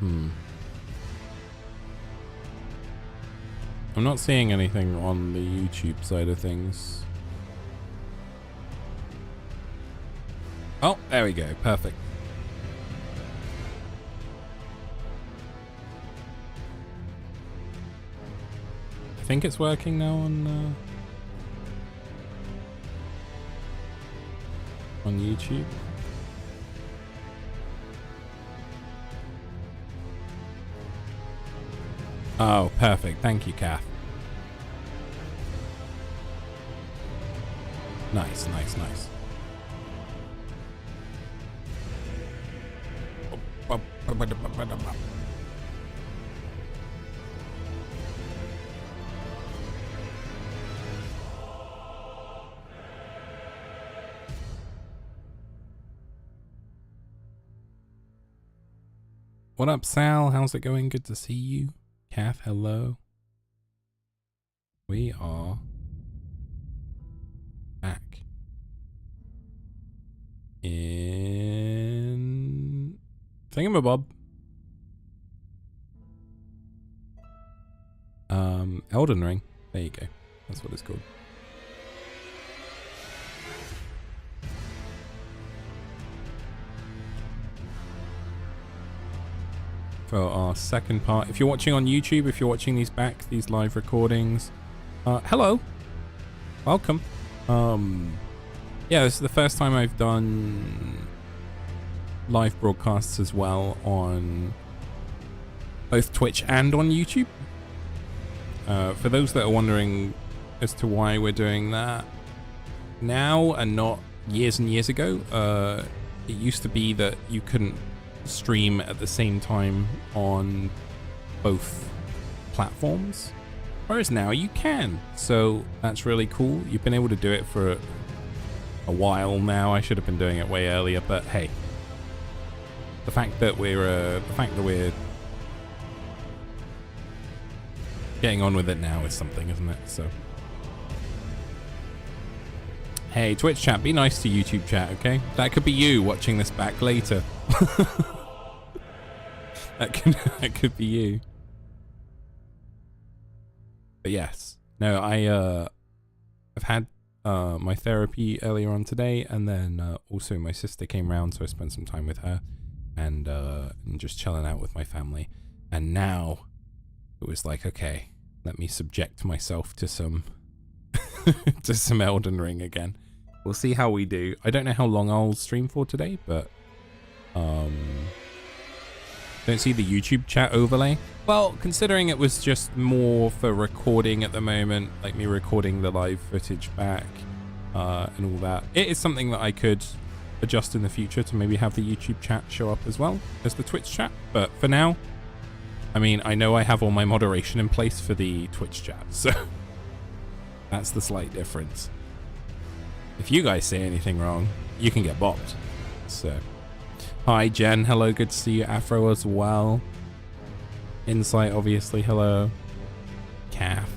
I'm not seeing anything on the YouTube side of things. Oh, there we go. Perfect. I think it's working now on YouTube. Oh, perfect. Thank you, Kath. Nice, nice, nice. What up, Sal? How's it going? Good to see you. Kath, hello. We are back in Thingamabob. Elden Ring. There you go. That's what it's called. For our second part. If you're watching on YouTube, if you're watching these live recordings, hello. Welcome. Yeah, this is the first time I've done live broadcasts as well on both Twitch and on YouTube. For those that are wondering as to why we're doing that now and not years and years ago, it used to be that you couldn't stream at the same time on both platforms, whereas now you can. So that's really cool. You've been able to do it for a while now. I should have been doing it way earlier, but hey, the fact that we're getting on with it now is something, isn't it? So hey, Twitch chat, be nice to YouTube chat, okay? That could be you watching this back later. that could be you. But yes, no, I've had my therapy earlier on today, and then also my sister came round, so I spent some time with her and just chilling out with my family. And now it was like, okay, let me subject myself to some to some Elden Ring again. We'll see how we do. I don't know how long I'll stream for today, but don't see the YouTube chat overlay. Well, considering it was just more for recording at the moment, like me recording the live footage back and all that, it is something that I could adjust in the future to maybe have the YouTube chat show up as well as the Twitch chat. But for now, I mean, I know I have all my moderation in place for the Twitch chat, so that's the slight difference. If you guys say anything wrong, you can get bopped. So, hi Jen, hello, good to see you. Afro as well. Insight, obviously, hello. Calf.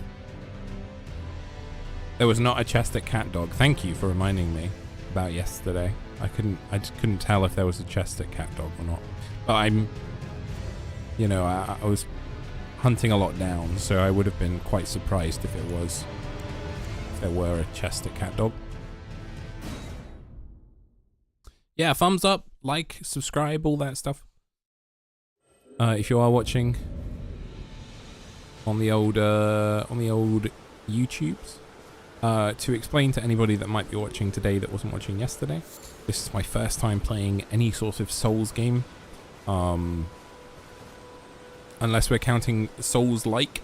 There was not a chest at Cat Dog. Thank you for reminding me about yesterday. I just couldn't tell if there was a chest at Cat Dog or not. But I'm, you know, I was hunting a lot down, so I would have been quite surprised if there were a chest at Cat Dog. Yeah, thumbs up, like, subscribe, all that stuff. If you are watching on the old YouTubes, to explain to anybody that might be watching today that wasn't watching yesterday, this is my first time playing any sort of Souls game, unless we're counting Souls-like,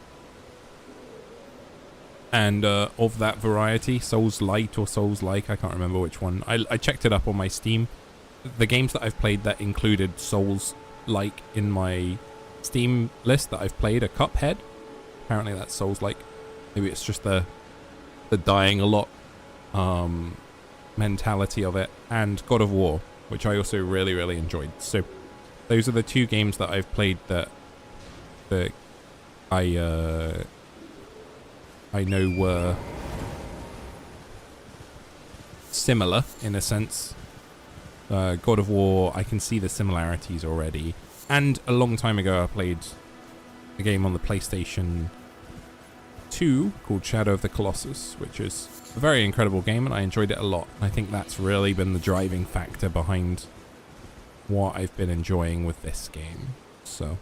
and of that variety, Souls-light or Souls-like, I can't remember which one. I checked it up on my Steam. The games that I've played that included Souls-like in my Steam list that I've played are Cuphead. Apparently that's Souls-like. Maybe it's just the dying a lot mentality of it, and God of War, which I also really, really enjoyed. So those are the two games that I've played that I know were similar in a sense. God of War, I can see the similarities already. And a long time ago, I played a game on the PlayStation 2 called Shadow of the Colossus, which is a very incredible game, and I enjoyed it a lot. I think that's really been the driving factor behind what I've been enjoying with this game. So,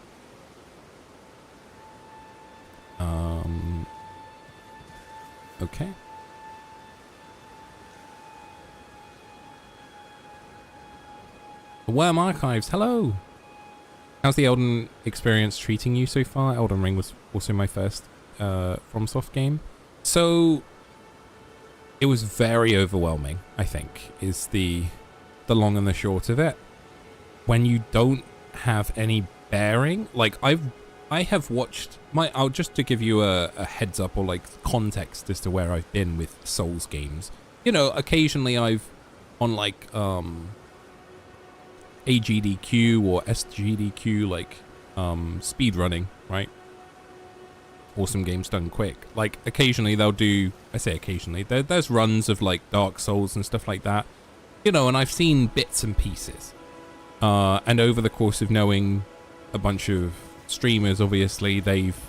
okay. The Worm Archives, hello! How's the Elden experience treating you so far? Elden Ring was also my first FromSoft game. So, it was very overwhelming, I think, is the long and the short of it. When you don't have any bearing, like I have watched I'll just to give you a heads up or like context as to where I've been with Souls games. You know, occasionally I've on like AGDQ or SGDQ, like speed running, right? Awesome games done quick. Like occasionally they'll do, I say occasionally, there's runs of like Dark Souls and stuff like that, you know, and I've seen bits and pieces. And over the course of knowing a bunch of streamers, obviously they've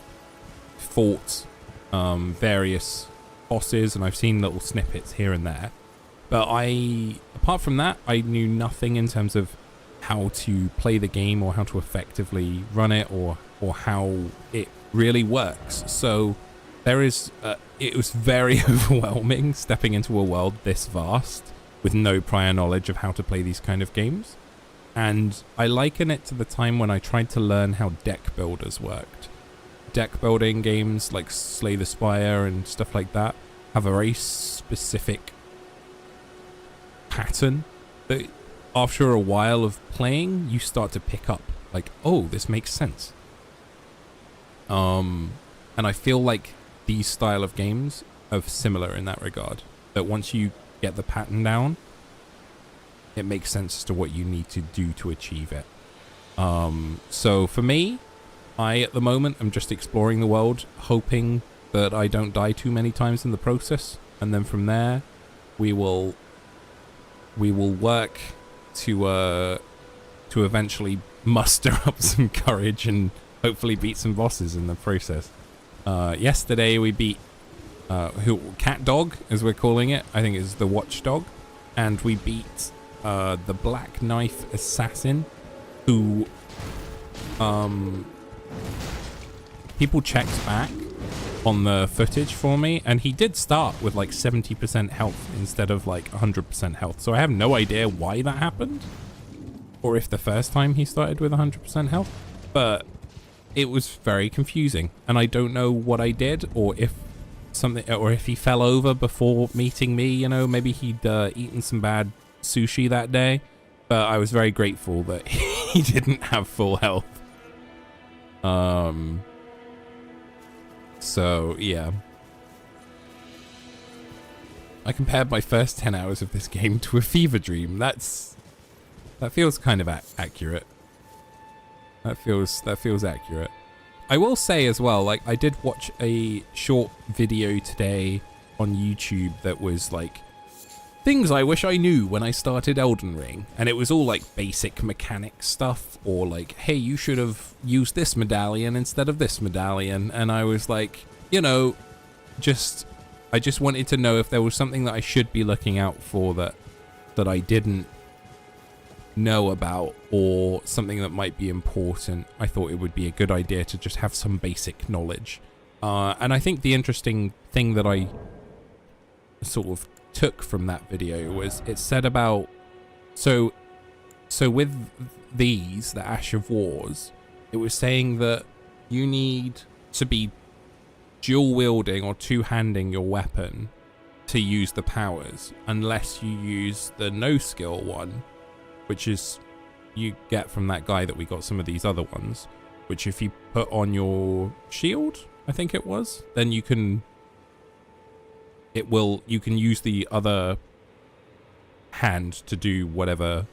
fought various bosses, and I've seen little snippets here and there. But apart from that, I knew nothing in terms of how to play the game or how to effectively run it or how it really works. So there is it was very overwhelming stepping into a world this vast with no prior knowledge of how to play these kind of games. And I liken it to the time when I tried to learn how deck builders worked. Deck building games like Slay the Spire and stuff like that have a very specific pattern that after a while of playing, you start to pick up. Like, oh, this makes sense. And I feel like these style of games are similar in that regard. That once you get the pattern down, it makes sense as to what you need to do to achieve it. So for me, at the moment, I'm just exploring the world, hoping that I don't die too many times in the process. And then from there, we will work to eventually muster up some courage and hopefully beat some bosses in the process. Yesterday we beat Cat Dog, as we're calling it. I think it's the Watchdog. And we beat the Black Knife Assassin, who people checked back on the footage for me, and he did start with like 70% health instead of like 100% health. So I have no idea why that happened, or if the first time he started with 100% health, but it was very confusing, and I don't know what I did, or if he fell over before meeting me. You know, maybe he'd eaten some bad sushi that day, but I was very grateful that he didn't have full health. So yeah, I compared my first 10 hours of this game to a fever dream. That feels kind of accurate. That feels accurate. I will say as well, like, I did watch a short video today on YouTube that was like things I wish I knew when I started Elden Ring, and it was all like basic mechanic stuff, or like, hey, you should have used this medallion instead of this medallion. And I was like, you know, I just wanted to know if there was something that I should be looking out for that I didn't know about, or something that might be important. I thought it would be a good idea to just have some basic knowledge. And I think the interesting thing that I sort of took from that video was it said about, so with these, the Ash of Wars, it was saying that you need to be dual wielding or two-handing your weapon to use the powers, unless you use the no skill one, which is you get from that guy that we got some of these other ones, which if you put on your shield, I think it was, then you can use the other hand to do whatever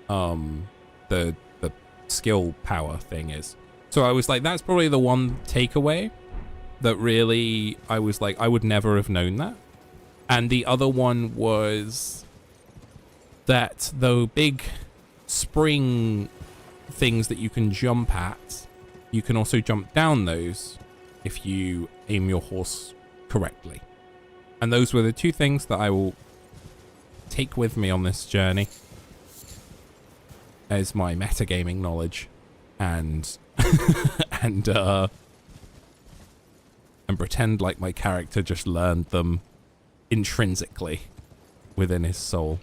the skill power thing is. So I was like, that's probably the one takeaway that really I was like, I would never have known that. And the other one was that the big spring things that you can jump at, you can also jump down those if you aim your horse correctly. And those were the two things that I will take with me on this journey as my metagaming knowledge, and and pretend like my character just learned them intrinsically within his soul.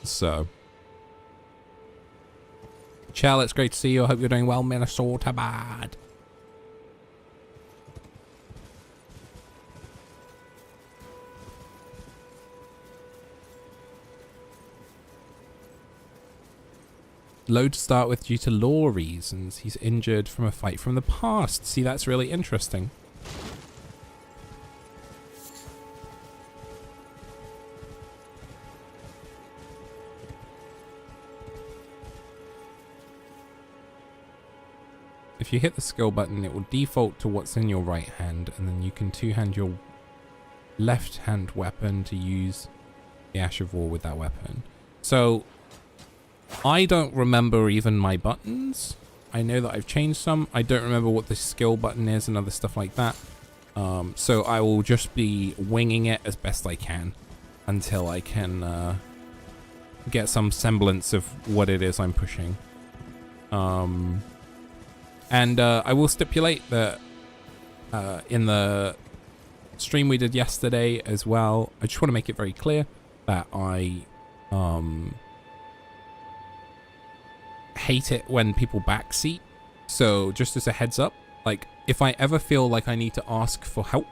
So, Chell, it's great to see you. I hope you're doing well, Minnesota bad. Low to start with due to law reasons. He's injured from a fight from the past. See, that's really interesting. If you hit the skill button, it will default to what's in your right hand, and then you can two-hand your left hand weapon to use the Ash of War with that weapon. So I don't remember even my buttons. I know that I've changed some. I don't remember what the skill button is and other stuff like that. So I will just be winging it as best I can until I can get some semblance of what it is I'm pushing. And I will stipulate that in the stream we did yesterday as well, I just want to make it very clear that I hate it when people backseat. So just as a heads up, like if I ever feel like I need to ask for help,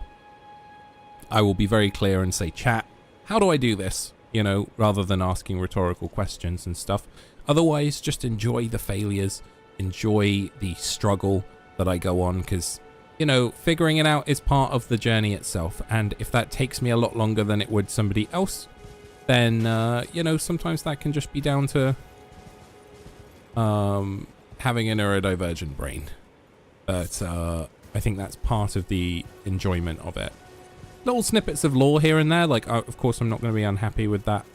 I will be very clear and say, chat, how do I do this? You know, rather than asking rhetorical questions and stuff. Otherwise, just enjoy the failures, enjoy the struggle that I go on, because, you know, figuring it out is part of the journey itself. And if that takes me a lot longer than it would somebody else, then, you know, sometimes that can just be down to having a neurodivergent brain. But I think that's part of the enjoyment of it. Little snippets of lore here and there, like, of course I'm not going to be unhappy with that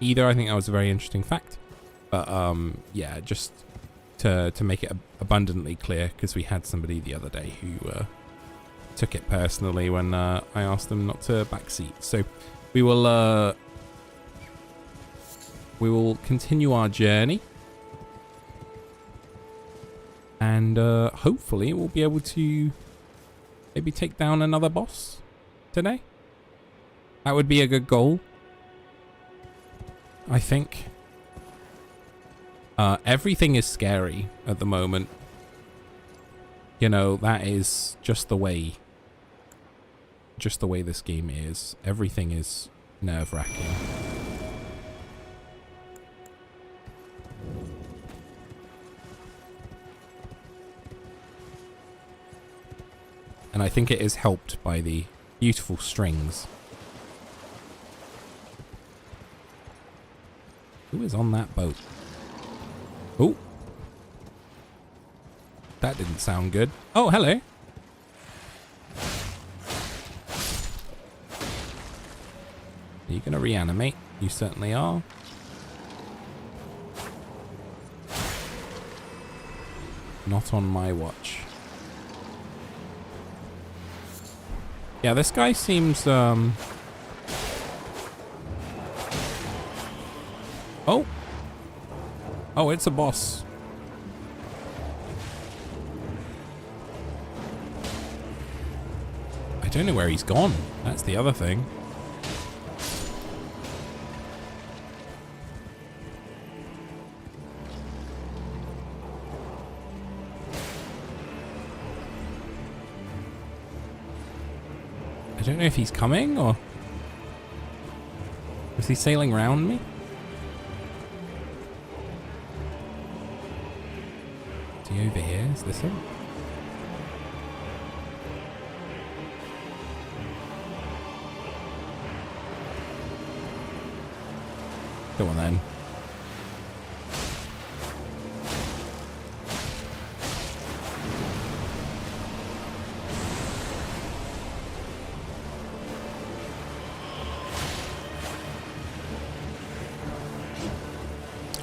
either. I think that was a very interesting fact. But yeah, just to make it abundantly clear, because we had somebody the other day who took it personally when I asked them not to backseat. So we will continue our journey, and hopefully we'll be able to maybe take down another boss today. That would be a good goal, I think. Everything is scary at the moment. You know, that is just the way this game is. Everything is nerve-wracking. And I think it is helped by the beautiful strings. Who is on that boat? Oh. That didn't sound good. Oh, hello. Are you going to reanimate? You certainly are. Not on my watch. Yeah, this guy seems, Oh. Oh, it's a boss. I don't know where he's gone. That's the other thing. I don't know if he's coming, or is he sailing around me? Is he over here? Is this him? Go on then.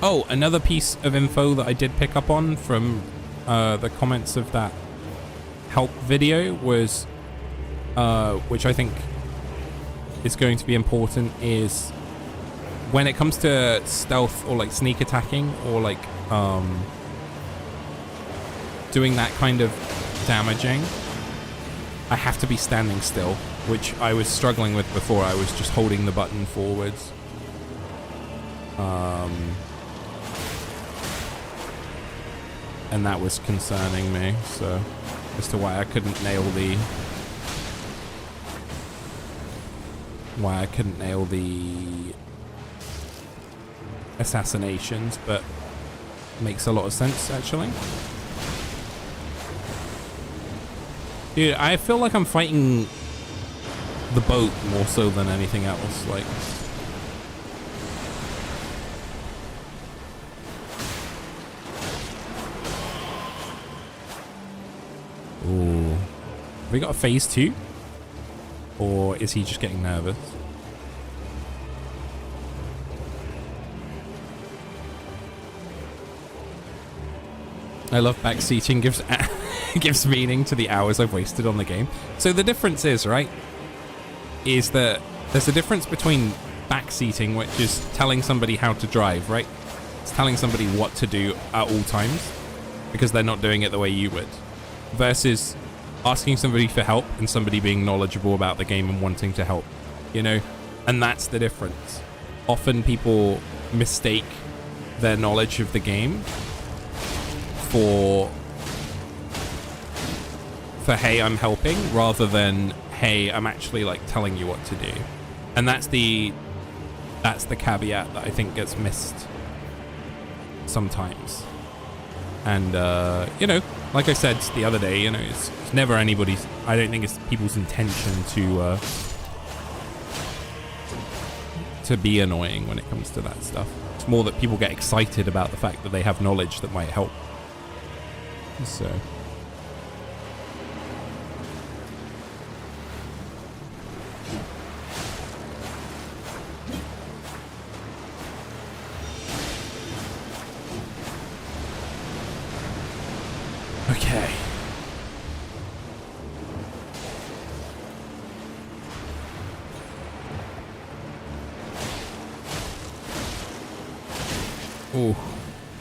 Oh, another piece of info that I did pick up on from the comments of that help video was, which I think is going to be important, is when it comes to stealth or like sneak attacking or like doing that kind of damaging, I have to be standing still, which I was struggling with before. I was just holding the button forwards. And that was concerning me, so as to why I couldn't nail the assassinations, but makes a lot of sense actually. Dude, I feel like I'm fighting the boat more so than anything else, like. Ooh. Have we got a phase 2? Or is he just getting nervous? I love backseating gives meaning to the hours I've wasted on the game. So the difference is, right, is that there's a difference between backseating, which is telling somebody how to drive, right? It's telling somebody what to do at all times because they're not doing it the way you would, versus asking somebody for help and somebody being knowledgeable about the game and wanting to help, you know? And that's the difference. Often people mistake their knowledge of the game for hey, I'm helping, rather than hey, I'm actually like telling you what to do. And that's the caveat that I think gets missed sometimes. And you know, like I said the other day, you know, it's never anybody's, I don't think it's people's intention to be annoying when it comes to that stuff. It's more that people get excited about the fact that they have knowledge that might help. So okay. Ooh,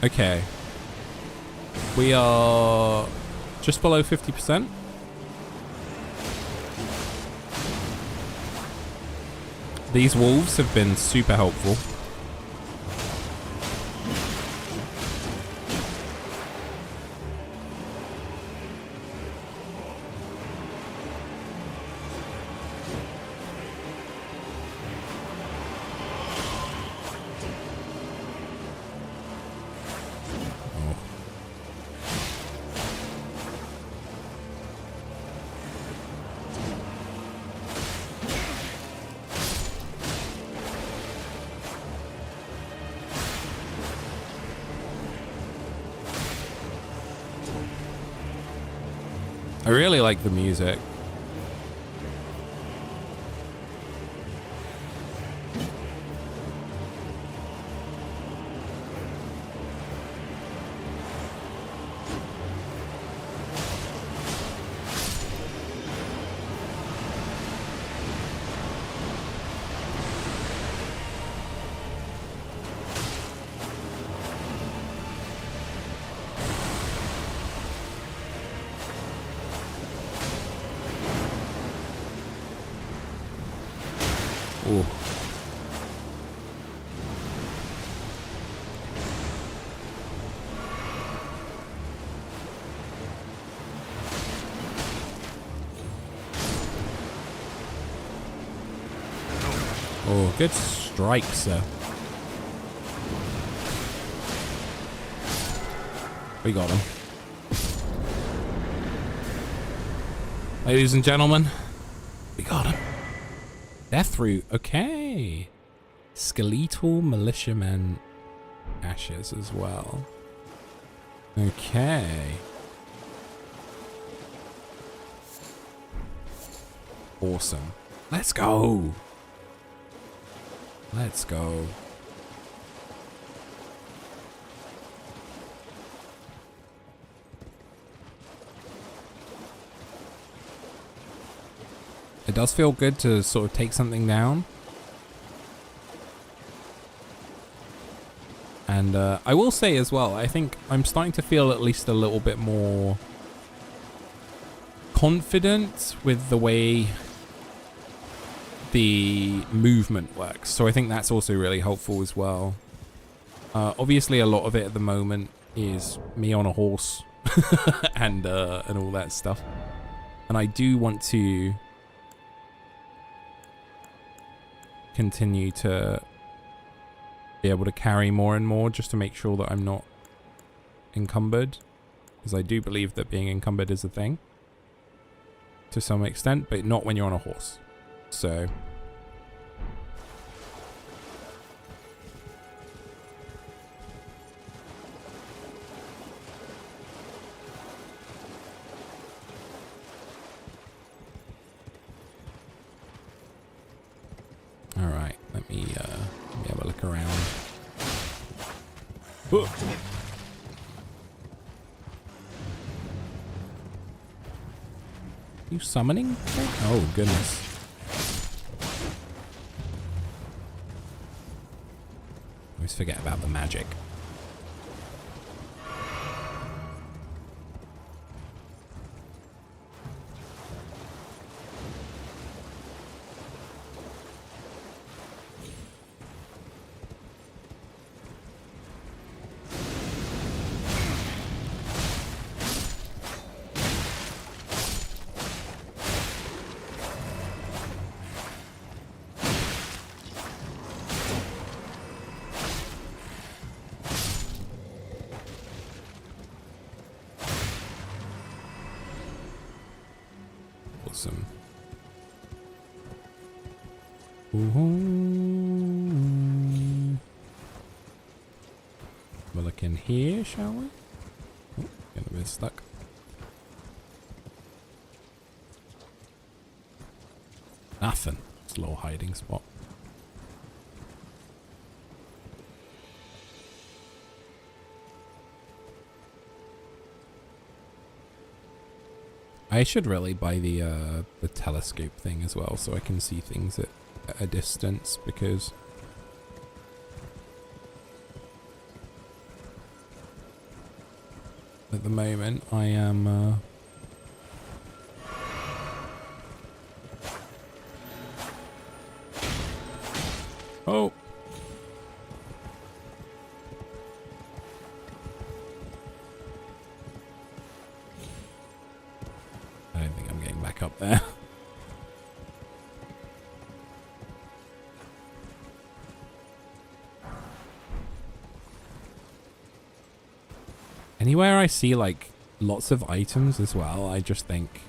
okay. We are just below 50%. These wolves have been super helpful. I really like the music. Ooh. Oh, good strike, sir. We got him. Ladies and gentlemen, we got him. Death root, okay. Skeletal militiamen ashes as well. Okay. Awesome. Let's go. Let's go. It does feel good to sort of take something down. And I will say as well, I think I'm starting to feel at least a little bit more confident with the way the movement works. So I think that's also really helpful as well. Obviously, a lot of it at the moment is me on a horse and all that stuff. And I do want to continue to be able to carry more and more just to make sure that I'm not encumbered. Because I do believe that being encumbered is a thing to some extent, but not when you're on a horse. So all right, let me have a look around. Whoa. You summoning? Oh goodness. Always forget about the magic. Awesome. We'll look in here, shall we? Oh, getting a bit stuck. Nothing. It's a little hiding spot. I should really buy the telescope thing as well, so I can see things at a distance, because at the moment I am oh. I don't think I'm getting back up there. Anywhere I see like lots of items as well, I just think,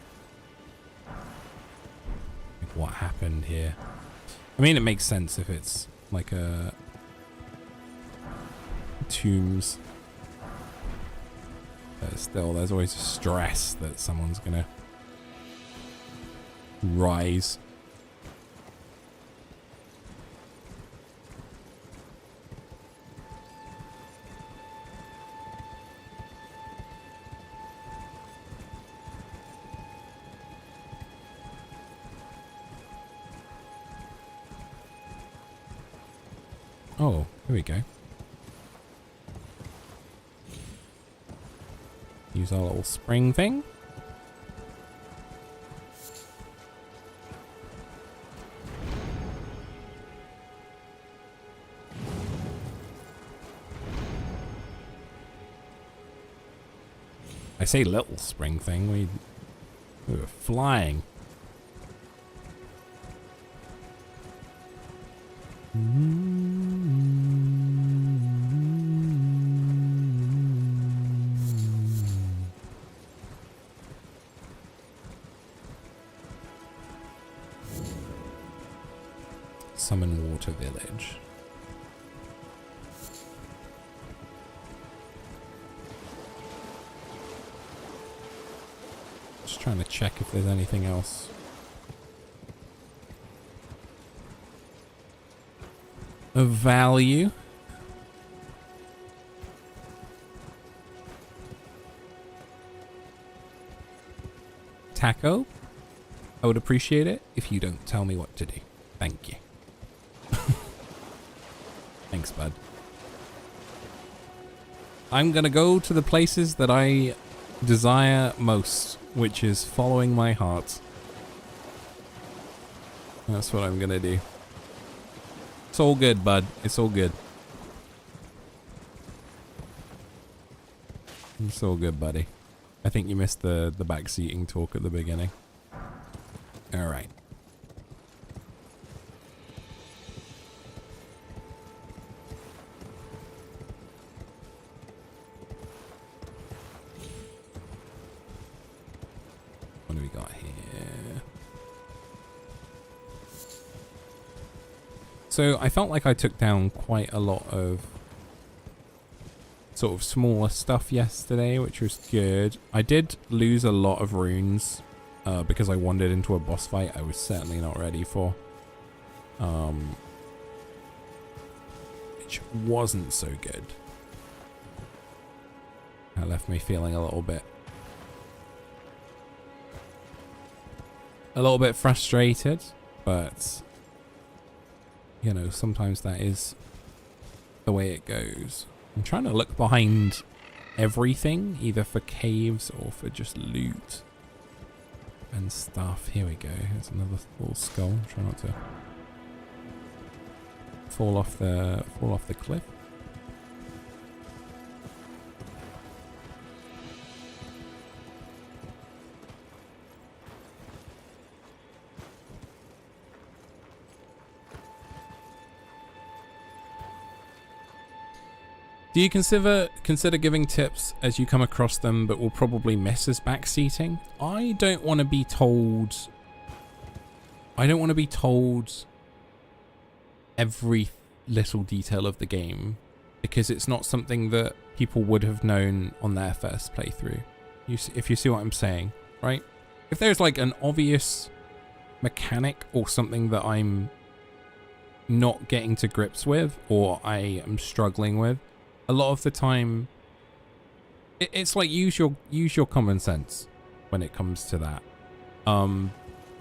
like, what happened here? I mean, it makes sense if it's like a tombs. But still, there's always stress that someone's gonna rise. Oh, here we go. Use our little spring thing. I say little spring thing, we were flying. Summon Water Village. Just trying to check if there's anything else of value. Taco? I would appreciate it if you don't tell me what to do. Thank you. Thanks, bud. I'm gonna go to the places that I desire most, which is following my heart. That's what I'm gonna do. It's all good, bud. It's all good. It's all good, buddy. I think you missed the backseating talk at the beginning. All right. What do we got here? So I felt like I took down quite a lot of sort of smaller stuff yesterday, which was good. I did lose a lot of runes because I wandered into a boss fight I was certainly not ready for. Which wasn't so good. That left me feeling a little bit frustrated, but you know, sometimes that is the way it goes. I'm trying to look behind everything, either for caves or for just loot and stuff. Here we go. Here's another little skull. Try not to fall off the cliff. Do you consider giving tips as you come across them, but will probably miss as backseating? I don't want to be told every little detail of the game, because it's not something that people would have known on their first playthrough. If you see what I'm saying, right? If there's like an obvious mechanic or something that I'm not getting to grips with, or I am struggling with, a lot of the time, it's like use your common sense when it comes to that.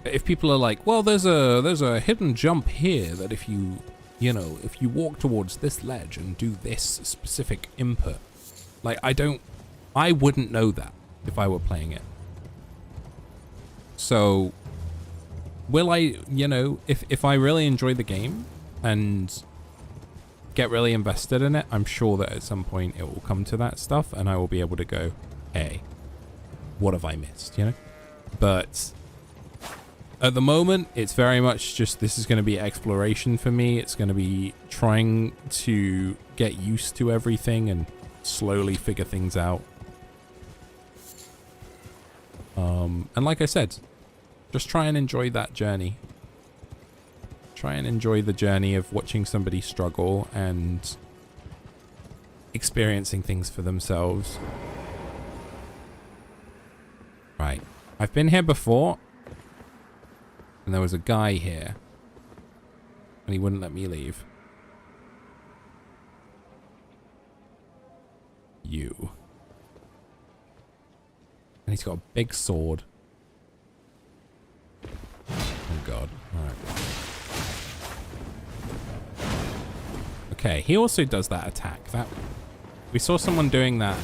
If people are like, well, there's a hidden jump here that if you walk towards this ledge and do this specific input, like I wouldn't know that if I were playing it. So will I, if I really enjoy the game and get really invested in it, I'm sure that at some point it will come to that stuff and I will be able to go, hey, what have I missed, But at the moment, it's very much just, this is going to be exploration for me. It's going to be trying to get used to everything and slowly figure things out. And like I said, just try and enjoy that journey. Try and enjoy the journey of watching somebody struggle and experiencing things for themselves. Right. I've been here before, and there was a guy here, and he wouldn't let me leave. You. And he's got a big sword. Oh god. Alright. Okay, he also does that attack. We saw someone doing that.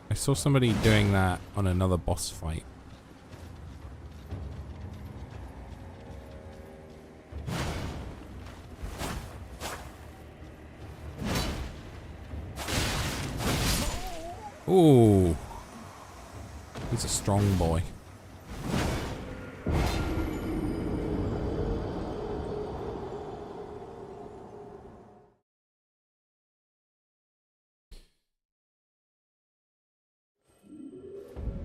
I saw somebody doing that on another boss fight. Ooh. He's a strong boy.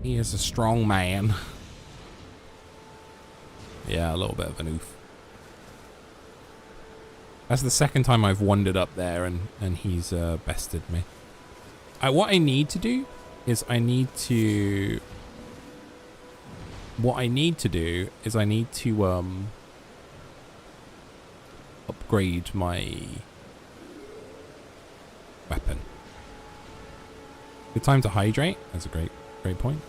He is a strong man. Yeah, a little bit of an oof. That's the second time I've wandered up there and he's bested me. What I need to do is I need to upgrade my weapon. Good time to hydrate. That's a great point.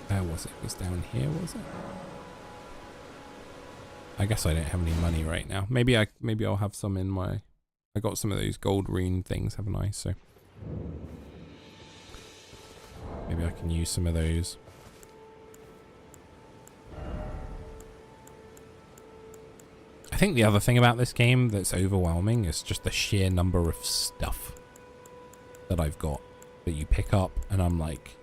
Where was it? It was down here, was it? I guess I don't have any money right now. Maybe I'll have some in my... I got some of those gold rune things, haven't I? So maybe I can use some of those. I think the other thing about this game that's overwhelming is just the sheer number of stuff that I've got that you pick up, and I'm like,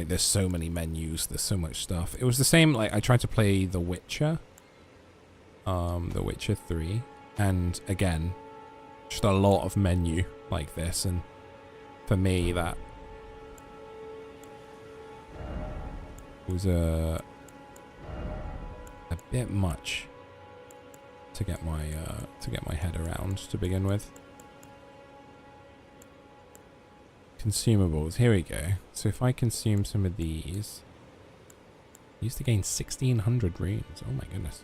there's so many menus, there's so much stuff. It was the same, like, I tried to play The Witcher 3, and again, just a lot of menu like this, and for me, that was a bit much to get my head around to begin with. Consumables, here we go. So if I consume some of these, I used to gain 1600 runes. Oh my goodness.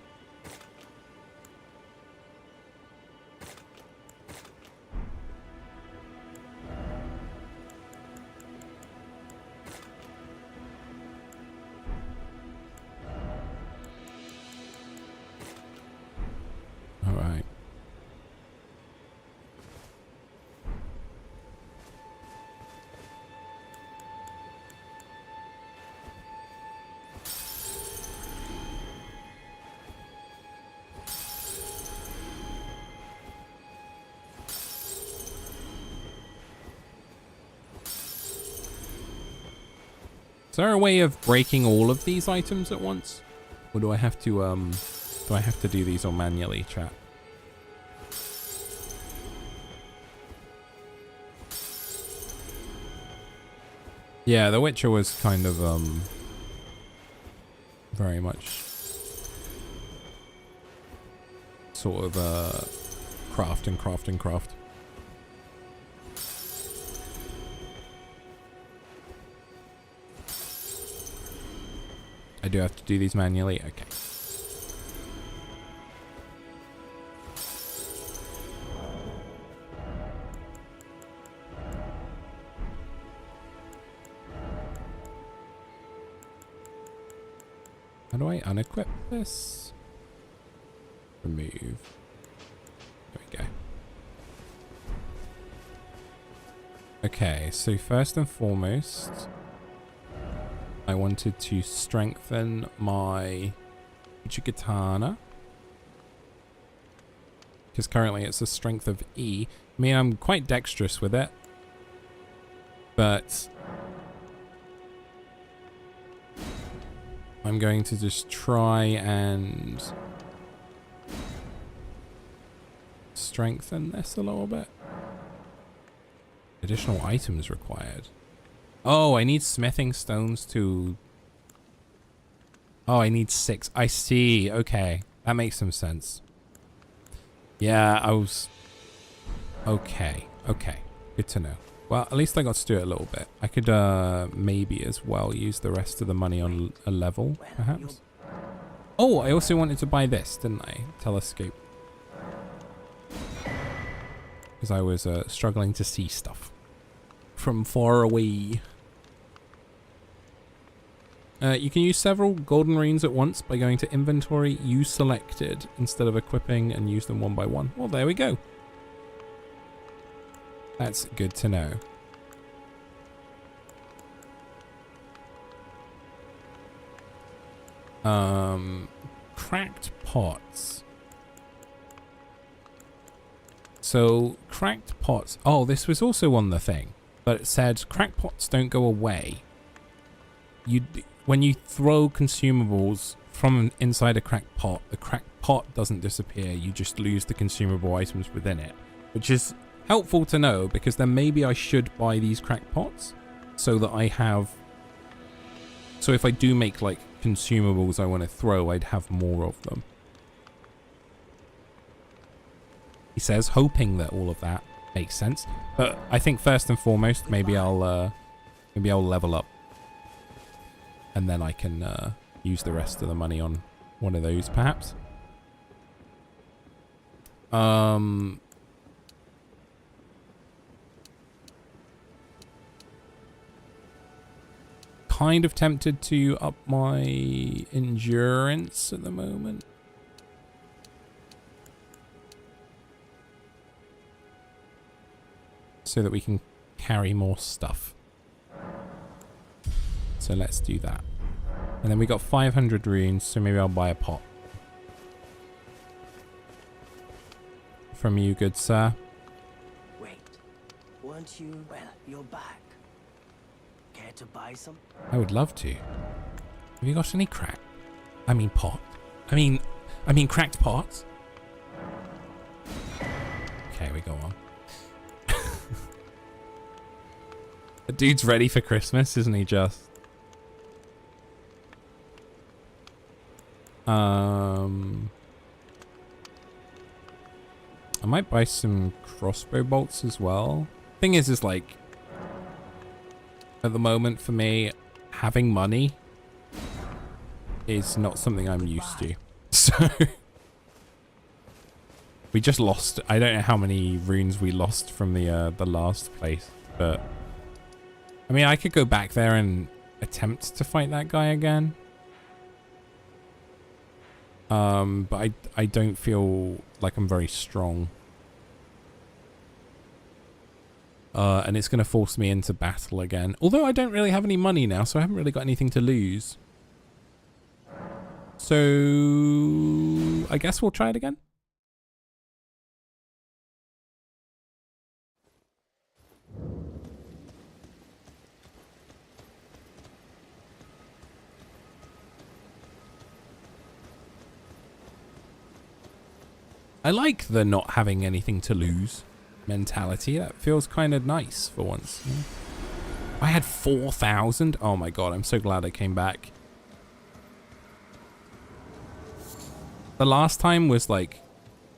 All right. Is there a way of breaking all of these items at once? Or do I have to do these all manually, chat? Yeah, The Witcher was kind of very much sort of craft and craft and craft. I do have to do these manually? Okay. How do I unequip this? Remove. There we go. Okay, so first and foremost, I wanted to strengthen my Katana, because currently it's a strength of E. I mean, I'm quite dexterous with it, but I'm going to just try and strengthen this a little bit. Additional items required. Oh, I need smithing stones to... Oh, I need 6. I see. Okay. That makes some sense. Yeah, I was... Okay. Okay. Good to know. Well, at least I got to do it a little bit. I could maybe as well use the rest of the money on a level, perhaps. Oh, I also wanted to buy this, didn't I? Telescope. Because I was struggling to see stuff from far away. You can use several golden runes at once by going to inventory, use selected, instead of equipping, and use them one by one. Well, there we go. That's good to know. Cracked pots. So, cracked pots. Oh, this was also on the thing. But it said cracked pots don't go away. When you throw consumables from inside a cracked pot, the cracked pot doesn't disappear. You just lose the consumable items within it, which is helpful to know, because then maybe I should buy these cracked pots so that I have... So if I do make, like, consumables I want to throw, I'd have more of them. He says, hoping that all of that makes sense. But I think first and foremost, maybe I'll level up. And then I can use the rest of the money on One of those, perhaps. Kind of tempted to up my endurance at the moment. So that we can carry more stuff. So let's do that. And then we got 500 runes, so maybe I'll buy a pot. From you, good sir. Wait, weren't you? Well, you're back. Care to buy some? I would love to. Have you got any crack? I mean pot. I mean cracked pots. Okay, we go on. The dude's ready for Christmas, isn't he just? I might buy some crossbow bolts as well. Thing is like, at the moment for me, having money is not something I'm used to. So we just lost. I don't know how many runes we lost from the last place, but I mean, I could go back there and attempt to fight that guy again. But I don't feel like I'm very strong. And it's going to force me into battle again. Although I don't really have any money now, so I haven't really got anything to lose. So I guess we'll try it again. I like the not having anything to lose mentality. That feels kind of nice for once. I had 4,000. Oh my god, I'm so glad I came back. The last time was like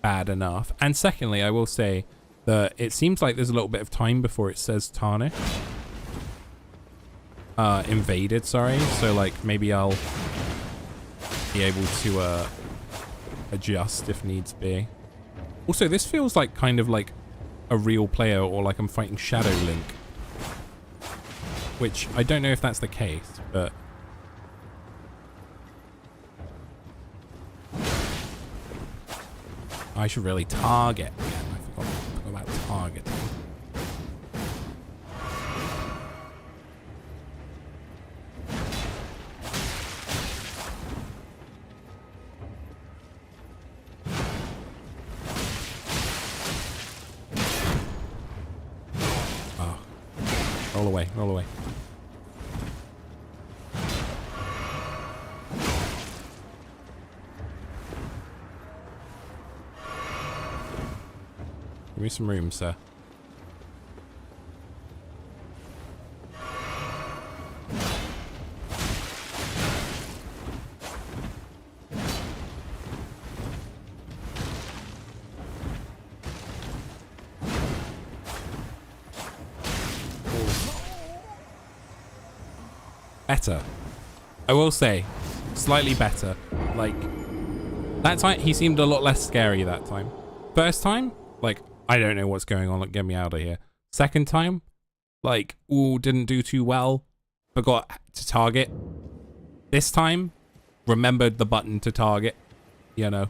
bad enough. And secondly, I will say that it seems like there's a little bit of time before it says tarnish. Invaded, sorry. So like maybe I'll be able to adjust if needs be. Also, this feels like kind of like a real player, or like I'm fighting Shadow Link. Which, I don't know if that's the case, but... I should really target again. I forgot about targeting. Roll away, roll away. Give me some room, sir. Better. I will say, slightly better. Like, that time, he seemed a lot less scary that time. First time, like, I don't know what's going on, like, get me out of here. Second time, like, ooh, didn't do too well. Forgot to target. This time, remembered the button to target. You know.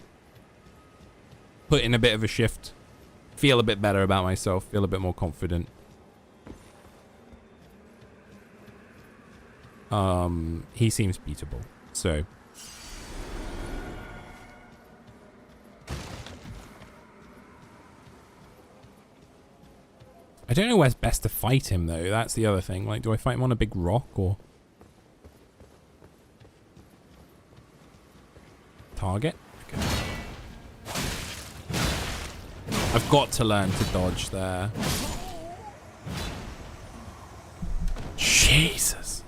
Put in a bit of a shift. Feel a bit better about myself. Feel a bit more confident. He seems beatable, so. I don't know where's best to fight him, though. That's the other thing. Like, do I fight him on a big rock, or... target? Okay. I've got to learn to dodge there. Jesus.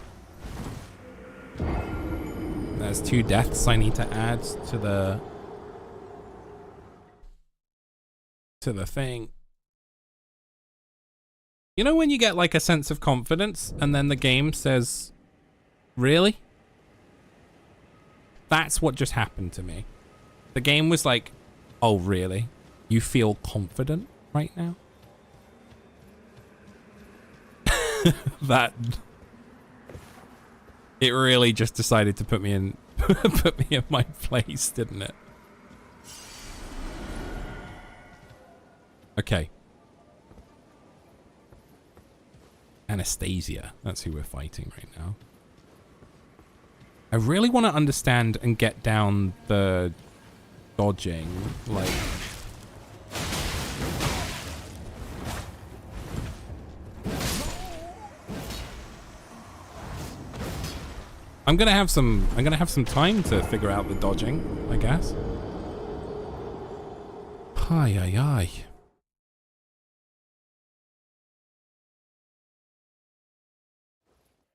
There's 2 deaths I need to add to the thing. You know when you get like a sense of confidence and then the game says, really? That's what just happened to me. The game was like, oh, really? You feel confident right now? That... It really just decided to put me in put me in my place, didn't it? Okay. Anastasia. That's who we're fighting right now. I really want to understand and get down the dodging, like... I'm gonna have some time to figure out the dodging, I guess. Ay, ay, ay.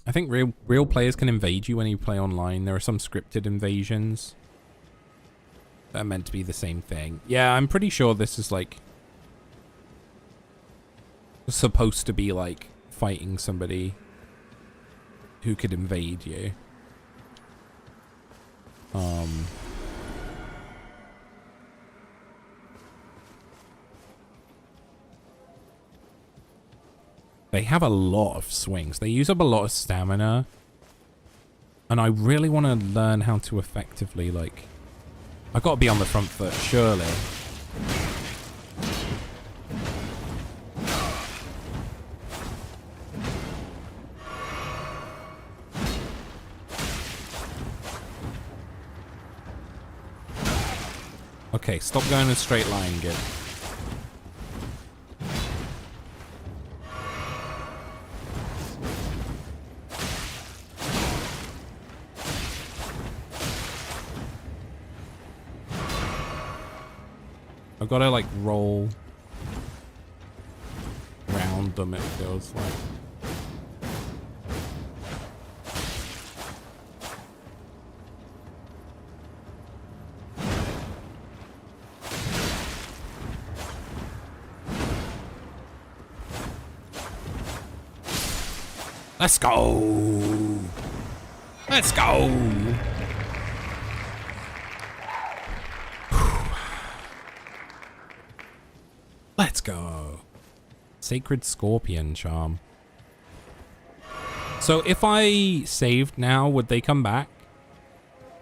I think real players can invade you when you play online. There are some scripted invasions that are meant to be the same thing. Yeah, I'm pretty sure this is like supposed to be like fighting somebody who could invade you. They have a lot of swings. They use up a lot of stamina. And I really want to learn how to effectively, like... I've got to be on the front foot, surely. Okay, stop going in a straight line, Gid. I've got to like roll around them, it feels like. Let's go! Let's go! Let's go. Sacred Scorpion Charm. So if I saved now, would they come back?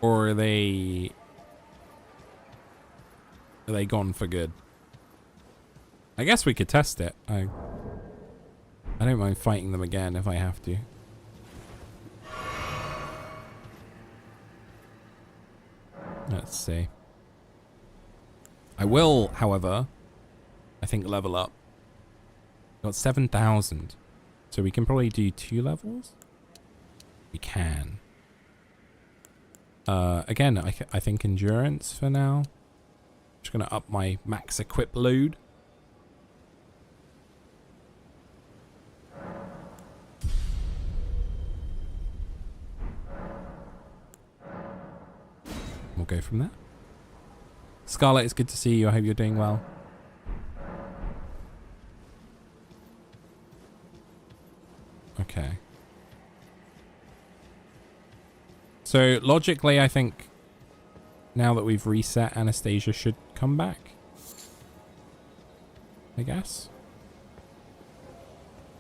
Or are they gone for good? I guess we could test it. I don't mind fighting them again if I have to. Let's see. I will, however, I think level up. Got 7,000. So we can probably do 2 levels? We can. Again, I think endurance for now. Just gonna up my max equip load. We'll go from there. Scarlet, it's good to see you. I hope you're doing well. Okay. So logically, I think now that we've reset, Anastasia should come back. I guess.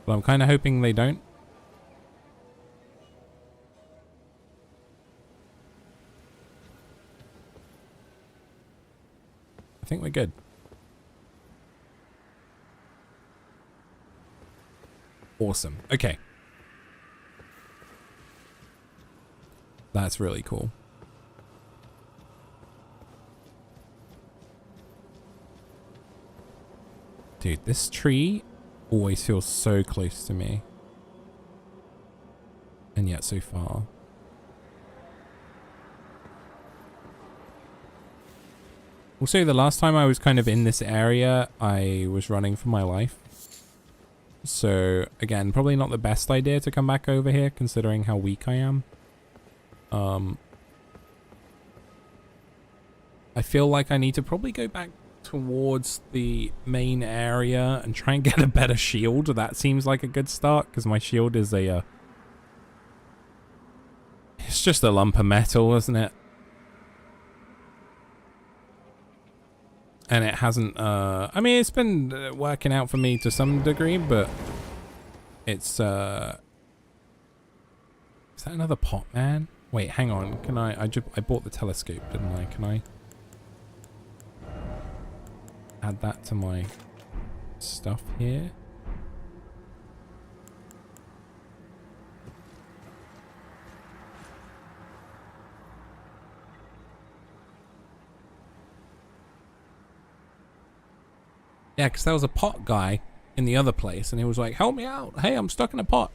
But I'm kind of hoping they don't. I think we're good. Awesome. Okay. That's really cool. Dude, this tree always feels so close to me. And yet so far. Also, the last time I was kind of in this area, I was running for my life. So, again, probably not the best idea to come back over here, considering how weak I am. I feel like I need to probably go back towards the main area and try and get a better shield. That seems like a good start, because my shield is a... it's just a lump of metal, isn't it? And it hasn't, I mean, it's been working out for me to some degree, but it's, is that another pot, man? Wait, hang on. Can I bought the telescope, didn't I? Can I add that to my stuff here? Yeah, because there was a pot guy in the other place, and he was like, help me out. Hey, I'm stuck in a pot.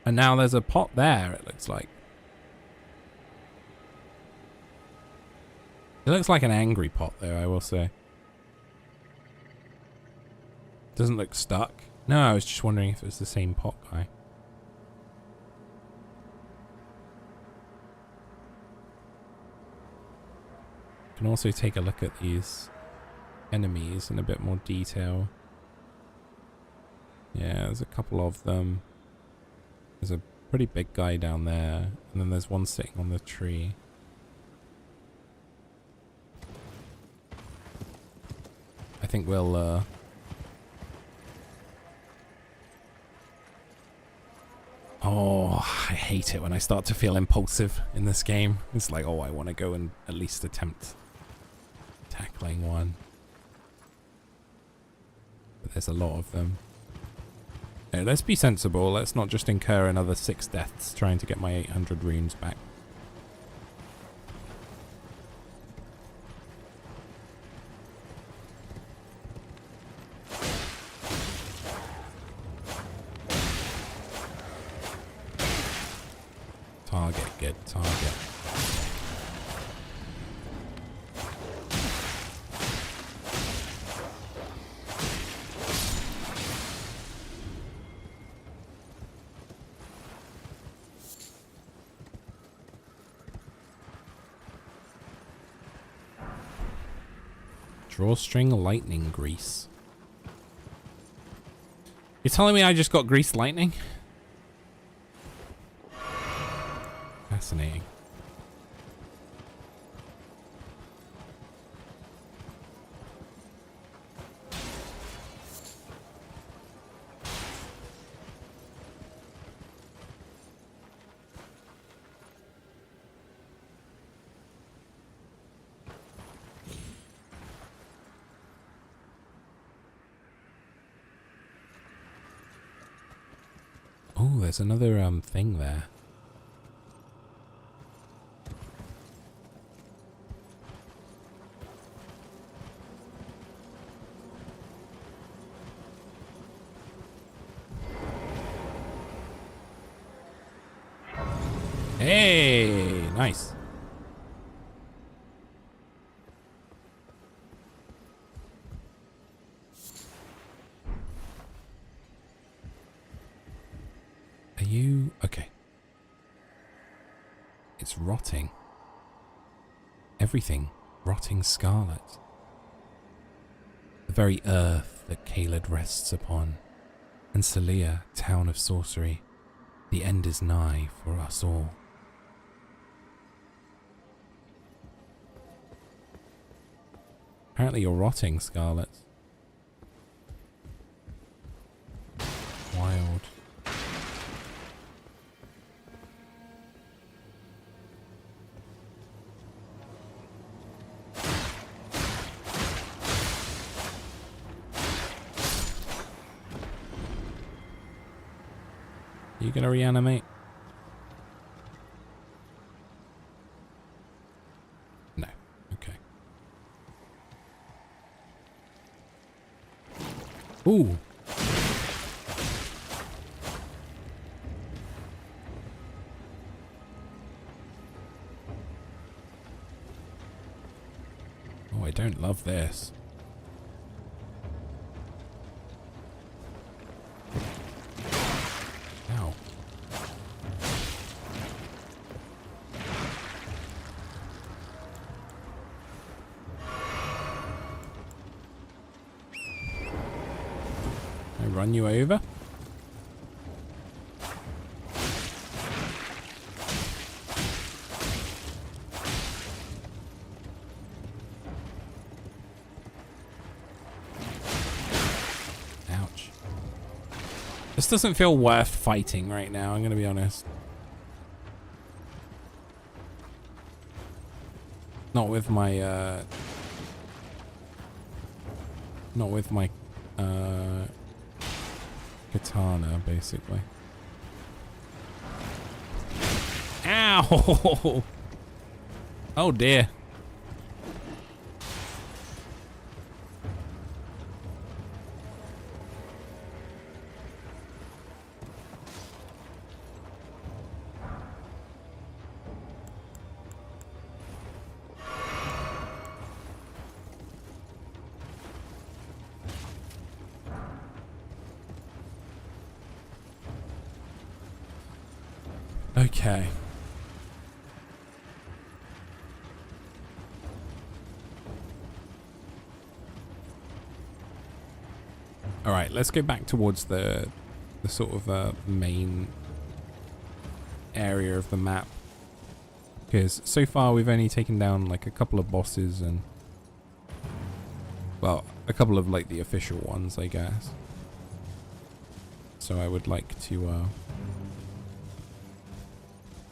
And now there's a pot there, it looks like. It looks like an angry pot, though, I will say. Doesn't look stuck. No, I was just wondering if it was the same pot guy. Can also take a look at these enemies in a bit more detail. Yeah, there's a couple of them. There's a pretty big guy down there, and then there's one sitting on the tree. I think we'll oh, I hate it when I start to feel impulsive in this game. It's like, oh, I want to go and at least attempt tackling one. But there's a lot of them. Hey, let's be sensible. Let's not just incur another 6 deaths trying to get my 800 runes back. Target, good target. Drawstring lightning grease. You're telling me I just got greased lightning? Fascinating. Oh, there's another thing there. Hey, nice. Are you okay? It's rotting. Everything rotting scarlet. The very earth that Caelid rests upon. And Celia, town of sorcery. The end is nigh for us all. Apparently you're rotting, Scarlet. Wild. You gonna reanimate? No. Okay. Ooh. Oh, I don't love this. Ow. I run you over? This doesn't feel worth fighting right now, I'm gonna be honest. Not with my katana, basically. Ow! Oh dear. Okay. All right, let's go back towards the sort of main area of the map, because so far we've only taken down like a couple of bosses and, well, a couple of like the official ones, I guess. So I would like to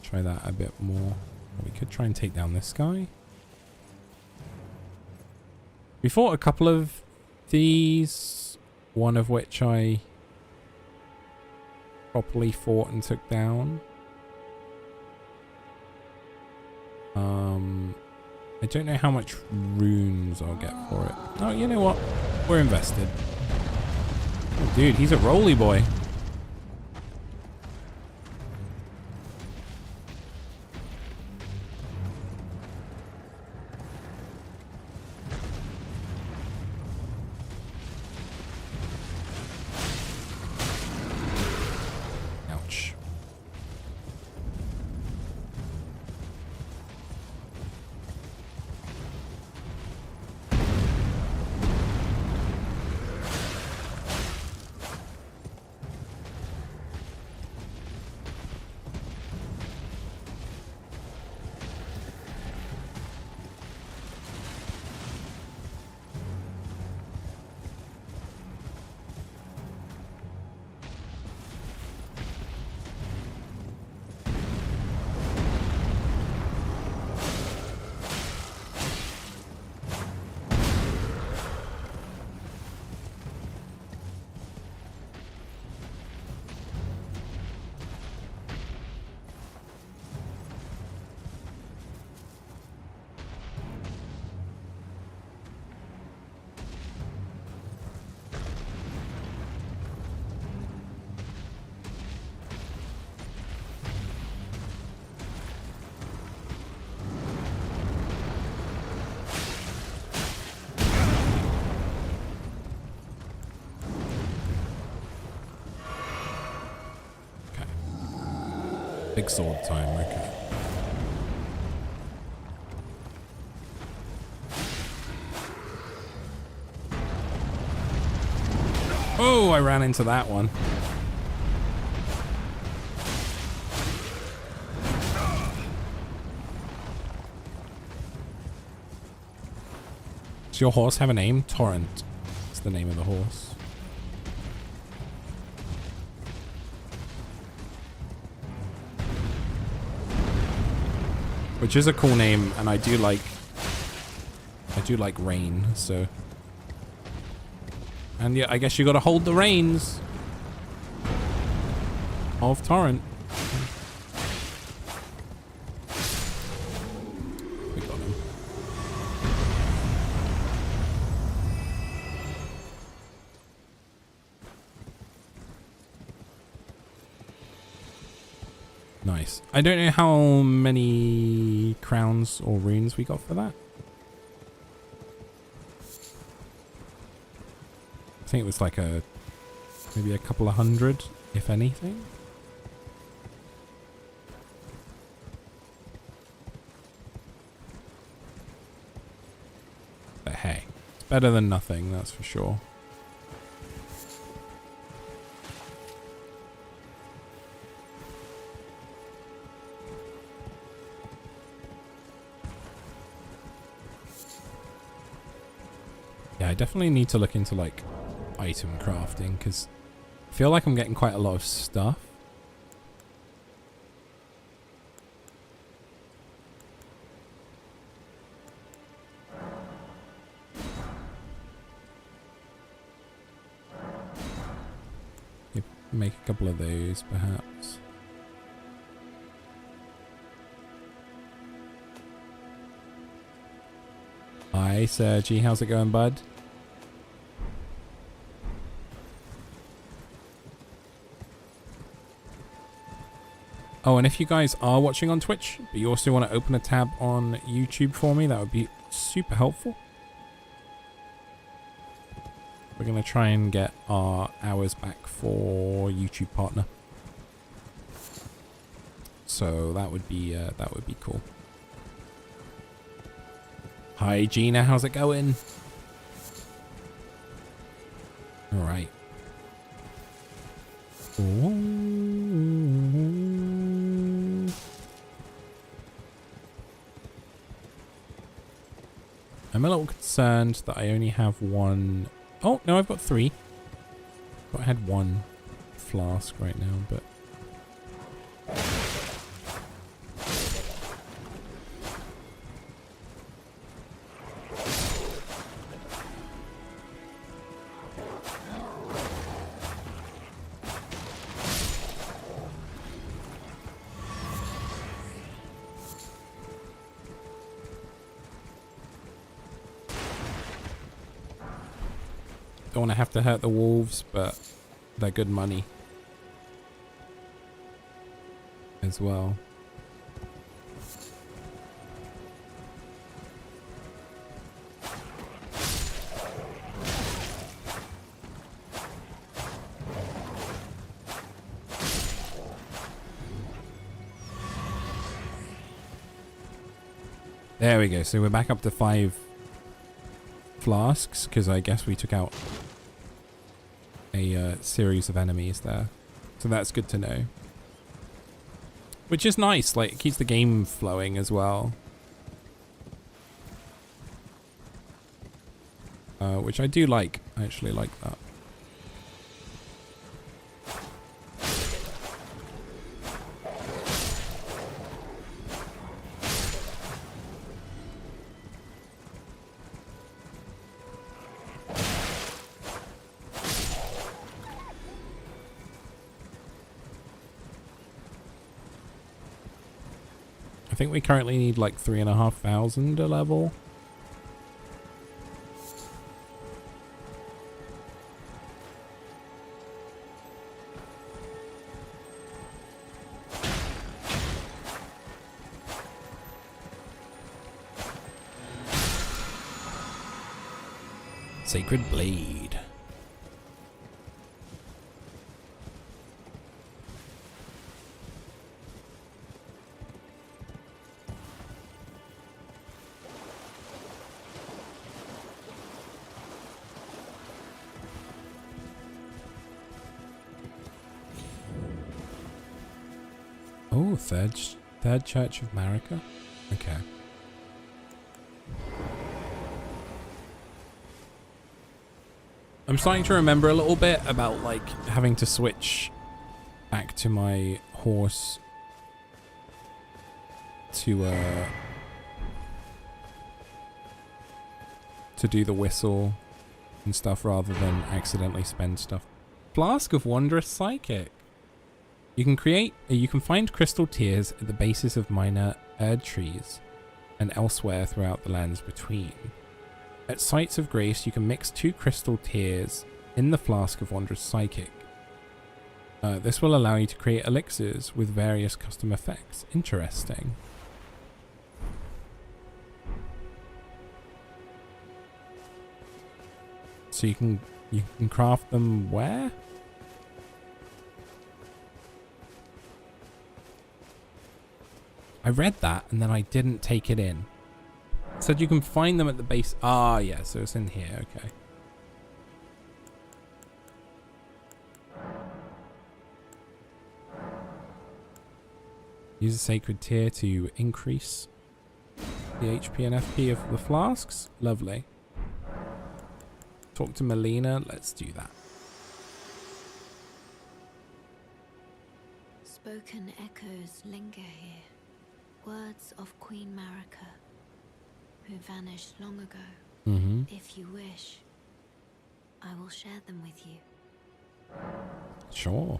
try that a bit more. We could try and take down this guy. We fought a couple of these, one of which I properly fought and took down. I don't know how much runes I'll get for it. Oh, you know what? We're invested. Oh, dude, he's a roly boy. Ouch. Big sword time, okay. Oh, I ran into that one. Does your horse have a name? Torrent. It's the name of the horse. Which is a cool name, and I do like rain, so. And yeah, I guess you gotta hold the reins of Torrent. We got him. Nice. I don't know how many crowns or runes we got for that. I think it was like maybe a couple of hundred, if anything. But hey, it's better than nothing, that's for sure. Yeah, I definitely need to look into like item crafting, because I feel like I'm getting quite a lot of stuff. Make a couple of those, perhaps. Hi, Sergi. How's it going, bud? Oh, and if you guys are watching on Twitch, but you also want to open a tab on YouTube for me, that would be super helpful. We're going to try and get our hours back for YouTube partner. So that would be cool. Hi Gina, how's it going? All right. I'm a little concerned that I only have one. Oh, no, I've got 3. Thought I had 1 flask right now, but... Don't want to have to hurt the wolves, but they're good money as well. There we go. So we're back up to 5 flasks because I guess we took out a series of enemies there, so that's good to know, which is nice. Like, it keeps the game flowing as well, which I do like. I actually like that. I think we currently need like 3,500 a level. Sacred Blade. Oh, third Church of Marika. Okay. I'm starting to remember a little bit about like having to switch back to my horse to do the whistle and stuff rather than accidentally spend stuff. Flask of Wondrous Psychic. You can find crystal tears at the bases of minor Erd trees and elsewhere throughout the lands between. At sites of grace, you can mix 2 crystal tears in the Flask of Wondrous Psychic. This will allow you to create elixirs with various custom effects. Interesting. So you can craft them where? I read that and then I didn't take it in. It said you can find them at the base. Ah, yeah, so it's in here. Okay. Use a sacred tear to increase the HP and FP of the flasks. Lovely. Talk to Melina. Let's do that. Unspoken echoes linger here. Words of Queen Marika, who vanished long ago. Mm-hmm. If you wish, I will share them with you. Sure.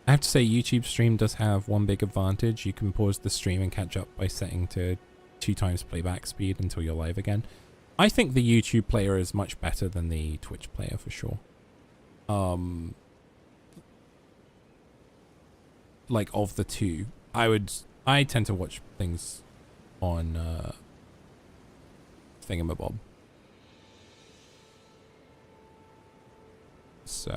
I have to say, YouTube stream does have one big advantage. You can pause the stream and catch up by setting to 2 times playback speed until you're live again. I think the YouTube player is much better than the Twitch player for sure. Like of the two, I tend to watch things on Thingamabob. So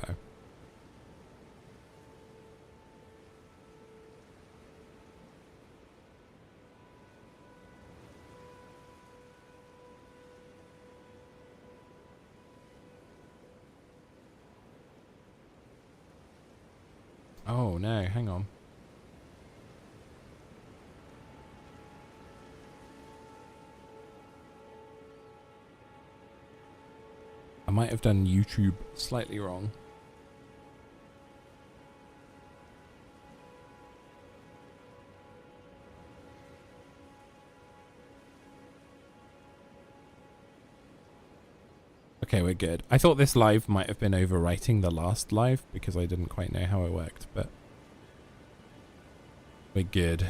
oh no, hang on. I might have done YouTube slightly wrong. Okay, we're good. I thought this live might have been overwriting the last live because I didn't quite know how it worked, but we're good.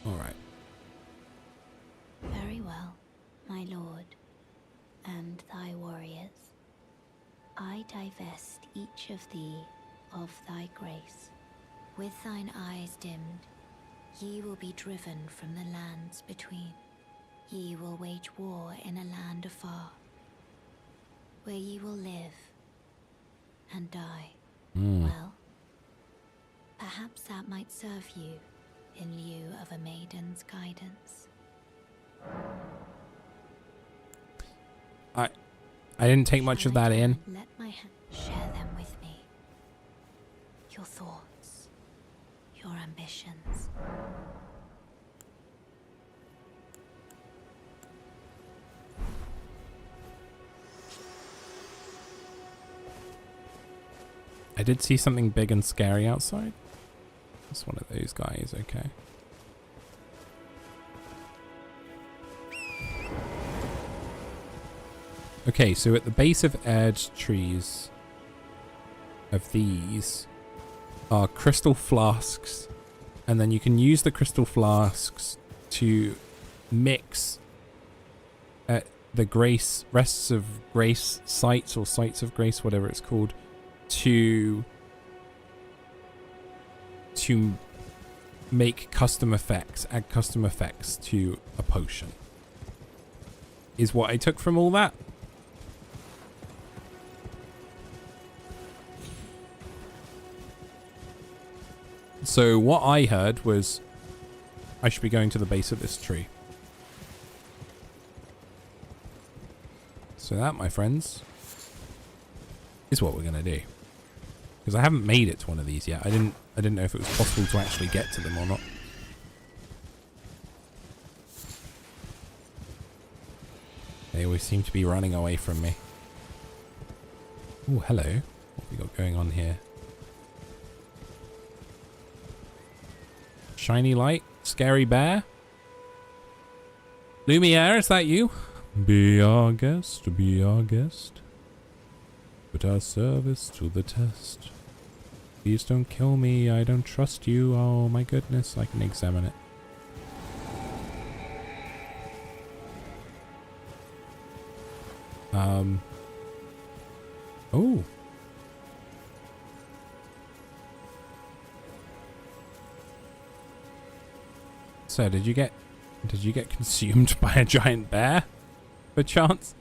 All right. Very well, my lord, and thy warriors. I divest each of thee of thy grace. With thine eyes dimmed, ye will be driven from the lands between. Ye will wage war in a land afar, where ye will live and die. Well, perhaps that might serve you in lieu of a maiden's guidance. I didn't take much of that in. Let my hand share them with me. Your thoughts, your ambitions. I did see something big and scary outside. It's one of those guys, okay. Okay, so at the base of edge trees of these are crystal flasks, and then you can use the crystal flasks to mix the grace, rests of grace sites or sites of grace, whatever it's called, to make custom effects, add custom effects to a potion, is what I took from all that. So what I heard was I should be going to the base of this tree. So that, my friends, is what we're gonna do. Because I haven't made it to one of these yet. I didn't know if it was possible to actually get to them or not. They always seem to be running away from me. Oh, hello. What have we got going on here? Shiny light, scary bear. Lumiere, is that you? Be our guest, be our guest. Put our service to the test. Please don't kill me, I don't trust you. Oh my goodness, I can examine it. Oh. So did you get consumed by a giant bear, per chance?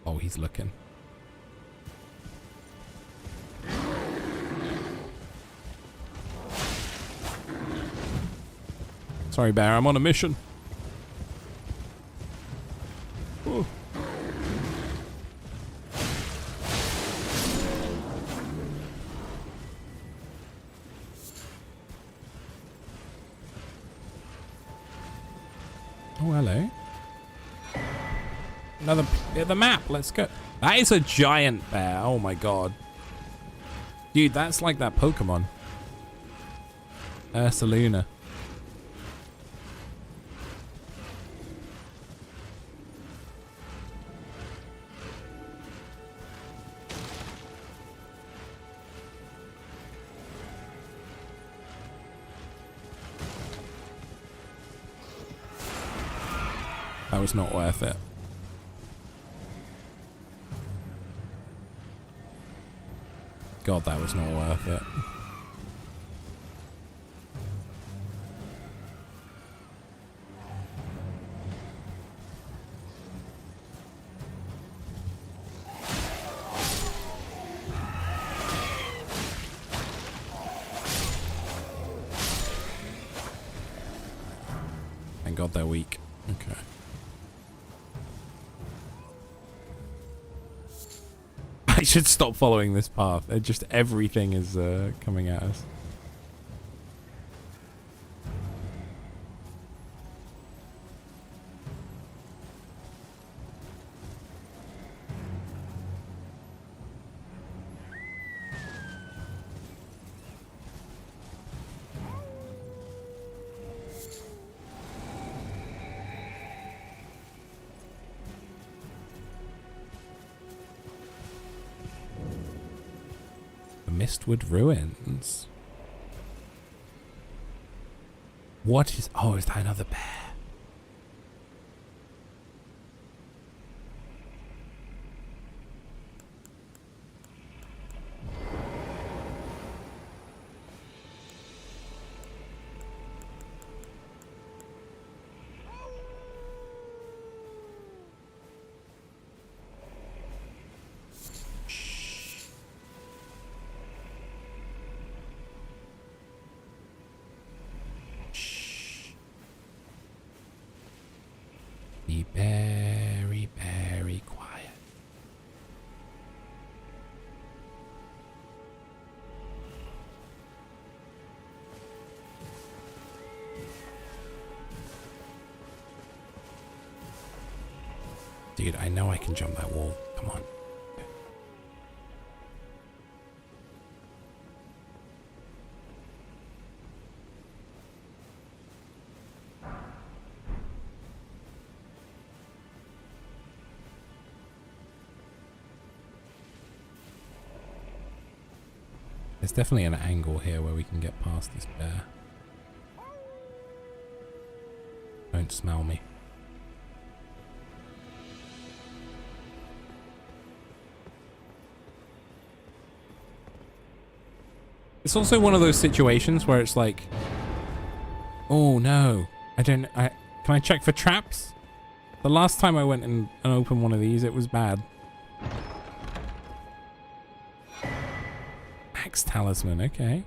Oh, he's looking. Sorry, bear, I'm on a mission. Ooh. Oh, hello. Another the map. Let's go. That is a giant bear. Oh my god. Dude, that's like that Pokemon. Ursaluna. That was not worth it. God, that was not worth it. Thank God they're weak. Okay. I should stop following this path. Just everything is coming at us. Mistwood Ruins. What is... Oh, is that another bear? Be very, very quiet. Dude, I know I can jump that wall. Come on. There's definitely an angle here where we can get past this bear. Don't smell me. It's also one of those situations where it's like, oh no, can I check for traps? The last time I went and opened one of these, it was bad. Max Talisman, okay.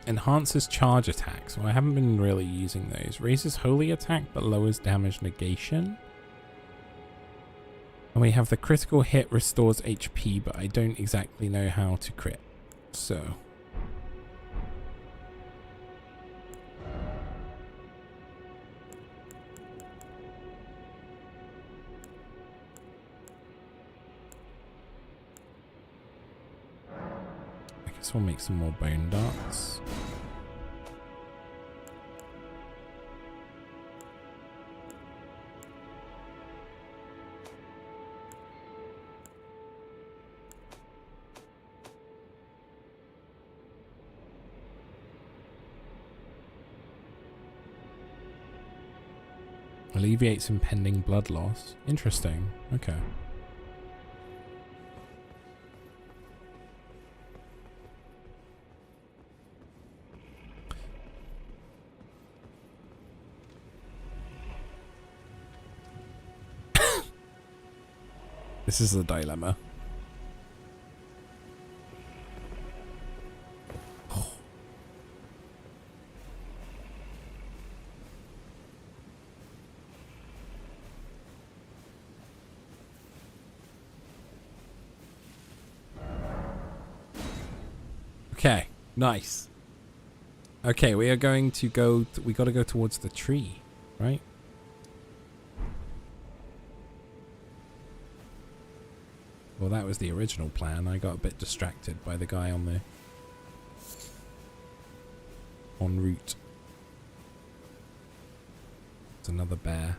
Enhances charge attacks. Well, I haven't been really using those. Raises holy attack but lowers damage negation. And we have the critical hit restores HP, but I don't exactly know how to crit. So... I guess we'll make some more bone darts. Alleviates impending blood loss. Interesting. Okay. This is the dilemma. Okay, nice. Okay, we are going to go... we got to go towards the tree, right? Well, that was the original plan. I got a bit distracted by the guy on the... en route. It's another bear.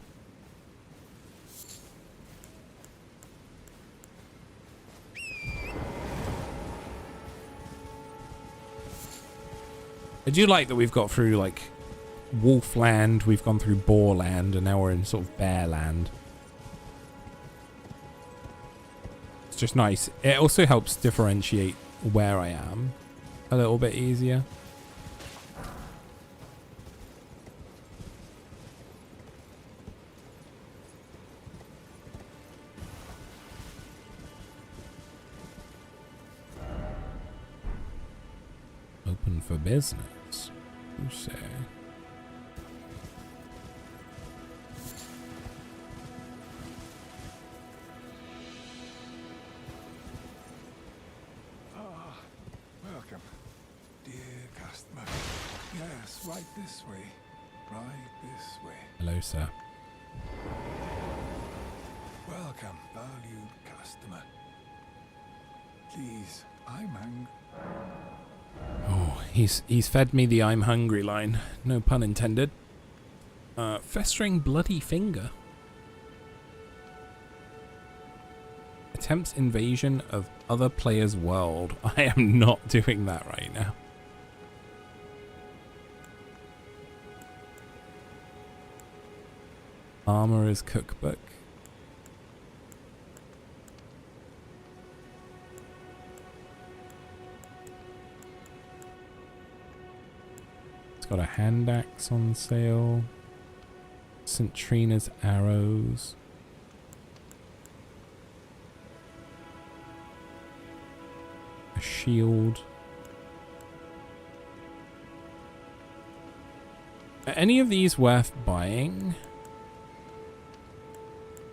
I do like that we've got through, like, wolf land, we've gone through boar land, and now we're in sort of bear land. It's just nice. It also helps differentiate where I am a little bit easier. Open for business, you say? Welcome, dear customer. Yes, right this way. Right this way. Hello, sir. Welcome, valued customer. Please, I'm hungry. Oh, he's fed me the "I'm hungry" line. No pun intended. Festering bloody finger. Attempts invasion of other player's world. I am not doing that right now. Armorer's cookbook. It's got a hand axe on sale. St. Trina's arrows. A shield. Are any of these worth buying?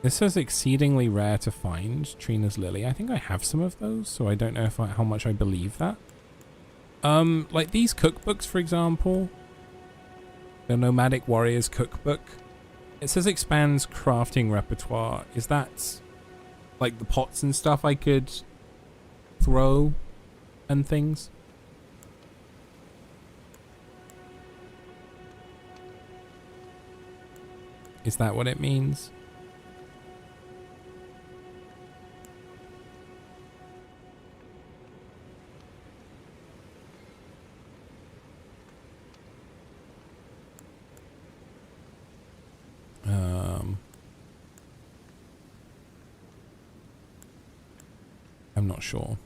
This says exceedingly rare to find. Trina's lily. I think I have some of those, so I don't know if how much I believe that. Like these cookbooks, for example. The Nomadic Warriors cookbook. It says expands crafting repertoire. Is that like the pots and stuff I could throw and things? Is that what it means? I'm not sure.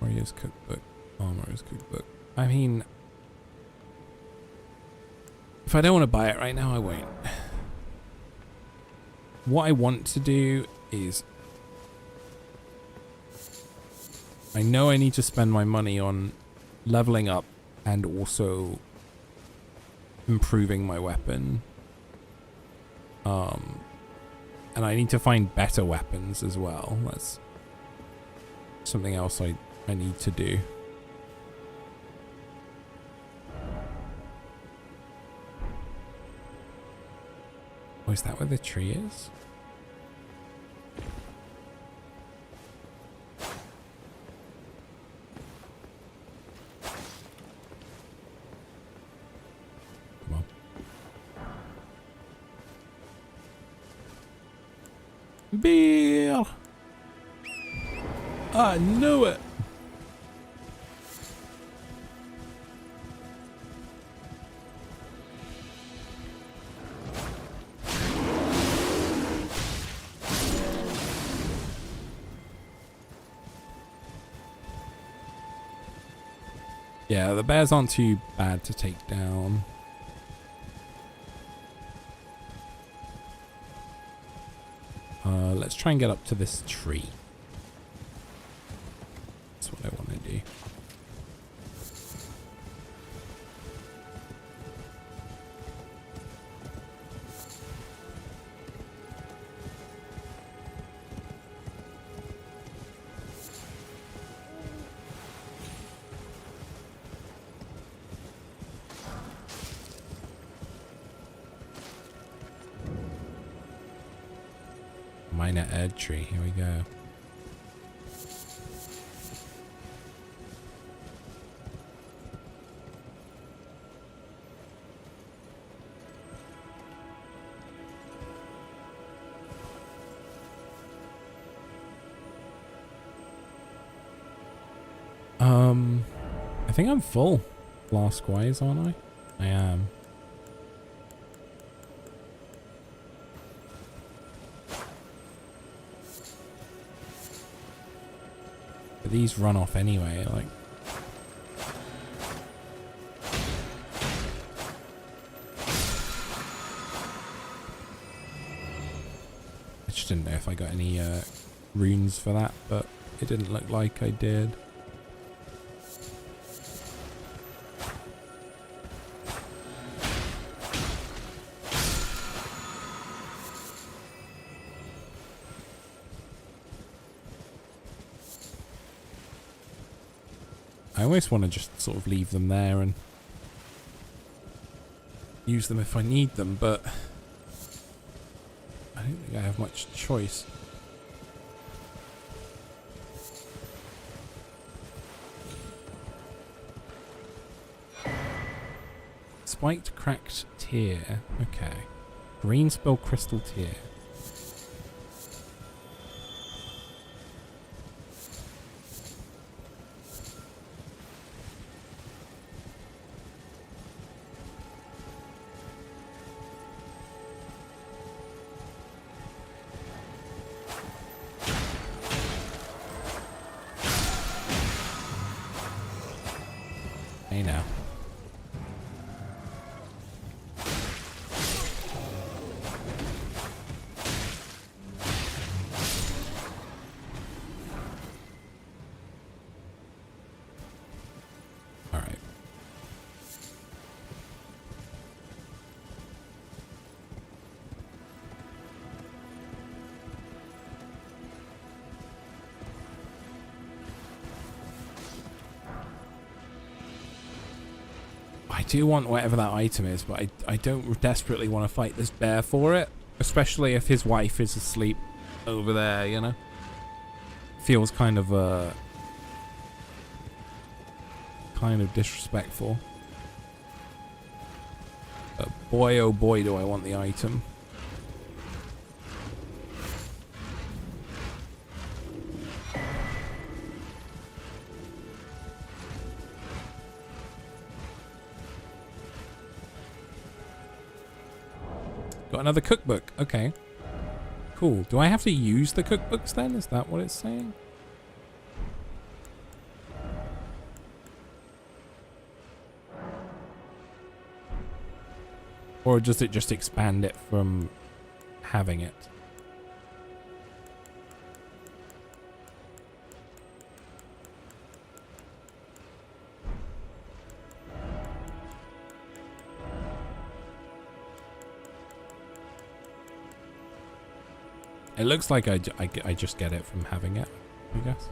Warrior's cookbook, Armorer's cookbook. I mean, if I don't want to buy it right now, I won't. What I want to do is, I know I need to spend my money on leveling up and also improving my weapon. And I need to find better weapons as well. That's something else I need to do. Oh, is that where the tree is? Come on. Beer! I knew it! Yeah, the bears aren't too bad to take down. Let's try and get up to this tree. That's what I want to do. Minor Erd Tree. Here we go. I think I'm full flask-wise, aren't I? I am. But these run off anyway, like... I just didn't know if I got any runes for that, but it didn't look like I did. I always want to just sort of leave them there and use them if I need them, but I don't think I have much choice. Spiked cracked tear. Okay. Green spell crystal tear. Hey now. All right. I do want whatever that item is, but I don't desperately want to fight this bear for it. Especially if his wife is asleep over there, you know? Feels kind of disrespectful. But boy, oh boy, do I want the item. Got another cookbook. Okay. Cool. Do I have to use the cookbooks then? Is that what it's saying? Or does it just expand it from having it? It looks like I just get it from having it, I guess.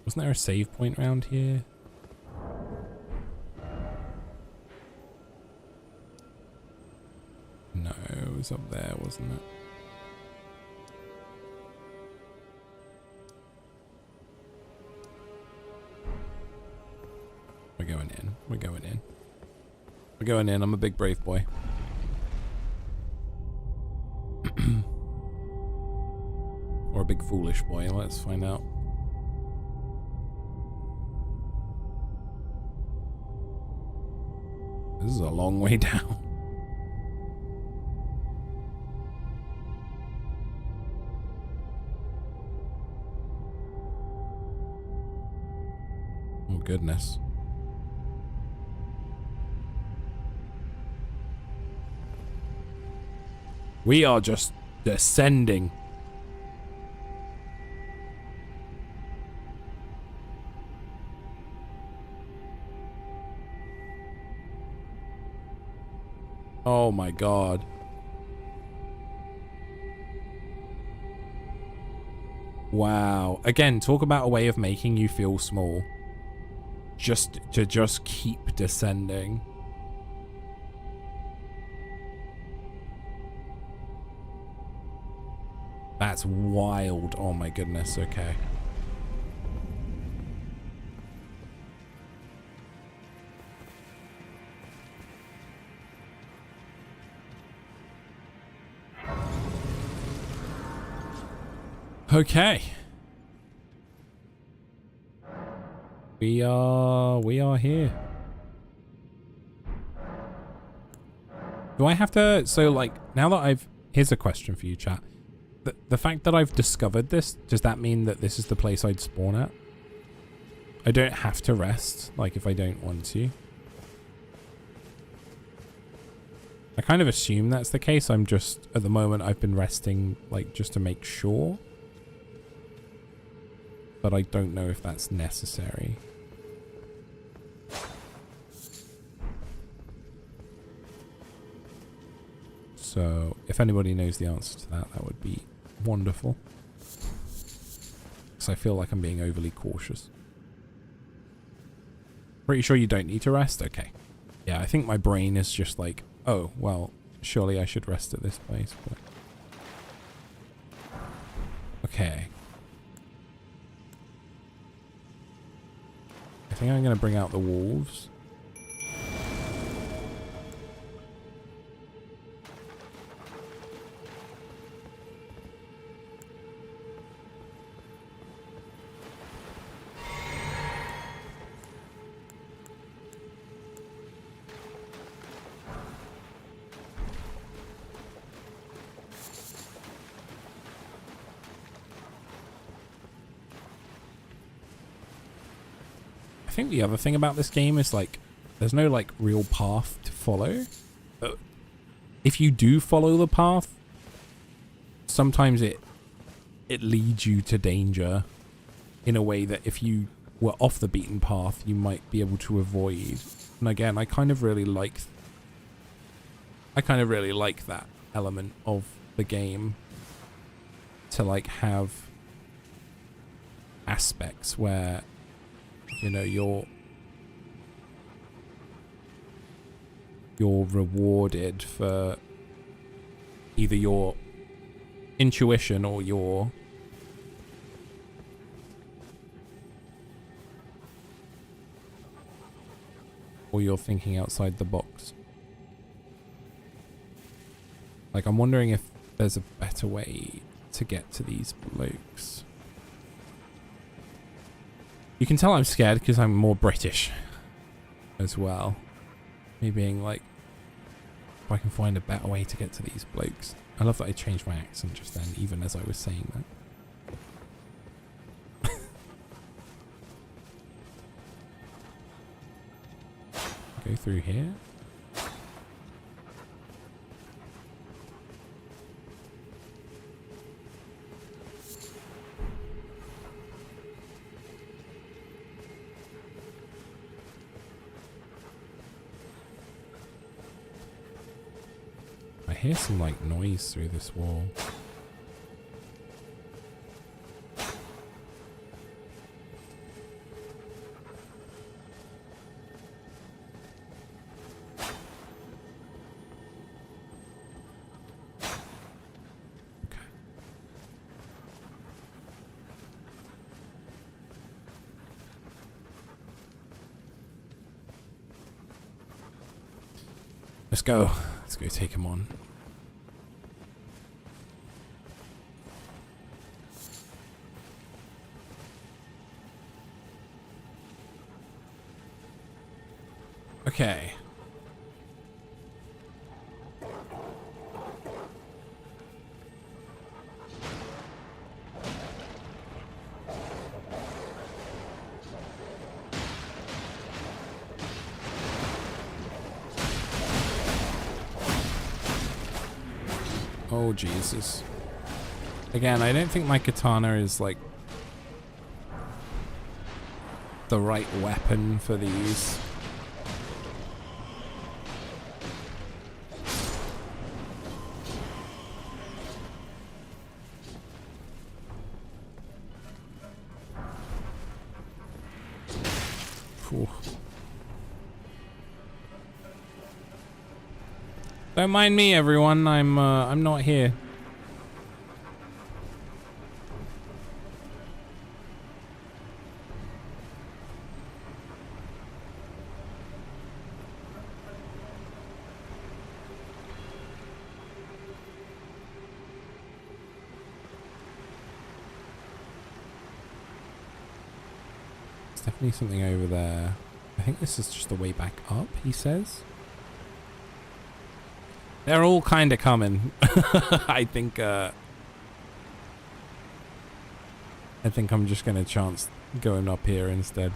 Wasn't there a save point around here? No, it was up there, wasn't it? We're going in. We're going in. We're going in. I'm a big brave boy. Or a big foolish boy. Let's find out. This is a long way down. Oh, goodness. We are just descending. Oh my god. Wow. Again, talk about a way of making you feel small. Just keep descending. That's wild. Oh my goodness. Okay. Okay. We are here. Do I have to, so like, now that here's a question for you, chat. The fact that I've discovered this, does that mean that this is the place I'd spawn at? I don't have to rest, like, if I don't want to. I kind of assume that's the case. I'm just, at the moment, I've been resting, like, just to make sure. But I don't know if that's necessary. So, if anybody knows the answer to that, that would be wonderful. Because I feel like I'm being overly cautious. Pretty sure you don't need to rest? Okay. Yeah, I think my brain is just like, oh, well, surely I should rest at this place. But... okay. I think I'm going to bring out the wolves. I think the other thing about this game is like there's no like real path to follow. But if you do follow the path, sometimes it leads you to danger in a way that if you were off the beaten path you might be able to avoid. And again, I kind of really like that element of the game, to like have aspects where, you know, you're rewarded for either your intuition or your thinking outside the box. Like, I'm wondering if there's a better way to get to these blokes. You can tell I'm scared because I'm more British as well. Me being like, if I can find a better way to get to these blokes. I love that I changed my accent just then, even as I was saying that. Go through here. I hear some like noise through this wall. Okay. Let's go. Let's go take him on. Okay. Oh, Jesus. Again, I don't think my katana is like the right weapon for these. Don't mind me, everyone. I'm not here. There's definitely something over there. I think this is just the way back up, he says. They're all kind of coming. I think I'm just going to chance going up here instead.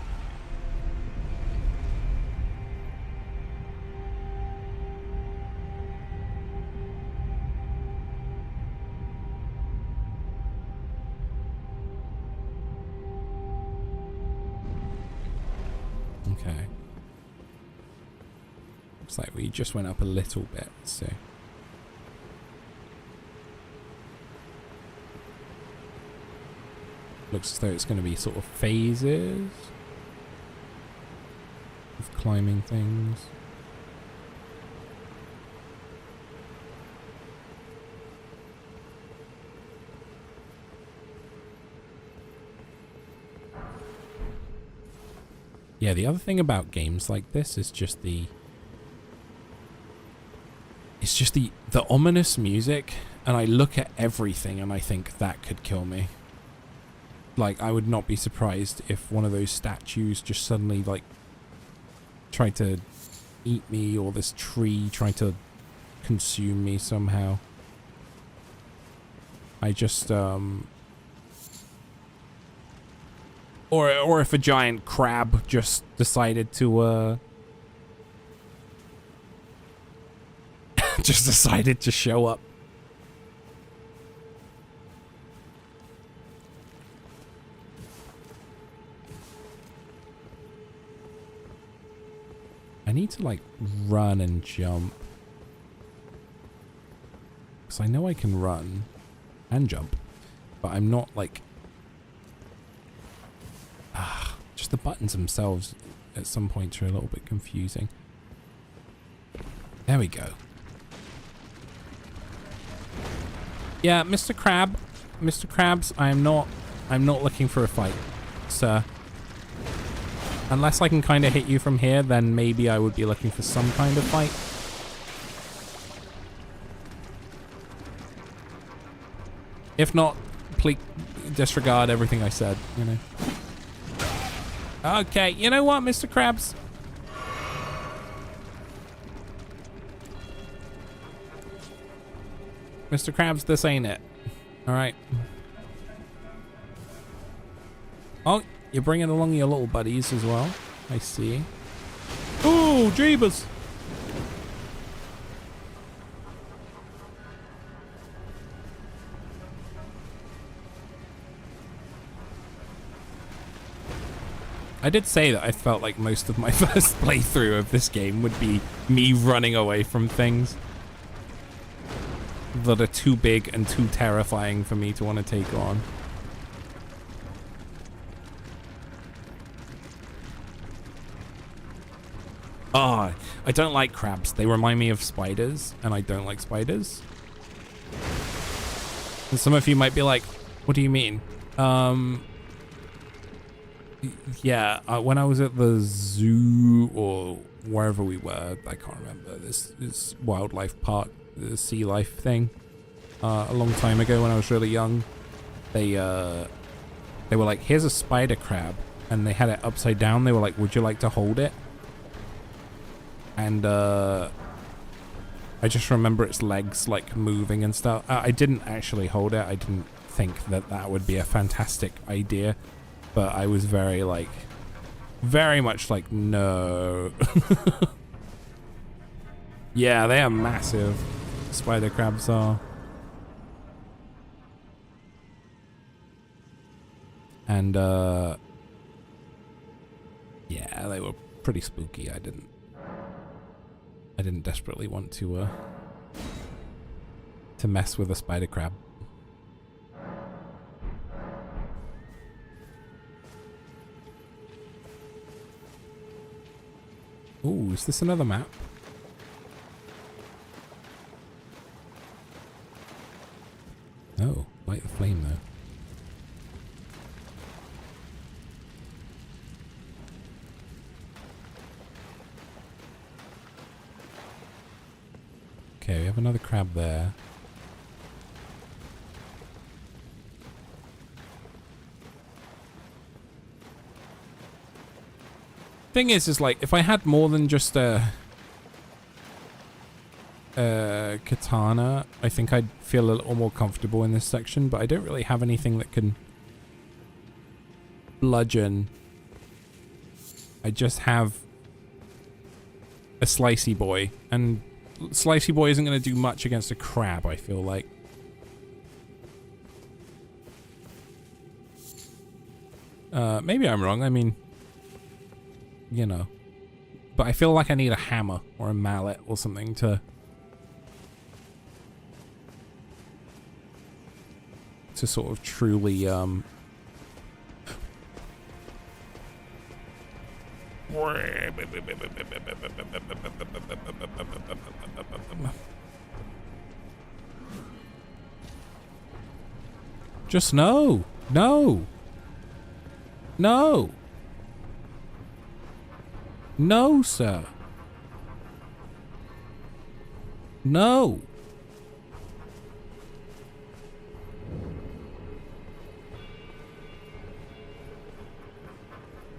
Okay. Looks like we just went up a little bit, so. Looks as though it's going to be sort of phases of climbing things. Yeah, the other thing about games like this is just the ominous music, and I look at everything and I think that could kill me. Like, I would not be surprised if one of those statues just suddenly, like, tried to eat me, or this tree tried to consume me somehow. I just, Or if a giant crab just decided to, just decided to show up. I need to, like, run and jump. Because I know I can run and jump, but I'm not, like... just the buttons themselves at some points are a little bit confusing. There we go. Yeah, Mr. Crab. Mr. Krabs, I'm not looking for a fight, sir. Unless I can kind of hit you from here, then maybe I would be looking for some kind of fight. If not, please disregard everything I said, you know. Okay, you know what, Mr. Krabs? Mr. Krabs, this ain't it. Alright. Oh, you're bringing along your little buddies as well. I see. Oh, jeebus! I did say that I felt like most of my first playthrough of this game would be me running away from things that are too big and too terrifying for me to want to take on. Oh, I don't like crabs. They remind me of spiders, and I don't like spiders. And some of you might be like, what do you mean? Yeah, when I was at the zoo or wherever we were, I can't remember, this wildlife park, the sea life thing, a long time ago when I was really young, they were like, here's a spider crab, and they had it upside down. They were like, would you like to hold it? And I just remember its legs like moving and stuff. I didn't actually hold it. I didn't think that that would be a fantastic idea. But I was very much like, no. Yeah, they are massive. Spider crabs are. And, yeah, they were pretty spooky. I didn't desperately want to mess with a spider crab. Ooh, is this another map? Okay, we have another crab there. Thing is like, if I had more than just a katana, I think I'd feel a little more comfortable in this section, but I don't really have anything that can bludgeon. I just have a slicey boy, and slicey boy isn't going to do much against a crab, I feel like. Maybe I'm wrong, I mean, you know. But I feel like I need a hammer or a mallet or something to sort of truly just no. No, sir. No.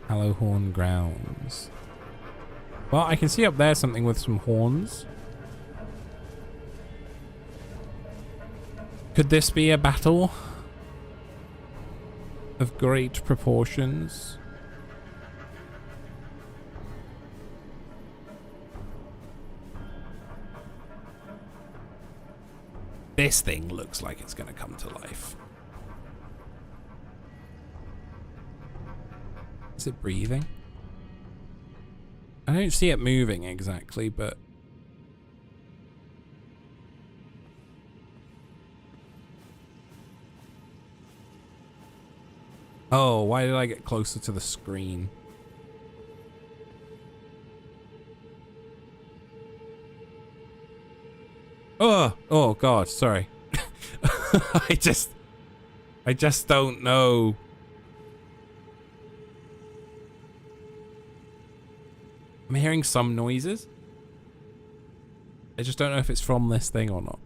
Hallowhorn grounds. Well, I can see up there something with some horns. Could this be a battle of great proportions? This thing looks like it's going to come to life. Is it breathing? I don't see it moving exactly, but... Oh, why did I get closer to the screen? Oh God, sorry. I just don't know. I'm hearing some noises. I just don't know if it's from this thing or not.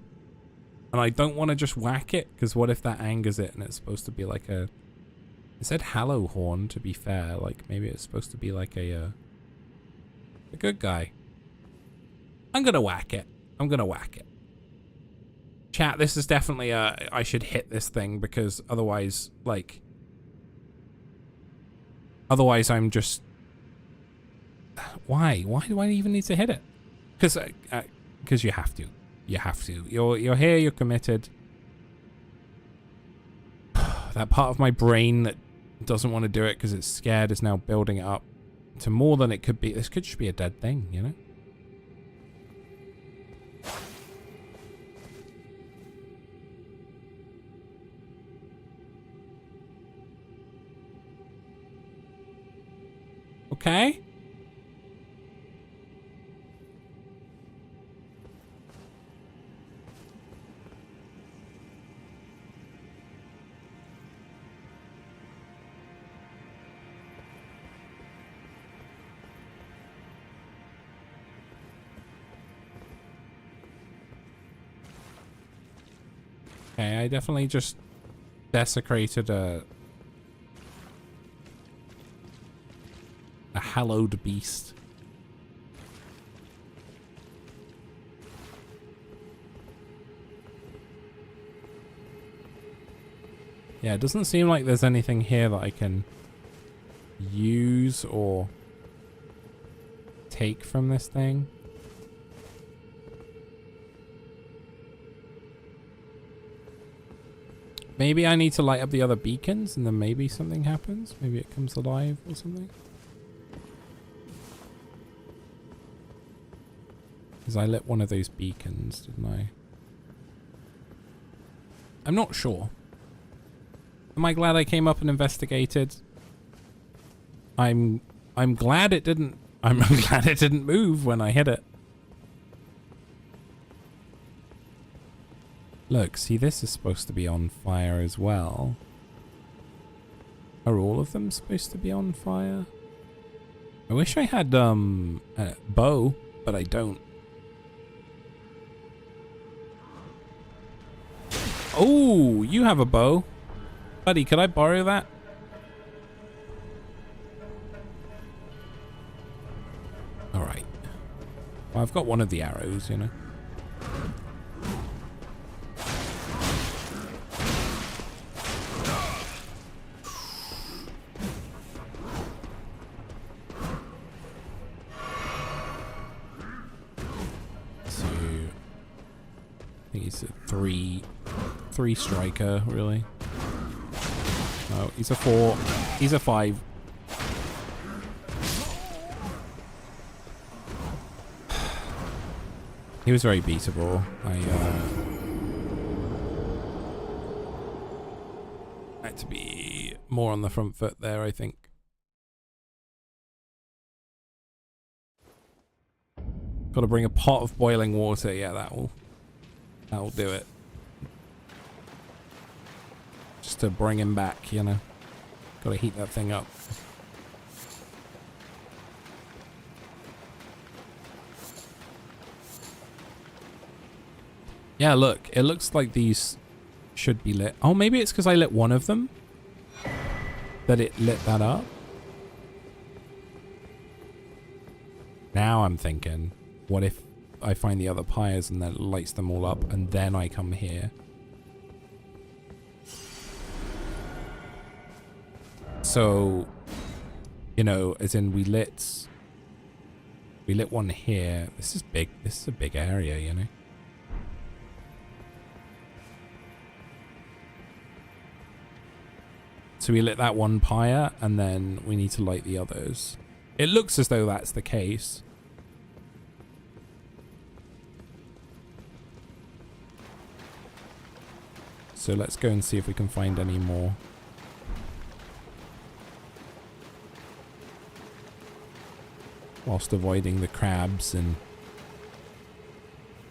And I don't want to just whack it, because what if that angers it and it's supposed to be like a... It said Hallowhorn, to be fair. Like, maybe it's supposed to be like a good guy. I'm gonna whack it. I'm gonna whack it. Chat, this is definitely I should hit this thing, because otherwise, like... Otherwise I'm just... Why? Why do I even need to hit it? Because you have to. You have to. You're here, you're committed. That part of my brain that doesn't want to do it because it's scared is now building it up to more than it could be. This could just be a dead thing, you know? Okay. Okay, I definitely just desecrated a hallowed beast. Yeah, it doesn't seem like there's anything here that I can use or take from this thing. Maybe I need to light up the other beacons and then maybe something happens. Maybe it comes alive or something. Because I lit one of those beacons, didn't I? I'm not sure. Am I glad I came up and investigated? I'm glad it didn't... I'm glad it didn't move when I hit it. Look, see, this is supposed to be on fire as well. Are all of them supposed to be on fire? I wish I had a bow, but I don't. Oh, you have a bow. Buddy, could I borrow that? Alright. Well, I've got one of the arrows, you know. So, I think he's a three striker, really. No, he's a 4. He's a 5. He was very beatable. I had to be more on the front foot there, I think. Got to bring a pot of boiling water. Yeah, that'll do it. Just to bring him back, you know. Got to heat that thing up. Yeah, look. It looks like these should be lit. Oh, maybe it's because I lit one of them that it lit that up. Now I'm thinking, what if I find the other pyres and then it lights them all up and then I come here? So, you know, as in we lit one here. This is big. This is a big area, you know. So we lit that one pyre and then we need to light the others. It looks as though that's the case. So let's go and see if we can find any more. Whilst avoiding the crabs and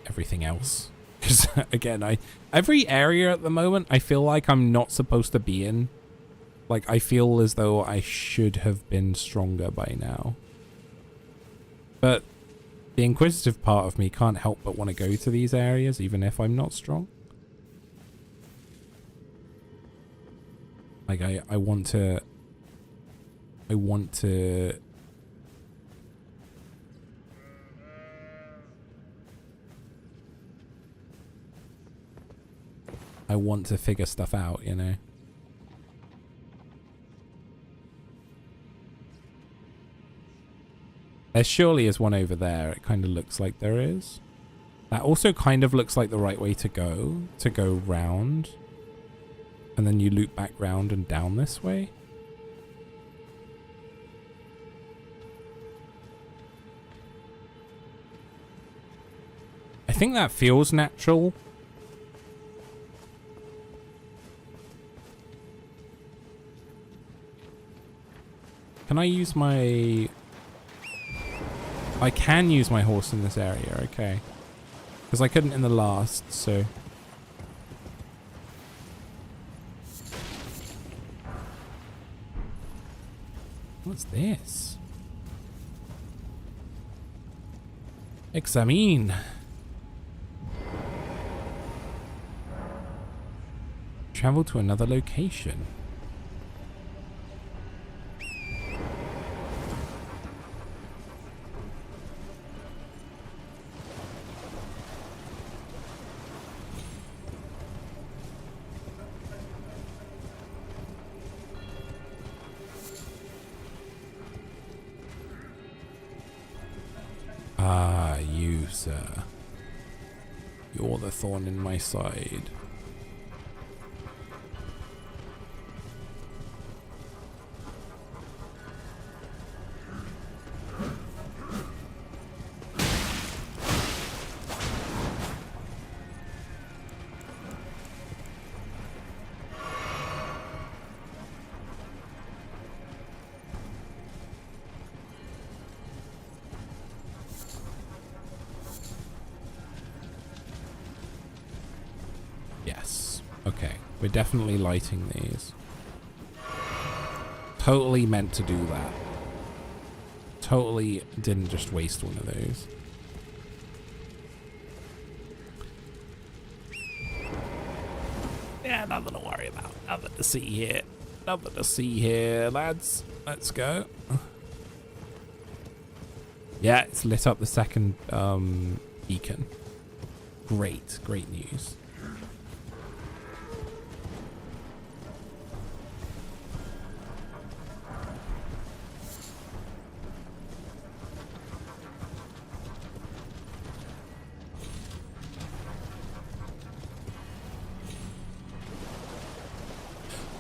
everything else. Because again, every area at the moment I feel like I'm not supposed to be in. Like, I feel as though I should have been stronger by now. But the inquisitive part of me can't help but want to go to these areas, even if I'm not strong. Like, I want to... I want to figure stuff out, you know? There surely is one over there. It kind of looks like there is. That also kind of looks like the right way to go round. And then you loop back round and down this way. I think that feels natural. Can I use my... I can use my horse in this area, okay. Because I couldn't in the last, so... What's this? Examine. Travel to another location. Ah, you, sir. You're the thorn in my side. Yes. Okay. We're definitely lighting these. Totally meant to do that. Totally didn't just waste one of those. Yeah, nothing to worry about. Nothing to see here. Nothing to see here, lads. Let's go. Yeah, it's lit up the second beacon. Great, great news.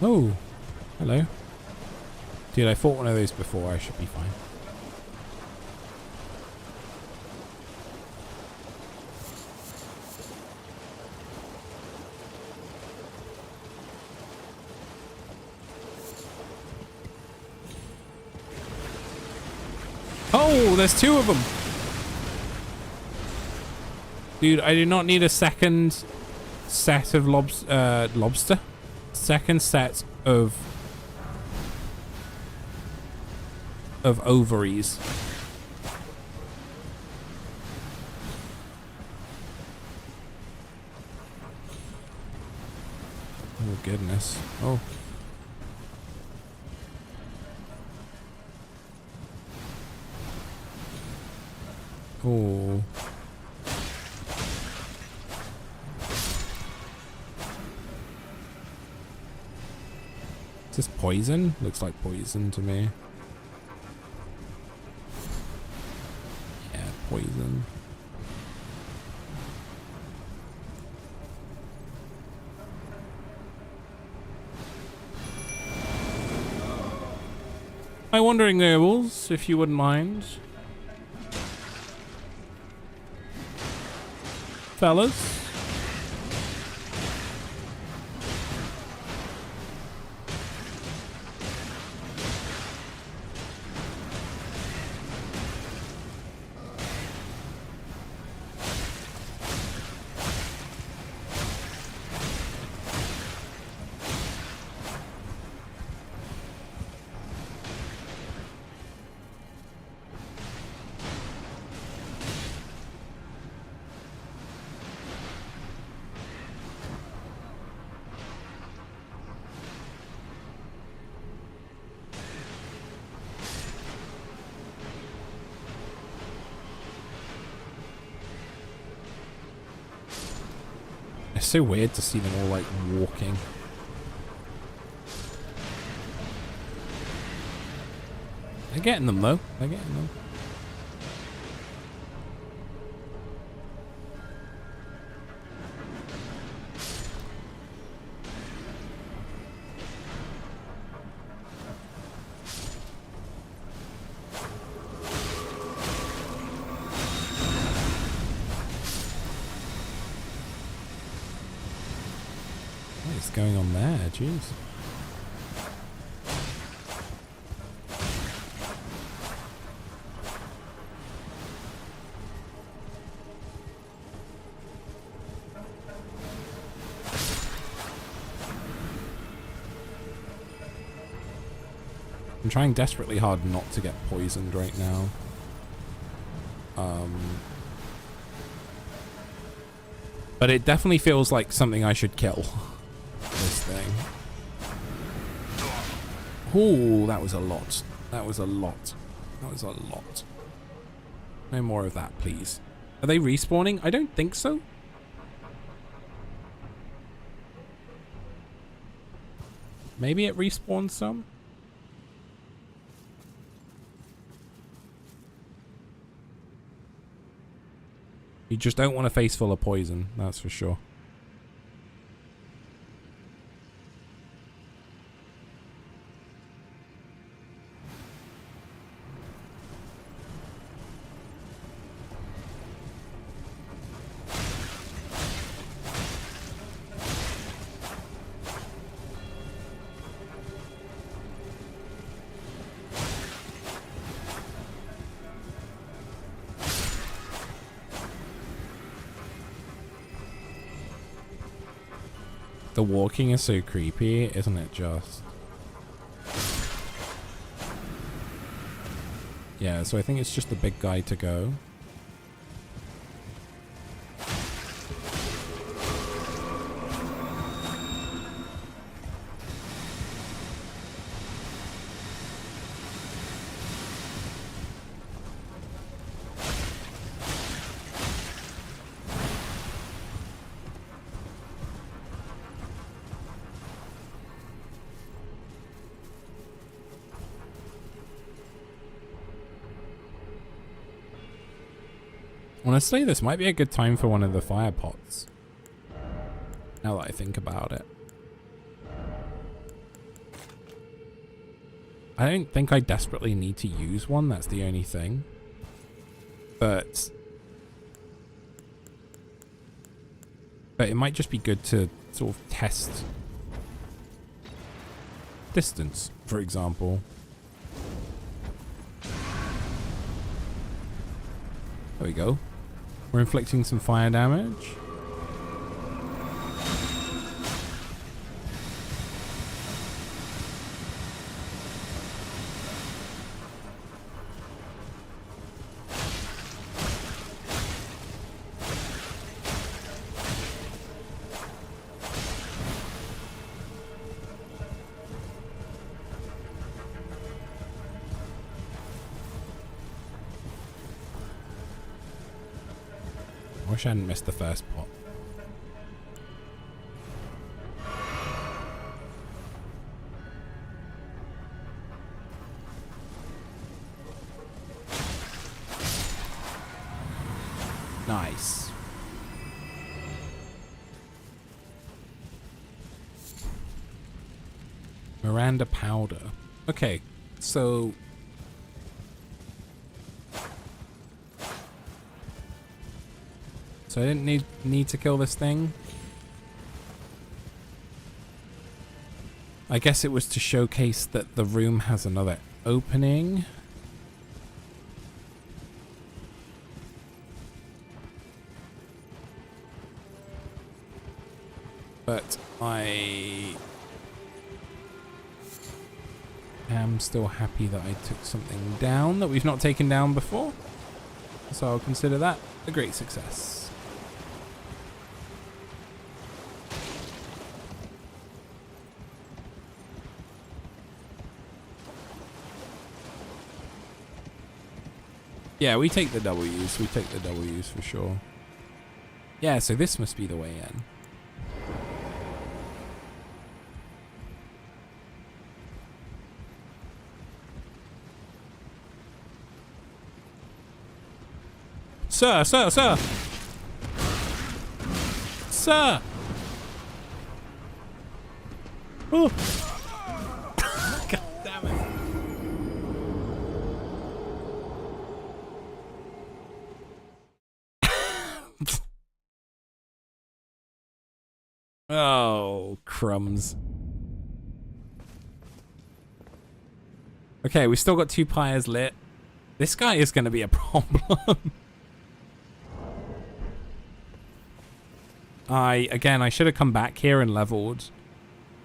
Oh, hello. Dude, I fought one of those before. I should be fine. Oh, there's two of them. Dude, I do not need a second set of lobster. Second set of ovaries. Oh goodness. Oh. Oh. Is this poison? Looks like poison to me. Yeah, poison. My wandering nobles, if you wouldn't mind. Fellas. It's so weird to see them all like walking. They're getting them though. They're getting them. What's going on there? Jeez. I'm trying desperately hard not to get poisoned right now. But it definitely feels like something I should kill. This thing. Ooh, that was a lot. That was a lot. That was a lot. No more of that, please. Are they respawning? I don't think so. Maybe it respawns some. You just don't want a face full of poison, that's for sure. The walking is so creepy, isn't it just? Yeah, so I think it's just the big guy to go. Honestly, this might be a good time for one of the fire pots. Now that I think about it. I don't think I desperately need to use one, that's the only thing. But it might just be good to sort of test distance, for example. There we go. We're inflicting some fire damage. I wish I hadn't missed the first pot. Nice. Miranda powder. Okay, so I didn't need to kill this thing. I guess it was to showcase that the room has another opening. But I am still happy that I took something down that we've not taken down before. So I'll consider that a great success. Yeah, we take the W's. We take the W's for sure. Yeah, so this must be the way in. Sir, sir, sir! Sir! Oh! God damn it. Oh, crumbs. Okay, we've still got 2 pyres lit. This guy is going to be a problem. I should have come back here and leveled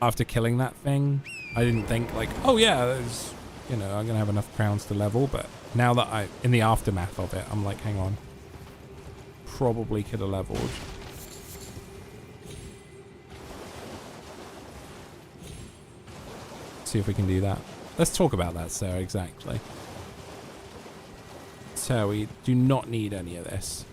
after killing that thing. I didn't think like, oh yeah, there's, you know, I'm going to have enough crowns to level. But now that in the aftermath of it, I'm like, hang on. Probably could have leveled. See if we can do that. Let's talk about that, sir, exactly. So we do not need any of this.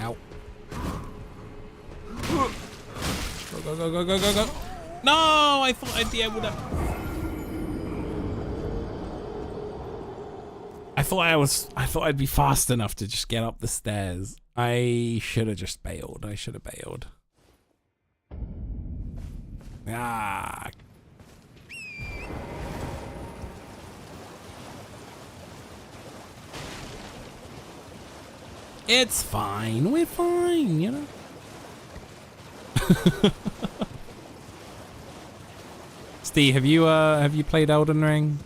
Ow. Go, go, go, go, go, go. No, I thought I'd be able to. I thought I'd be fast enough to just get up the stairs. I should have just bailed. I should have bailed. Ah. It's fine. We're fine, you know. Steve, have you played Elden Ring?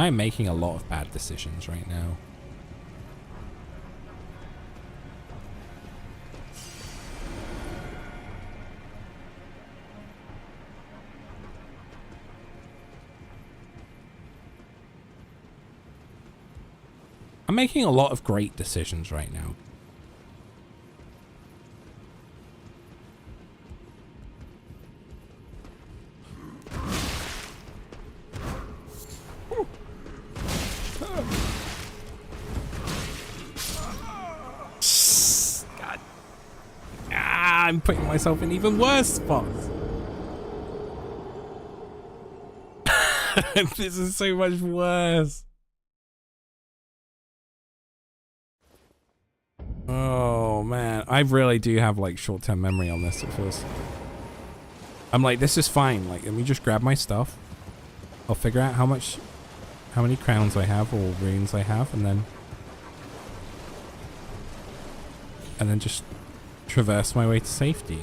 I'm making a lot of bad decisions right now. I'm making a lot of great decisions right now. God. Ah, I'm putting myself in even worse spots. This is so much worse. Oh man, I really do have like short-term memory on this. It feels. I'm like, this is fine. Like, let me just grab my stuff. I'll figure out how many crowns I have or runes I have, and then just traverse my way to safety.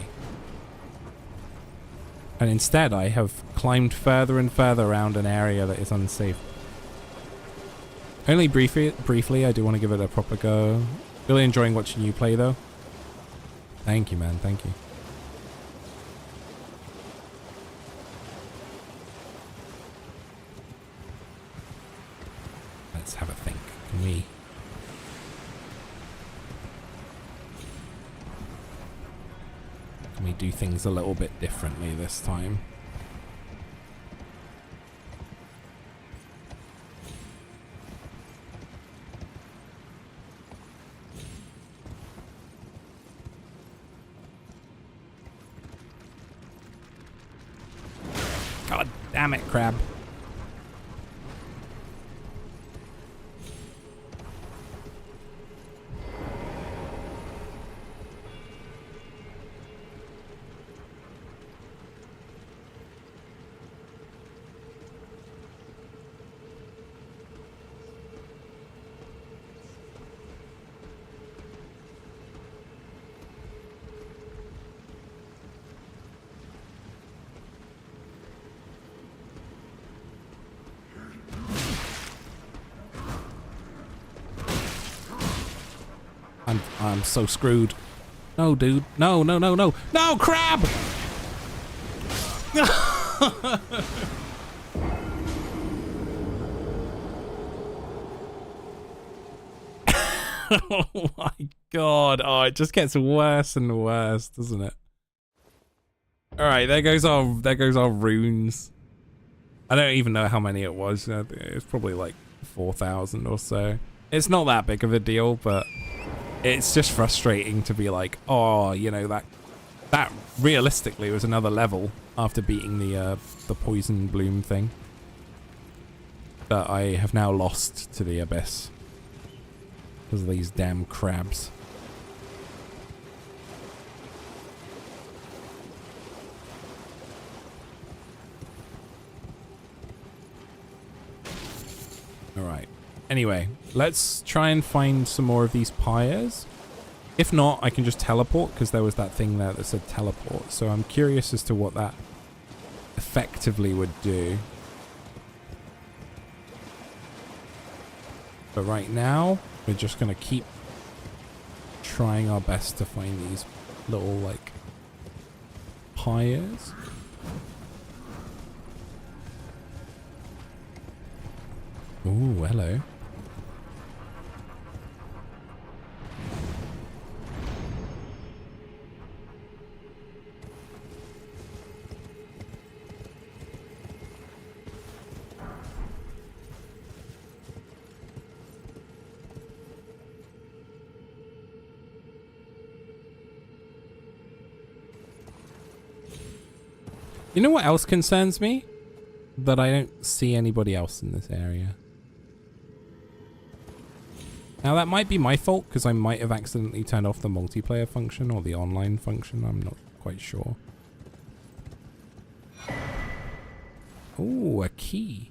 And instead, I have climbed further and further around an area that is unsafe. Only briefly, I do want to give it a proper go. Really enjoying watching you play, though. Thank you, man. Thank you. Let's have a think. Can we do things a little bit differently this time? God damn it, crab. I'm so screwed. No, dude. No, no, no, no. No, crab! Oh my god. Oh, it just gets worse and worse, doesn't it? Alright, there goes our runes. I don't even know how many it was. It's probably like 4,000 or so. It's not that big of a deal, but it's just frustrating to be like, oh, you know, that realistically was another level after beating the poison bloom thing that I have now lost to the abyss because of these damn crabs. All right. Anyway, let's try and find some more of these pyres. If not, I can just teleport because there was that thing there that said teleport. So I'm curious as to what that effectively would do. But right now, we're just going to keep trying our best to find these little, like, pyres. Ooh, hello. You know what else concerns me? That I don't see anybody else in this area. Now that might be my fault because I might have accidentally turned off the multiplayer function or the online function. I'm not quite sure. Ooh, a key.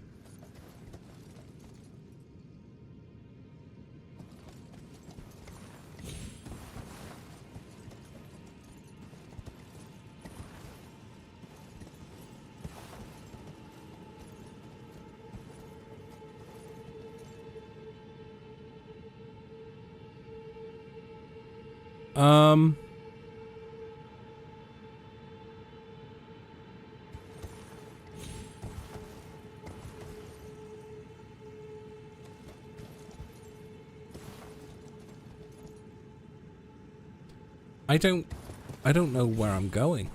I don't know where I'm going.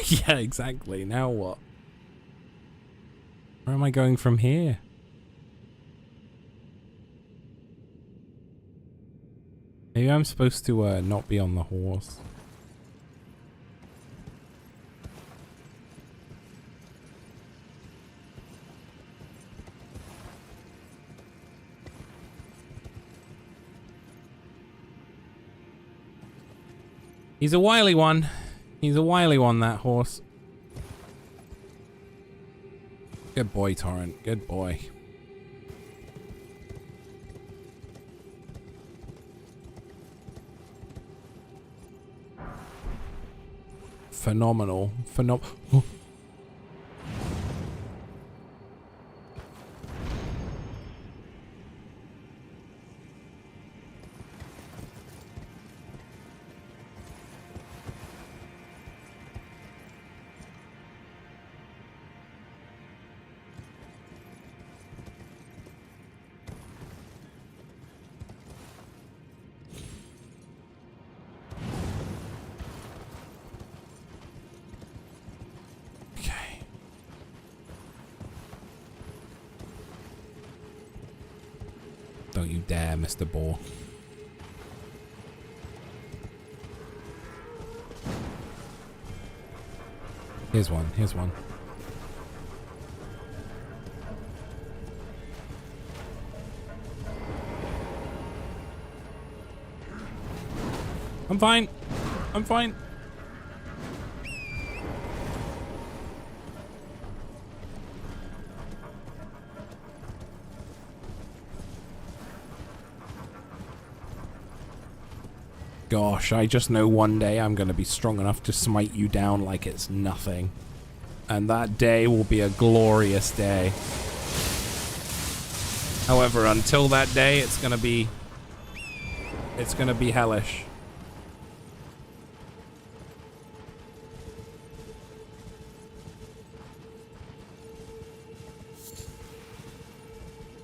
Yeah, exactly. Now what? Where am I going from here? Maybe I'm supposed to not be on the horse. He's a wily one. He's a wily one, that horse. Good boy, Torrent. Good boy. Phenomenal. Oh. Don't you dare, Mr. Boar. Here's one, here's one. I'm fine. I'm fine. Gosh, I just know one day I'm going to be strong enough to smite you down like it's nothing. And that day will be a glorious day. However, until that day, it's going to be hellish.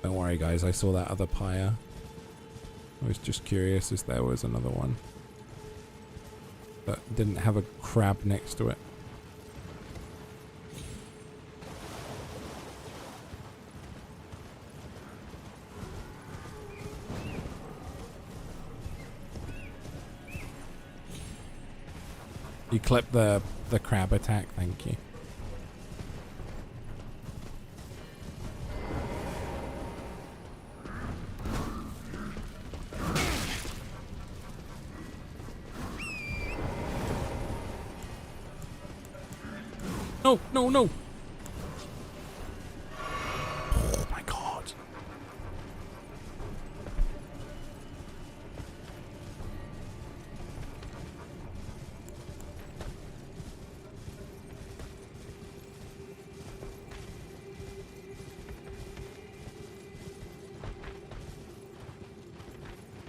Don't worry, guys. I saw that other pyre. I was just curious if there was another one that didn't have a crab next to it. You clipped the crab attack, thank you. No, no, no. Oh my god.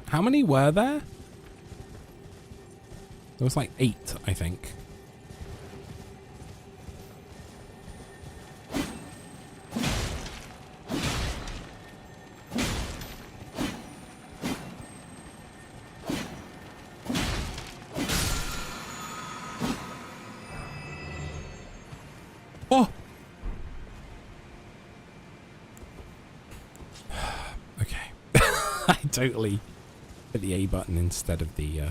How many were there? There was like 8, I think. Oh! Okay. I totally hit the A button instead of the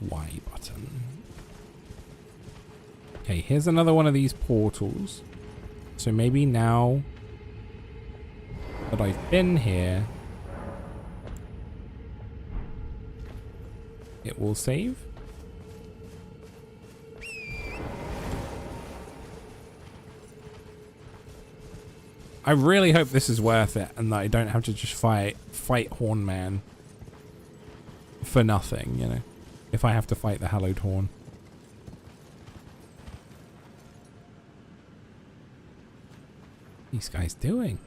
Y button. Okay, here's another one of these portals. So maybe now that I've been here, it will save. I really hope this is worth it and that I don't have to just fight Hornman for nothing, you know, if I have to fight the Hallowed Horn. these guys doing?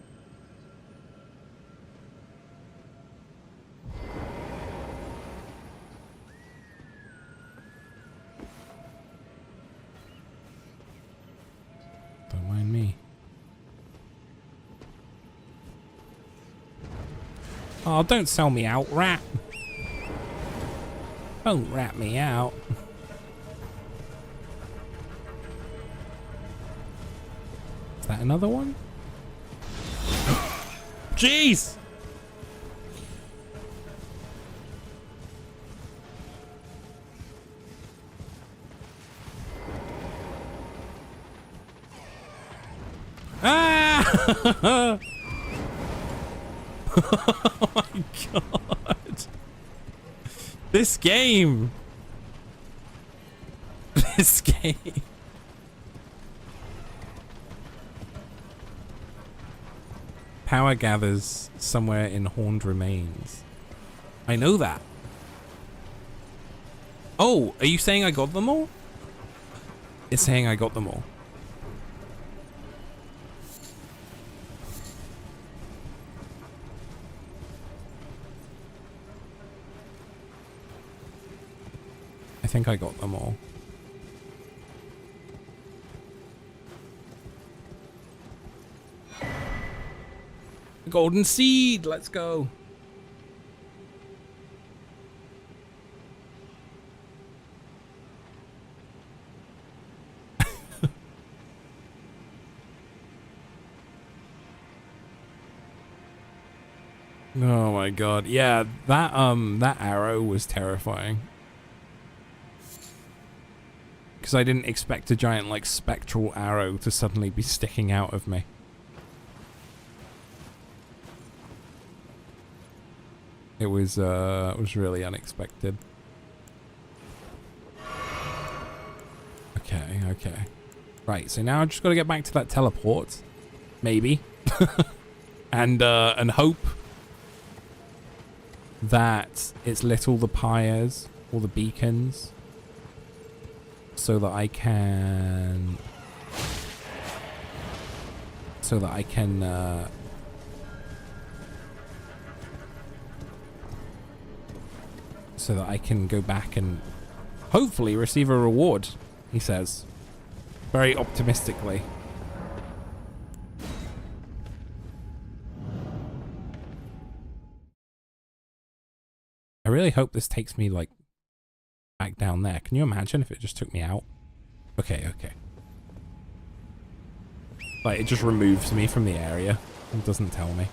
Don't mind me. Oh, don't sell me out, rat. Don't rat me out. Is that another one? Jeez! Ah! Oh my god. This game. This game. Power gathers somewhere in horned remains. I know that. Oh, are you saying I got them all? It's saying I got them all. I think I got them all. Golden seed, let's go. Oh my god. Yeah, that arrow was terrifying. Because I didn't expect a giant like spectral arrow to suddenly be sticking out of me. It was really unexpected. Okay, okay. Right, so now I just got to get back to that teleport, maybe, and hope that it's lit all the pyres, all the beacons, so that I can, so that I can go back and hopefully receive a reward, he says, very optimistically. I really hope this takes me like back down there. Can you imagine if it just took me out? Okay, okay. Like it just removes me from the area and doesn't tell me.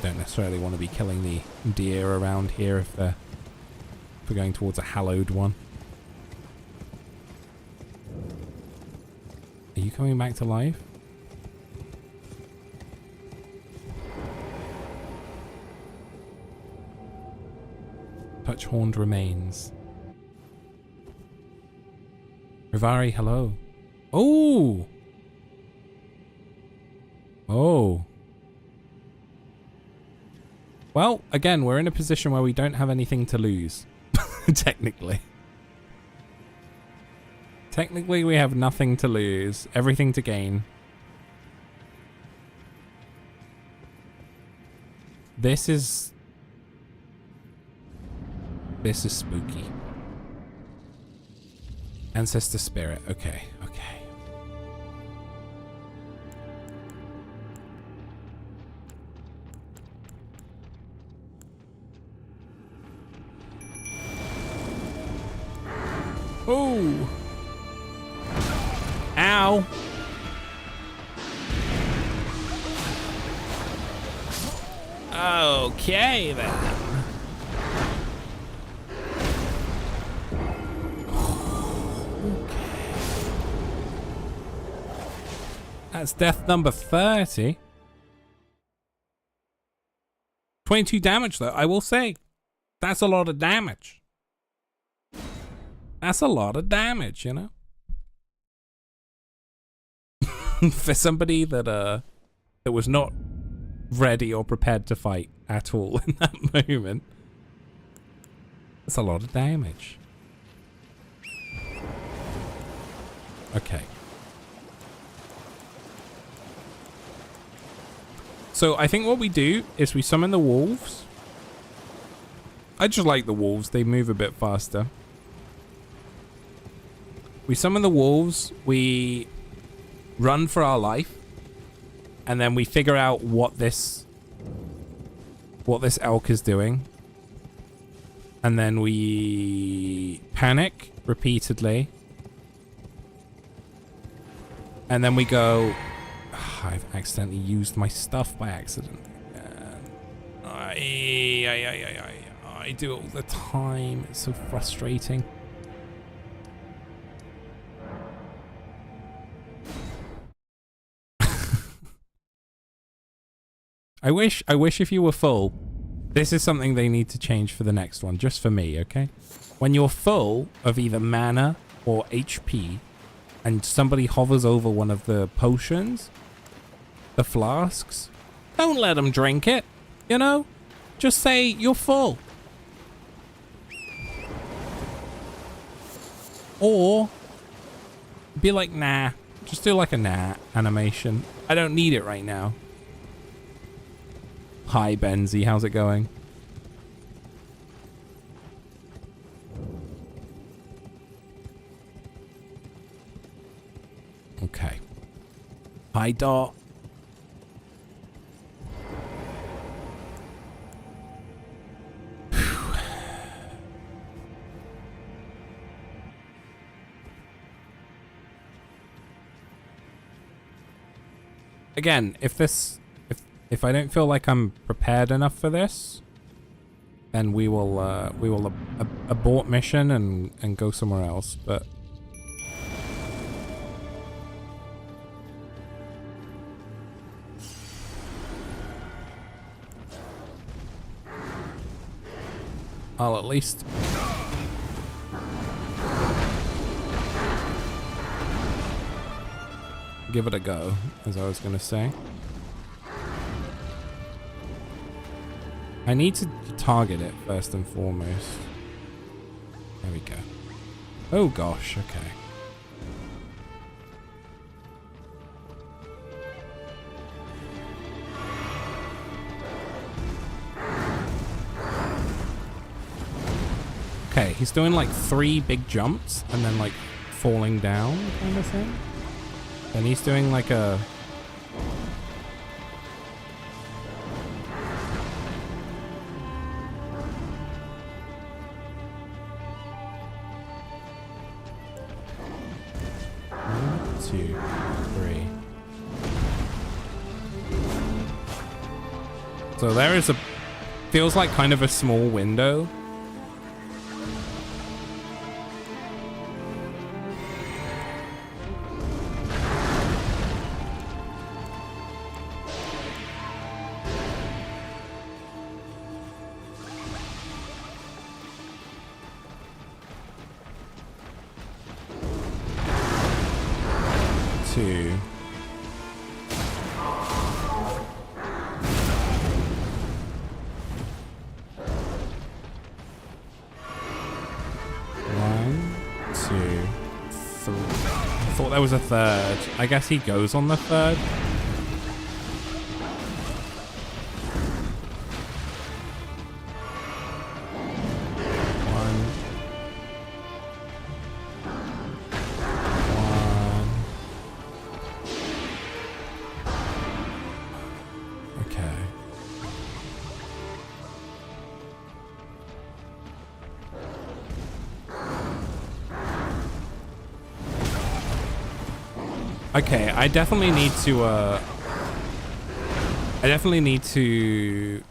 Don't necessarily want to be killing the deer around here if we're going towards a hallowed one. Are you coming back to life? Touch horned remains. Rivari, hello. Oh! Oh. Well, again, we're in a position where we don't have anything to lose. Technically. Technically, we have nothing to lose, everything to gain. This is spooky. Ancestor spirit. Okay, okay. Oh! Ow! Okay then. That's death number 30. 22 damage though, I will say. That's a lot of damage. That's a lot of damage, you know? For somebody that was not ready or prepared to fight at all in that moment. That's a lot of damage. Okay. So I think what we do is we summon the wolves. I just like the wolves. They move a bit faster. We summon the wolves. We run for our life. And then we figure out what this elk is doing. And then we panic repeatedly. And then we go... I've accidentally used my stuff by accident. I do it all the time. It's so frustrating. I wish if you were full. This is something they need to change for the next one, just for me, okay? When you're full of either mana or HP, and somebody hovers over one of the potions, the flasks, don't let them drink it, you know? Just say you're full. Or be like, nah. Just do like a nah animation. I don't need it right now. Hi, Benzie. How's it going? Okay. Hi, Dot. Again, if I don't feel like I'm prepared enough for this, then we will abort mission and go somewhere else. But I'll at least give it a go, as I was gonna say. I need to target it first and foremost. There we go. Oh gosh, okay. Okay, he's doing like 3 big jumps and then like falling down kind of thing. Then he's doing like a... Two, three. So there is a... Feels like kind of a small window. Was a third. I guess he goes on the third. One. Okay. Okay, I definitely need to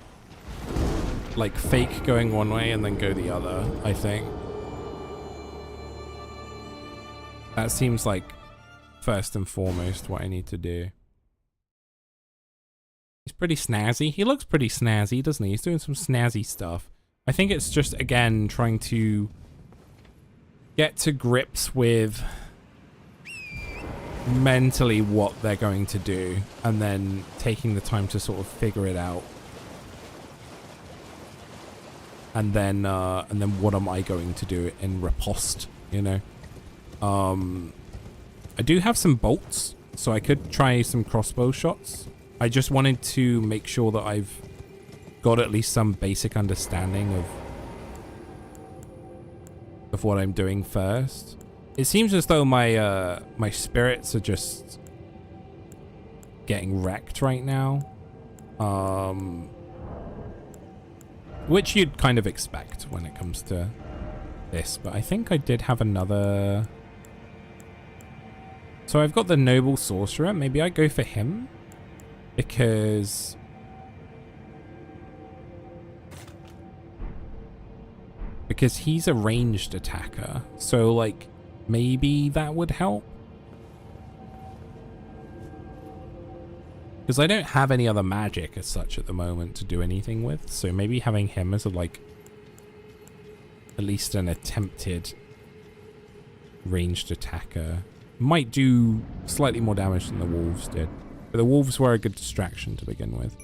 like fake going one way and then go the other, I think. That seems like first and foremost what I need to do. He's pretty snazzy. He looks pretty snazzy, doesn't he? He's doing some snazzy stuff. I think it's just, again, trying to get to grips with mentally what they're going to do and then taking the time to sort of figure it out. And then what am I going to do in riposte, you know? I do have some bolts, so I could try some crossbow shots. I just wanted to make sure that I've got at least some basic understanding of what I'm doing first. It seems as though my my spirits are just getting wrecked right now. Which you'd kind of expect when it comes to this, but I think I did have another. So I've got the Noble Sorcerer. Maybe I go for him because he's a ranged attacker. So like maybe that would help. Because I don't have any other magic as such at the moment to do anything with. So maybe having him as a, like, at least an attempted ranged attacker might do slightly more damage than the wolves did. But the wolves were a good distraction to begin with.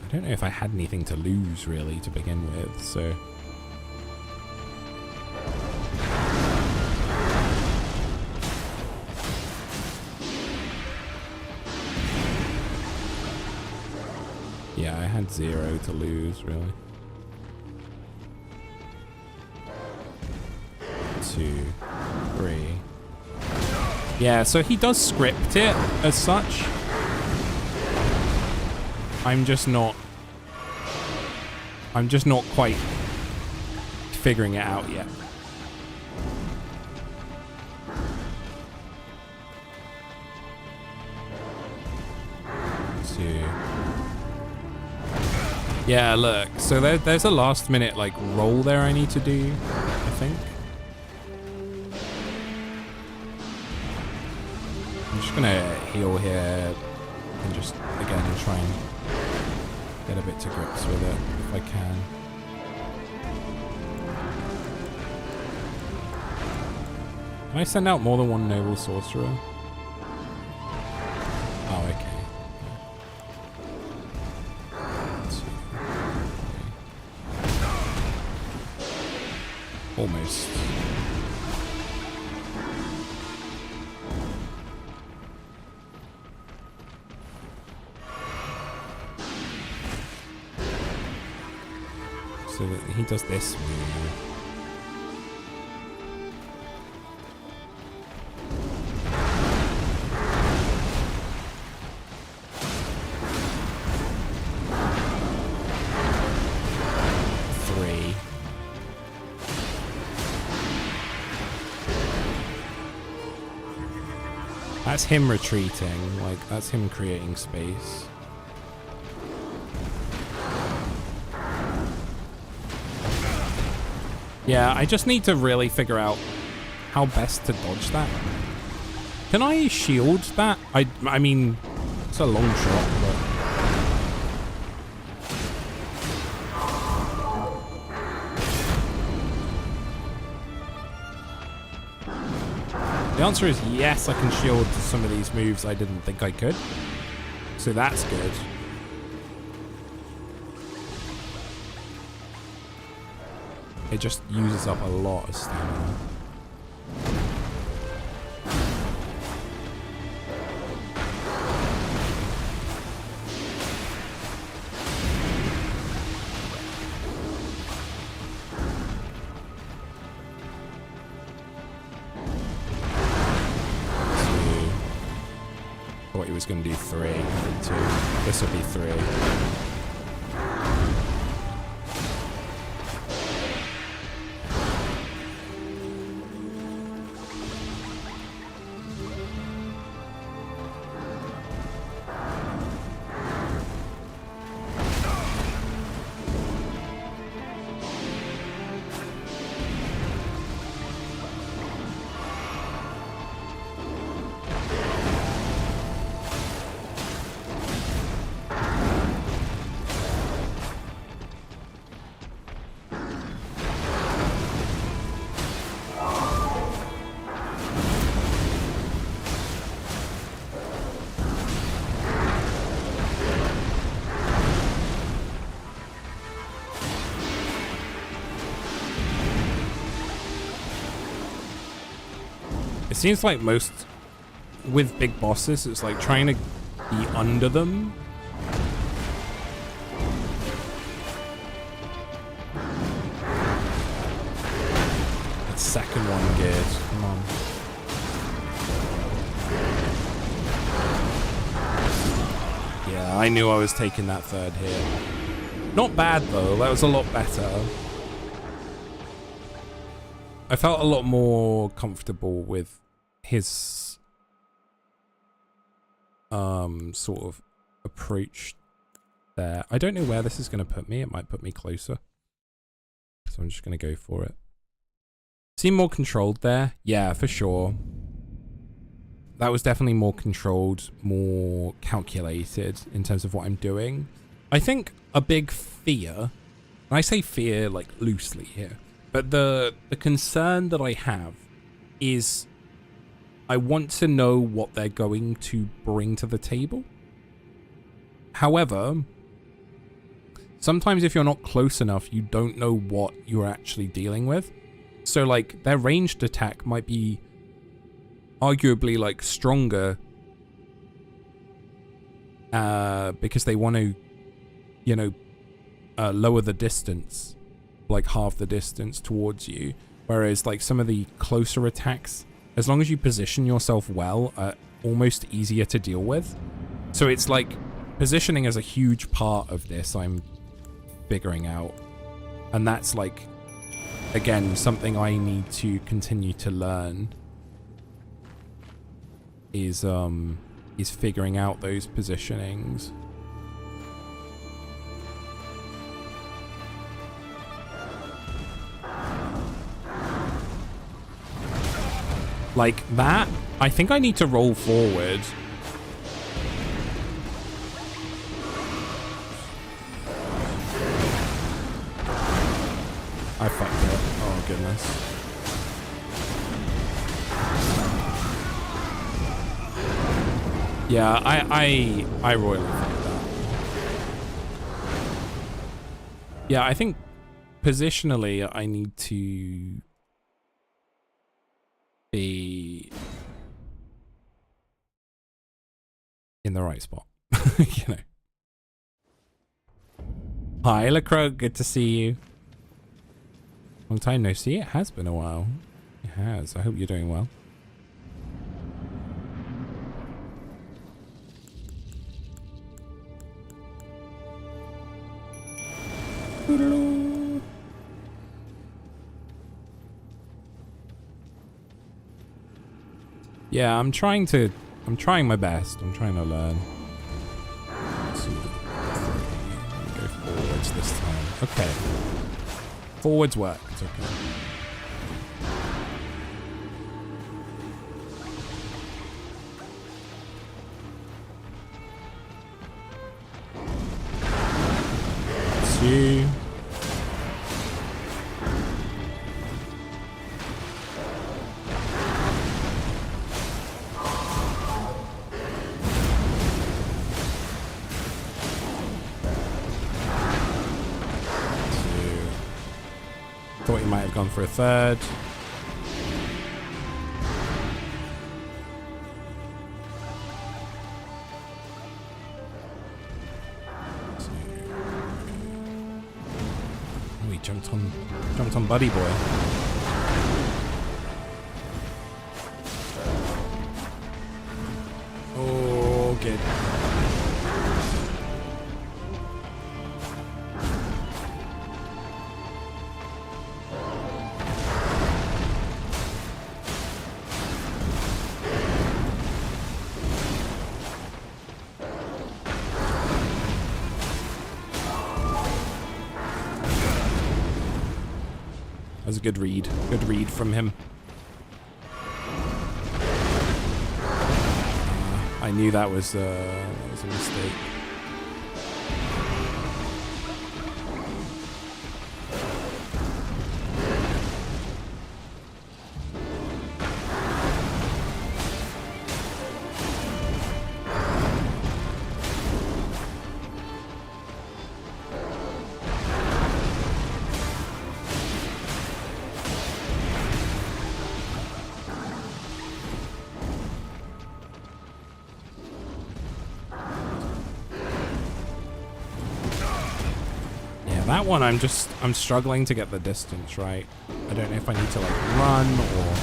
I don't know if I had anything to lose, really, to begin with, so... Yeah, I had 0 to lose, really. 2, 3... Yeah, so he does script it as such. I'm just not quite figuring it out yet. Yeah, look. So there's a last minute like roll there I need to do, I think. I'm just gonna heal here and just again try and get a bit to grips with it if I can. Can I send out more than one Noble Sorcerer? Oh, okay. 2, 3. Almost. So that he does this move. That's him retreating, like that's him creating space. Yeah, I just need to really figure out how best to dodge that. Can I shield that? I mean, it's a long shot, but... The answer is yes, I can shield some of these moves I didn't think I could. So that's good. It just uses up a lot of stamina. Thought he was going to do 3. I did 2. This will be 3. seems like most with big bosses, it's like trying to be under them. That second one geared. Come on. Yeah, I knew I was taking that third hit. Not bad though, that was a lot better. I felt a lot more comfortable with his sort of approach there. I don't know where this is going to put me. It might put me closer. So I'm just going to go for it. Seem more controlled there? Yeah, for sure. That was definitely more controlled, more calculated in terms of what I'm doing. I think a big fear, and I say fear like loosely here, but the concern that I have is I want to know what they're going to bring to the table. However, sometimes if you're not close enough, you don't know what you're actually dealing with. So like their ranged attack might be arguably like stronger because they want to, you know, lower the distance, like half the distance towards you. Whereas like some of the closer attacks, as long as you position yourself well, are almost easier to deal with. So it's like positioning is a huge part of this I'm figuring out. And that's like, again, something I need to continue to learn is figuring out those positionings. Like that, I think I need to roll forward. I fucked it. Oh goodness. Yeah, I royally fucked that. Yeah, I think positionally I need to be in the right spot. You know. Hi, Lacroix, good to see you. Long time no see. It has been a while. It has. I hope you're doing well. Yeah, I'm trying my best. I'm trying to learn. Let's see. Let me go forwards this time. Okay. Forwards work. It's okay. Two. Thought he might have gone for a third. Oh, he jumped on Buddy Boy. Oh, good. That was a good read. Good read from him. I knew that was a mistake. that one I'm struggling to get the distance right. I don't know if I need to like run or...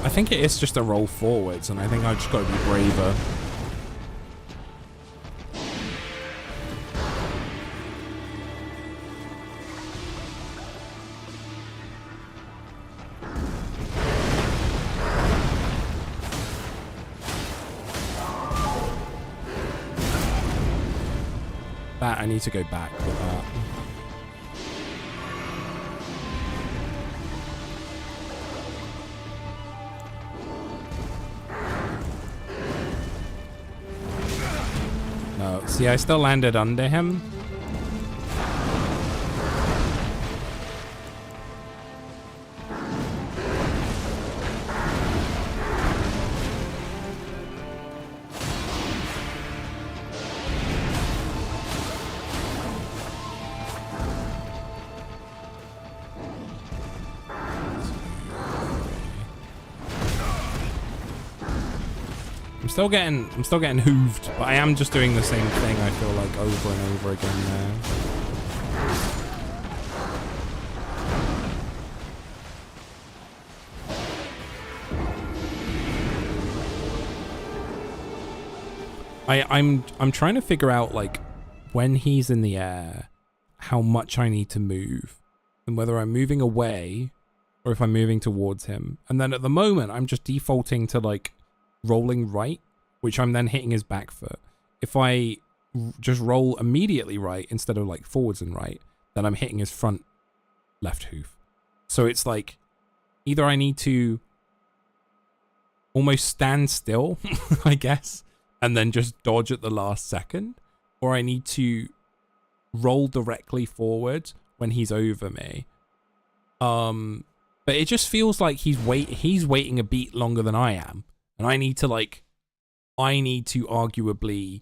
I think it is just a roll forwards, and I think I just got to be braver. That I need to go back with that. See, I still landed under him. I'm still getting hooved, but I am just doing the same thing, I feel like, over and over again now. I'm trying to figure out, like, when he's in the air, how much I need to move, and whether I'm moving away or if I'm moving towards him. And then at the moment, I'm just defaulting to, like, rolling right, which I'm then hitting his back foot. If I just roll immediately right instead of like forwards and right, then I'm hitting his front left hoof. So it's like either I need to almost stand still, I guess, and then just dodge at the last second, or I need to roll directly forward when he's over me. But it just feels like he's waiting a beat longer than I am. And I need to arguably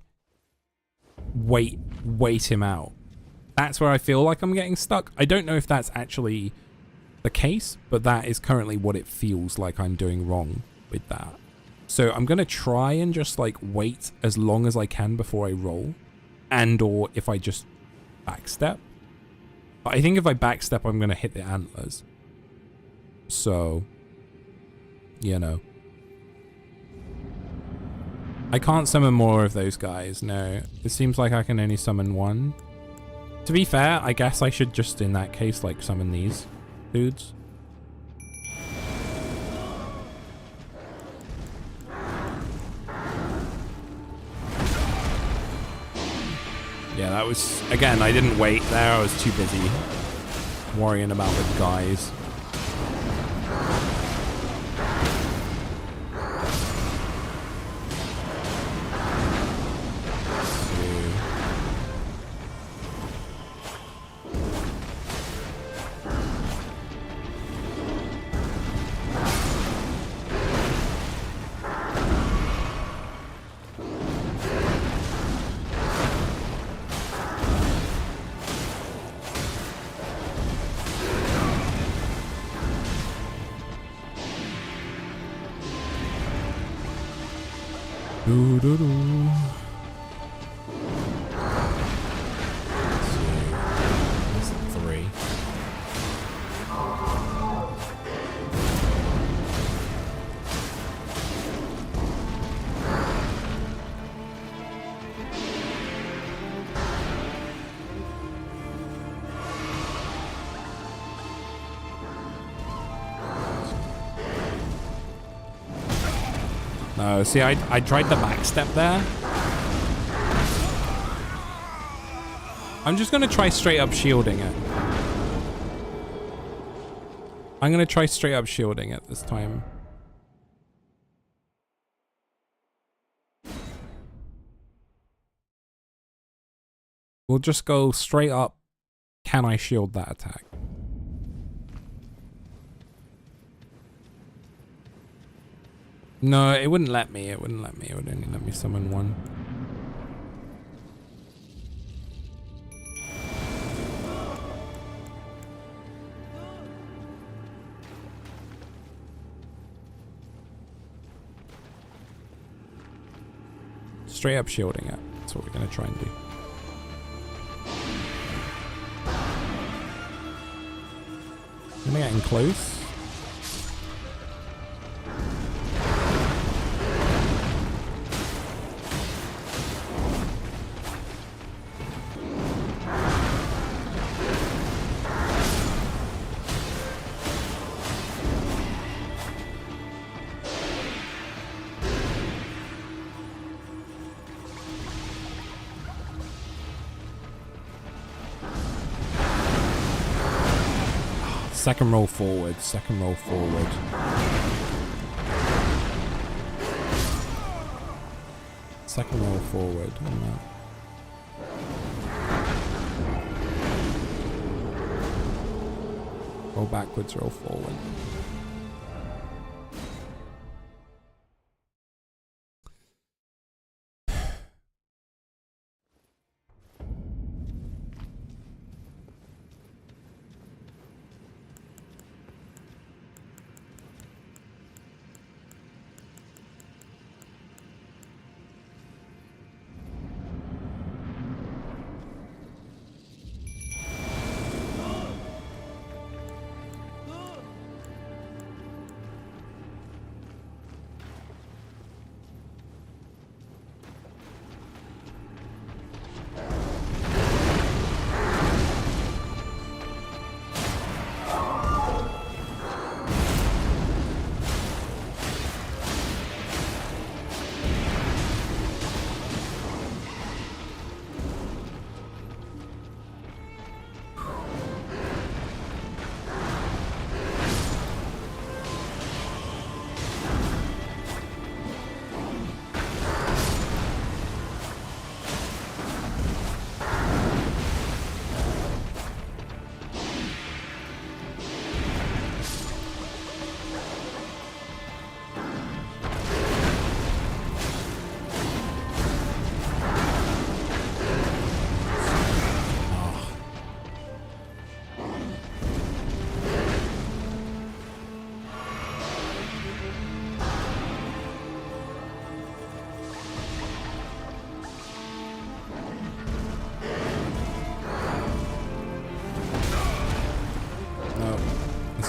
wait him out. That's where I feel like I'm getting stuck. I don't know if that's actually the case, but that is currently what it feels like I'm doing wrong with that. So I'm going to try and just like wait as long as I can before I roll, and or if I just backstep. But I think if I backstep, I'm going to hit the antlers. So, you know. I can't summon more of those guys, no. It seems like I can only summon one. To be fair, I guess I should just, in that case, like, summon these dudes. Yeah, that was... Again, I didn't wait there. I was too busy worrying about the guys. No, see, I tried the backstep there. I'm just going to try straight up shielding it. I'm going to try straight up shielding it this time. We'll just go straight up. Can I shield that attack? No, it wouldn't let me. It wouldn't let me. It would only let me summon one. straight up shielding it. That's what we're going to try and do. I'm getting close. Second roll forward, second roll forward. Second roll forward on that. Roll backwards, roll forward.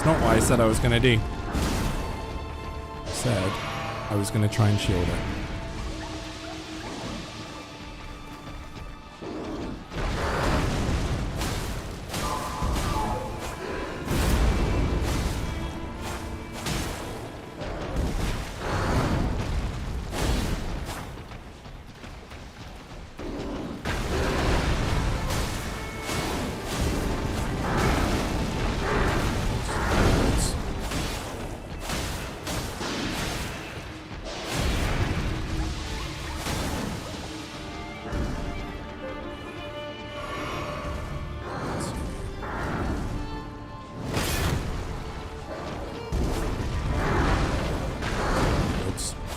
Not what I said I was going to do. I said I was going to try and shield it.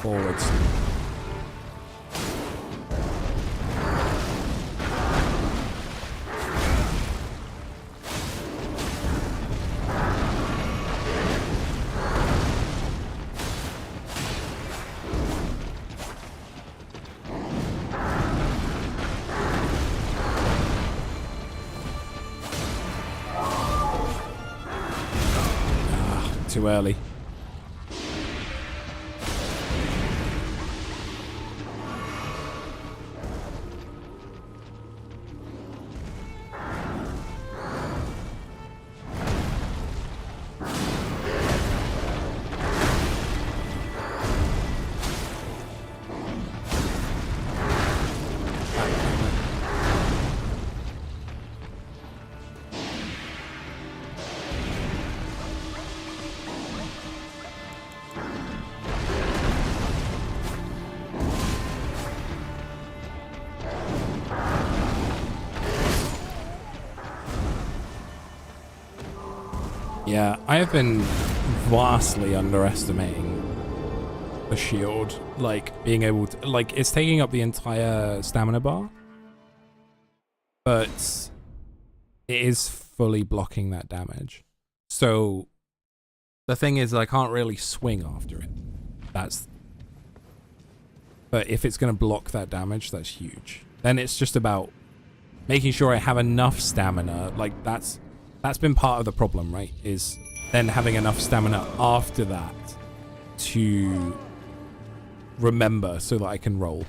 Forwards. Too early. Yeah, I have been vastly underestimating the shield, like being able to, like, it's taking up the entire stamina bar, but it is fully blocking that damage. So the thing is, I can't really swing after it. That's But if it's going to block that damage, that's huge. Then it's just about making sure I have enough stamina. Like, that's been part of the problem, right? Is then having enough stamina after that to remember so that I can roll.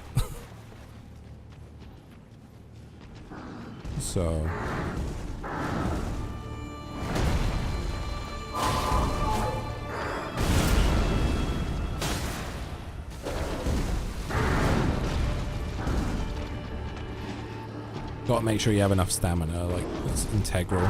So... Gotta make sure you have enough stamina, like, it's integral.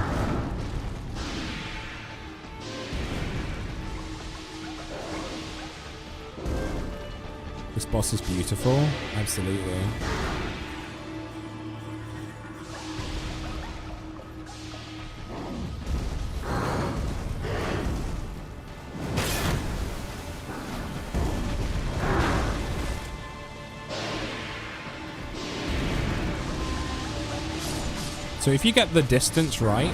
This boss is beautiful, absolutely. So if you get the distance right,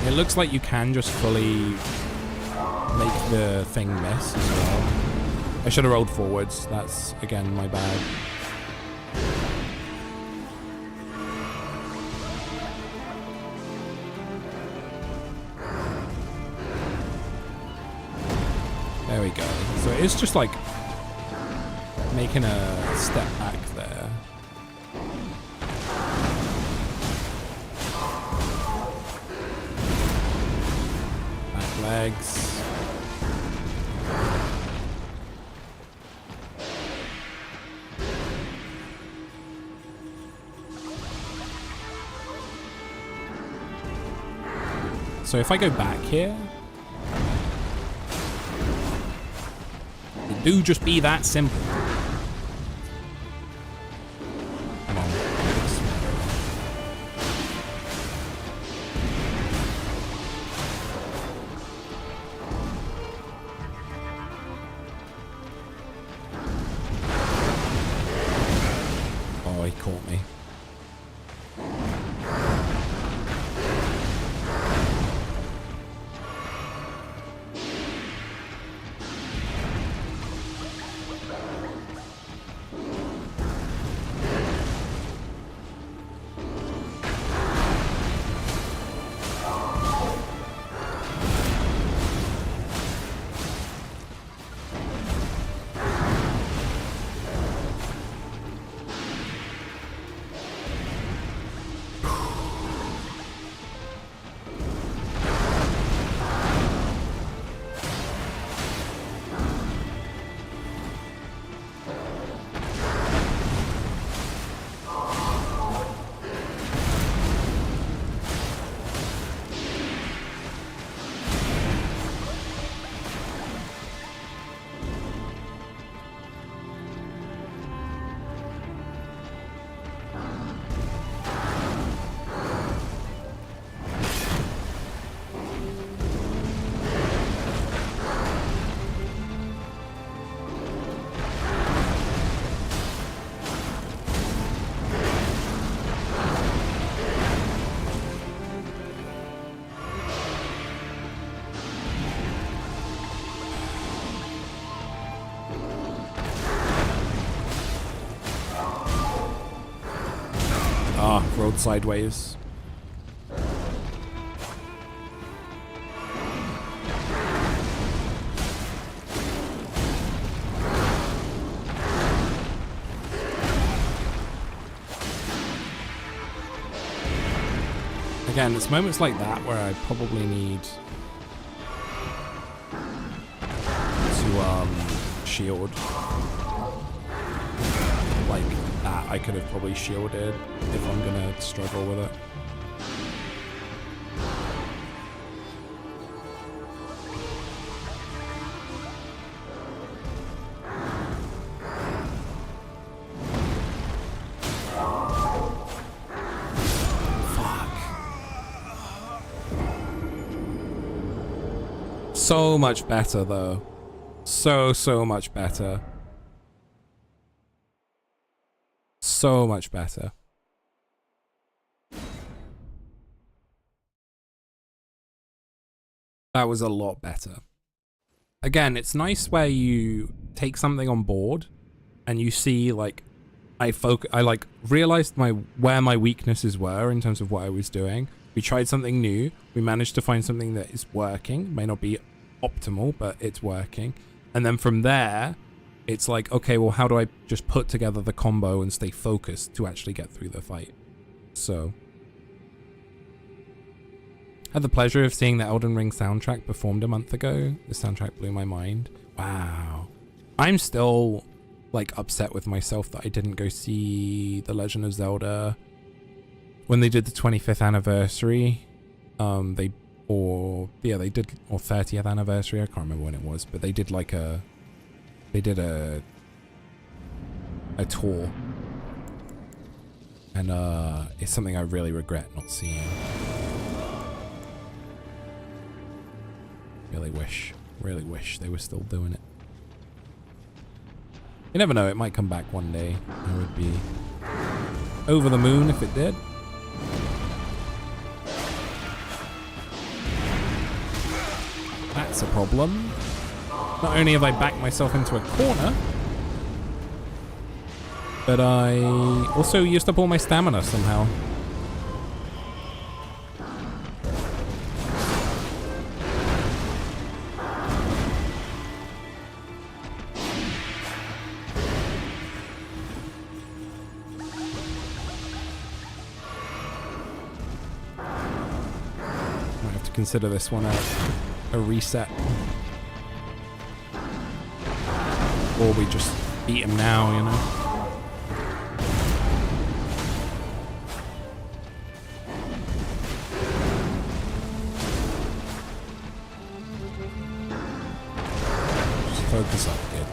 it looks like you can just fully make the thing miss as well. I should have rolled forwards. That's, again, my bad. There we go. So it's just like making a step back there. Back legs. So if I go back here, it do just be that simple. Come on. Oh, he caught me. Rolled sideways. Again, it's moments like that where I probably need to shield. Like that, I could have probably shielded if I'm gonna struggle with it. So much better though. So much better. So much better. That was a lot better. again, it's nice where you take something on board and you see like I like realized where my weaknesses were in terms of what I was doing. We tried something new. We managed to find something that is working. May not be optimal, but it's working. And then from there, it's like, okay, well, how do I just put together the combo and stay focused to actually get through the fight? So, had the pleasure of seeing the Elden Ring soundtrack performed a month ago. The soundtrack blew my mind. Wow. I'm still like upset with myself that I didn't go see The Legend of Zelda when they did the 25th anniversary. They did, or 30th anniversary. I can't remember when it was, but they did like a tour, and it's something I really regret not seeing. Really wish they were still doing it. You never know, it might come back one day. I would be over the moon if it did. That's a problem. Not only have I backed myself into a corner, but I also used up all my stamina somehow. Might have to consider this one a reset. Or we just beat him now, you know? Just focus up, kid.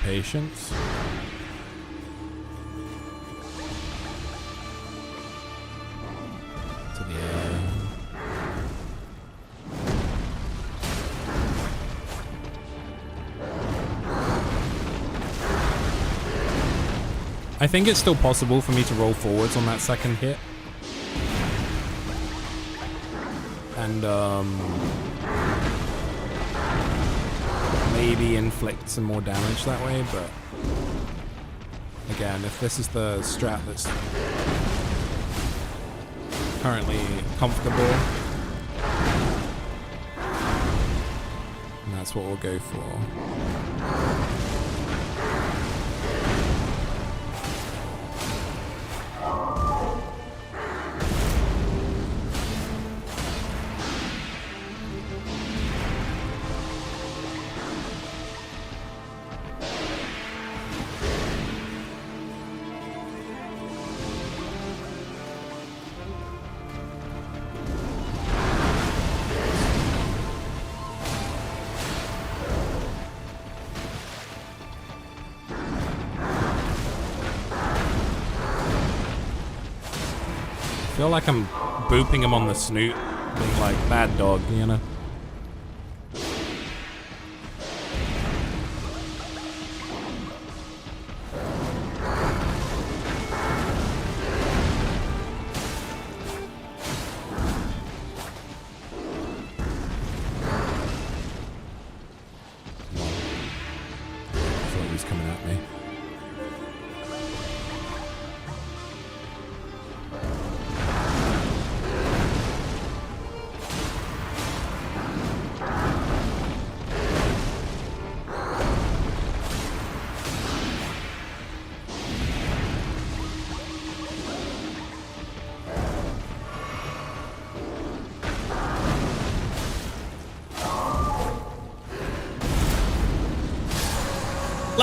Patience. To the end. I think it's still possible for me to roll forwards on that second hit. And maybe inflict some more damage that way, but again, if this is the strat that's currently comfortable, and that's what we'll go for. I feel like I'm booping him on the snoot, being like, bad dog, you know?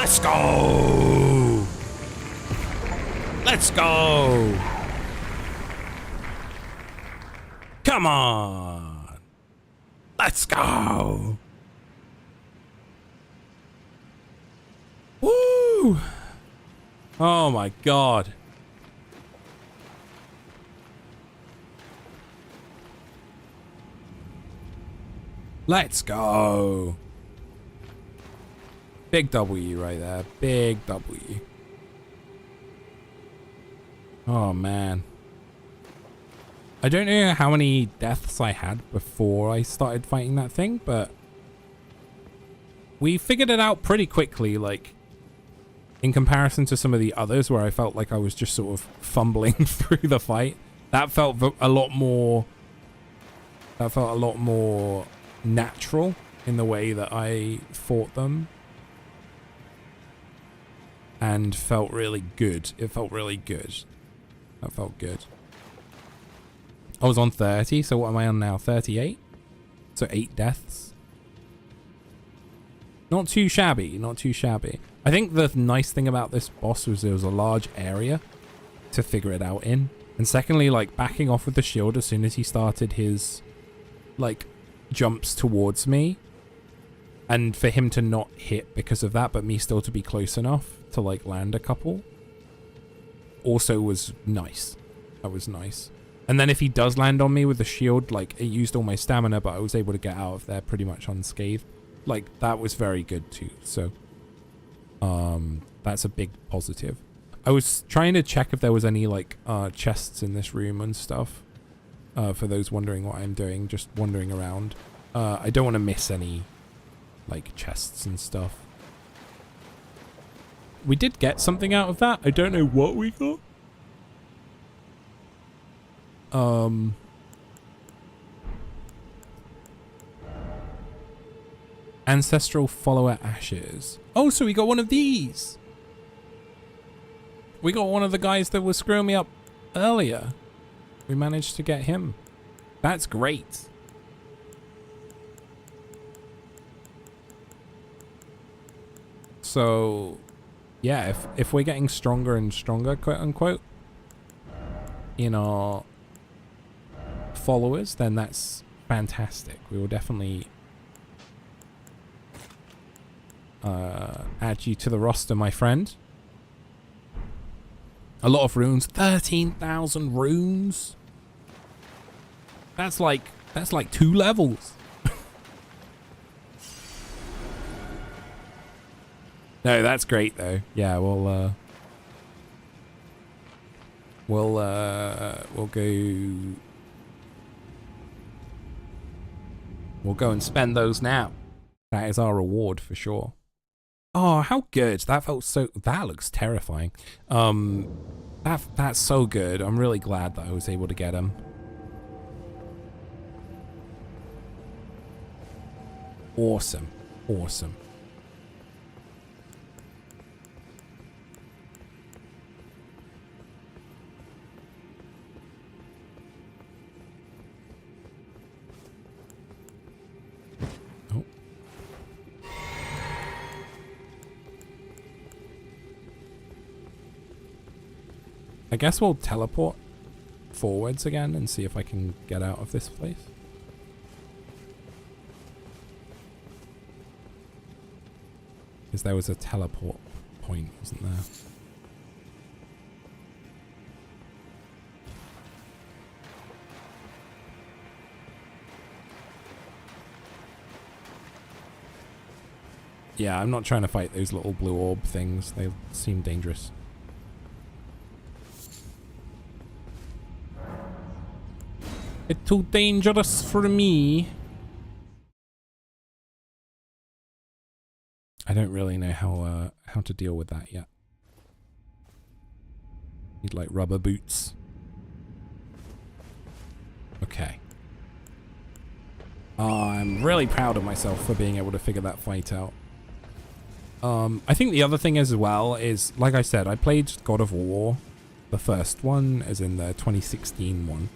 Let's go! Let's go! Come on! Let's go! Woo! Oh my god. Let's go. Big W right there. Big W. Oh man. I don't know how many deaths I had before I started fighting that thing, but we figured it out pretty quickly, like in comparison to some of the others where I felt like I was just sort of fumbling through the fight. That felt a lot more natural in the way that I fought them, and felt really good. It felt really good. That felt good. I was on 30, so what am I on now? 38? So 8 deaths. Not too shabby, not too shabby. I think the nice thing about this boss was there was a large area to figure it out in. And secondly, like backing off with the shield as soon as he started his like jumps towards me, and for him to not hit because of that, but me still to be close enough to like land a couple, also was nice. That was nice. And then if he does land on me with the shield, like it used all my stamina, but I was able to get out of there pretty much unscathed. Like that was very good too. So that's a big positive. I was trying to check if there was any like chests in this room and stuff. For those wondering what I'm doing, just wandering around. I don't want to miss any like chests and stuff. We did get something out of that. I don't know what we got. Ancestral follower ashes. Oh, so we got one of these. We got one of the guys that was screwing me up earlier. We managed to get him. That's great. So, yeah, if we're getting stronger and stronger, quote unquote, in our followers, then that's fantastic. We will definitely add you to the roster, my friend. A lot of runes. 13,000 runes. That's like 2 levels. No, that's great though. Yeah, we'll go and spend those now. That is our reward for sure. Oh, how good. That felt so... That looks terrifying. That's so good. I'm really glad that I was able to get him. Awesome. Awesome. I guess we'll teleport forwards again and see if I can get out of this place. Because there was a teleport point, wasn't there? Yeah, I'm not trying to fight those little blue orb things. They seem dangerous. It's too dangerous for me. I don't really know how to deal with that yet. Need like rubber boots. Okay. I'm really proud of myself for being able to figure that fight out. I think the other thing as well is, like I said, I played God of War, the first one, as in the 2016 one.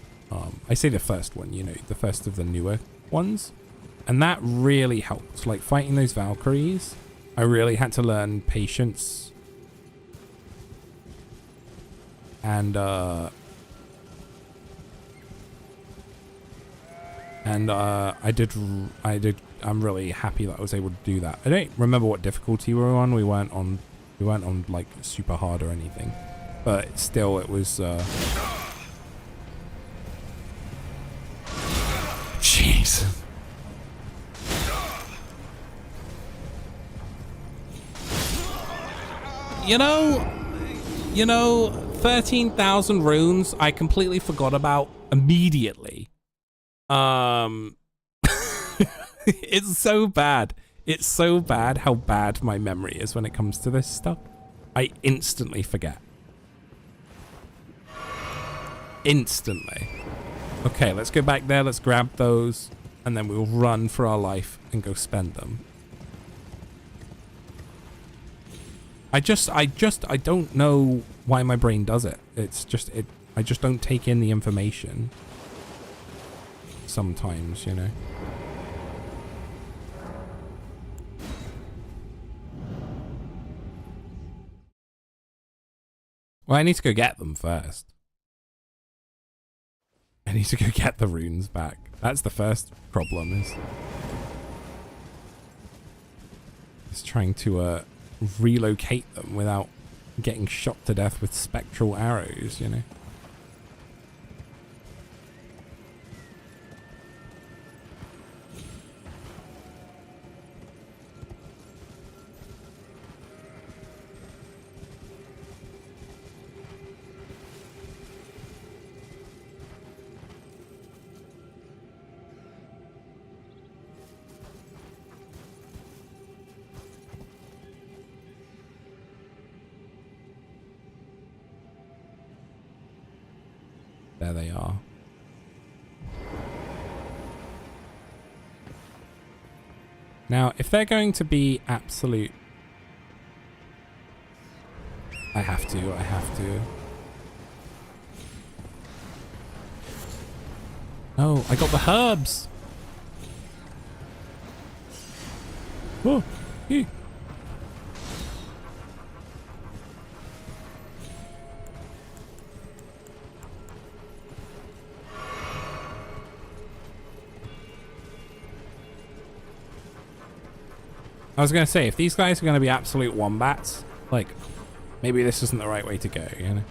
I say the first one, you know, the first of the newer ones. And that really helped. Like, fighting those Valkyries, I really had to learn patience. And I'm really happy that I was able to do that. I don't remember what difficulty we were on. We weren't on like super hard or anything, but still it was jeez. You know, 13,000 runes I completely forgot about immediately. It's so bad. It's so bad how bad my memory is when it comes to this stuff. I instantly forget. Instantly. Okay, let's go back there. Let's grab those. And then we'll run for our life and go spend them. I don't know why my brain does it. It's just, I just don't take in the information. Sometimes, you know. Well, I need to go get them first. I need to go get the runes back. That's the first problem, is trying to relocate them without getting shot to death with spectral arrows, you know. There they are. Now, if they're going to be absolute... I have to. Oh, I got the herbs! Oh, ew. I was going to say, if these guys are going to be absolute wombats, like, maybe this isn't the right way to go, you know?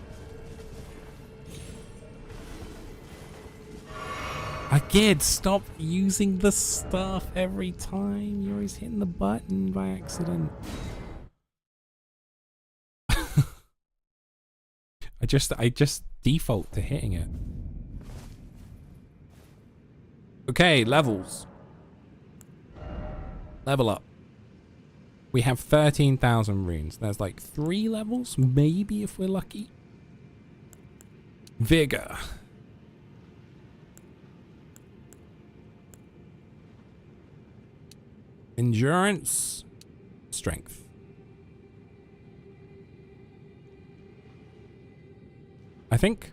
Again, stop using the stuff every time. You're always hitting the button by accident. I just default to hitting it. Okay, levels. Level up. We have 13,000 runes. There's like 3 levels, maybe if we're lucky. Vigor. Endurance. Strength. I think.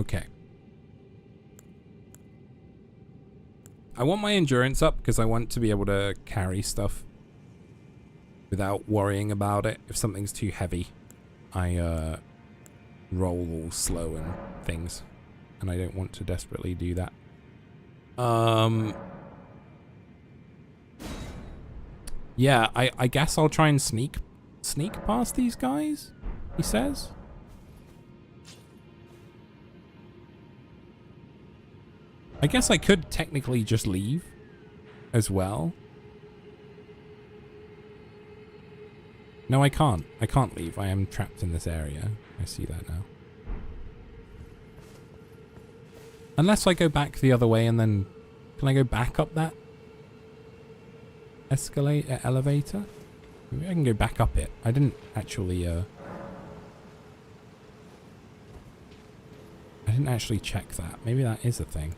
Okay. I want my endurance up because I want to be able to carry stuff without worrying about it. If something's too heavy, I roll all slow and things, and I don't want to desperately do that. Yeah, I guess I'll try and sneak past these guys, he says. I guess I could technically just leave as well. No, I can't. I can't leave. I am trapped in this area. I see that now. Unless I go back the other way and then... Can I go back up that elevator? Maybe I can go back up it. I didn't actually... I didn't actually check that. Maybe that is a thing.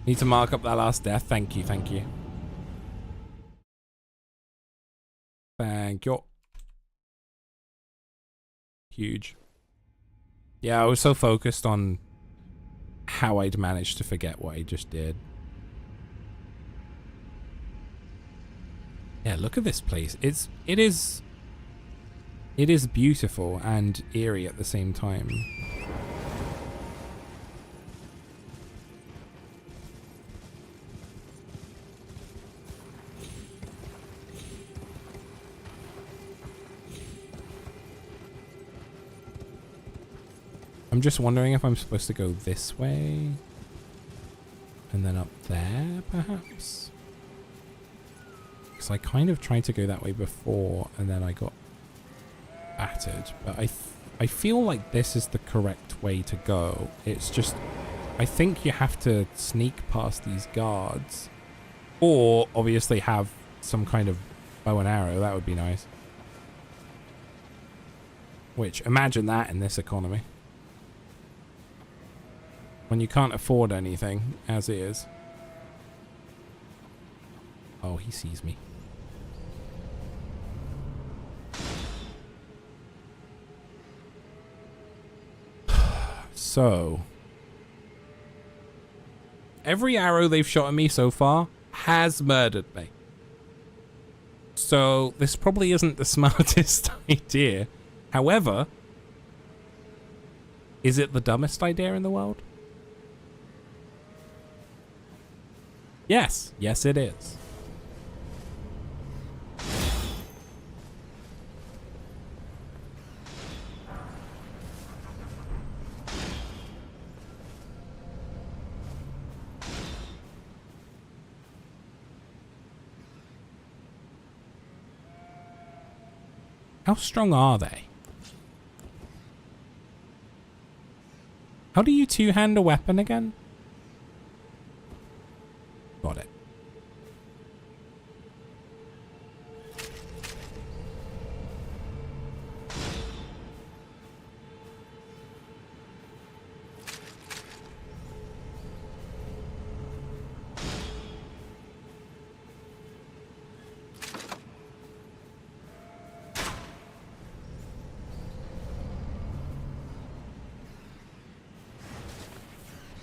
Need to mark up that last death. Thank you, thank you. Thank you. Huge. Yeah, I was so focused on how I'd managed to forget what I just did. Yeah, look at this place. It is beautiful and eerie at the same time. I'm just wondering if I'm supposed to go this way and then up there, perhaps? Because I kind of tried to go that way before and then I got battered. But I feel like this is the correct way to go. It's just, I think you have to sneak past these guards. Or, obviously, have some kind of bow and arrow. That would be nice. Which, imagine that in this economy. When you can't afford anything, as is. Oh, he sees me. So. Every arrow they've shot at me so far has murdered me. So, this probably isn't the smartest idea. However, is it the dumbest idea in the world? Yes. Yes, it is. How strong are they? How do you two-hand a weapon again? Got it.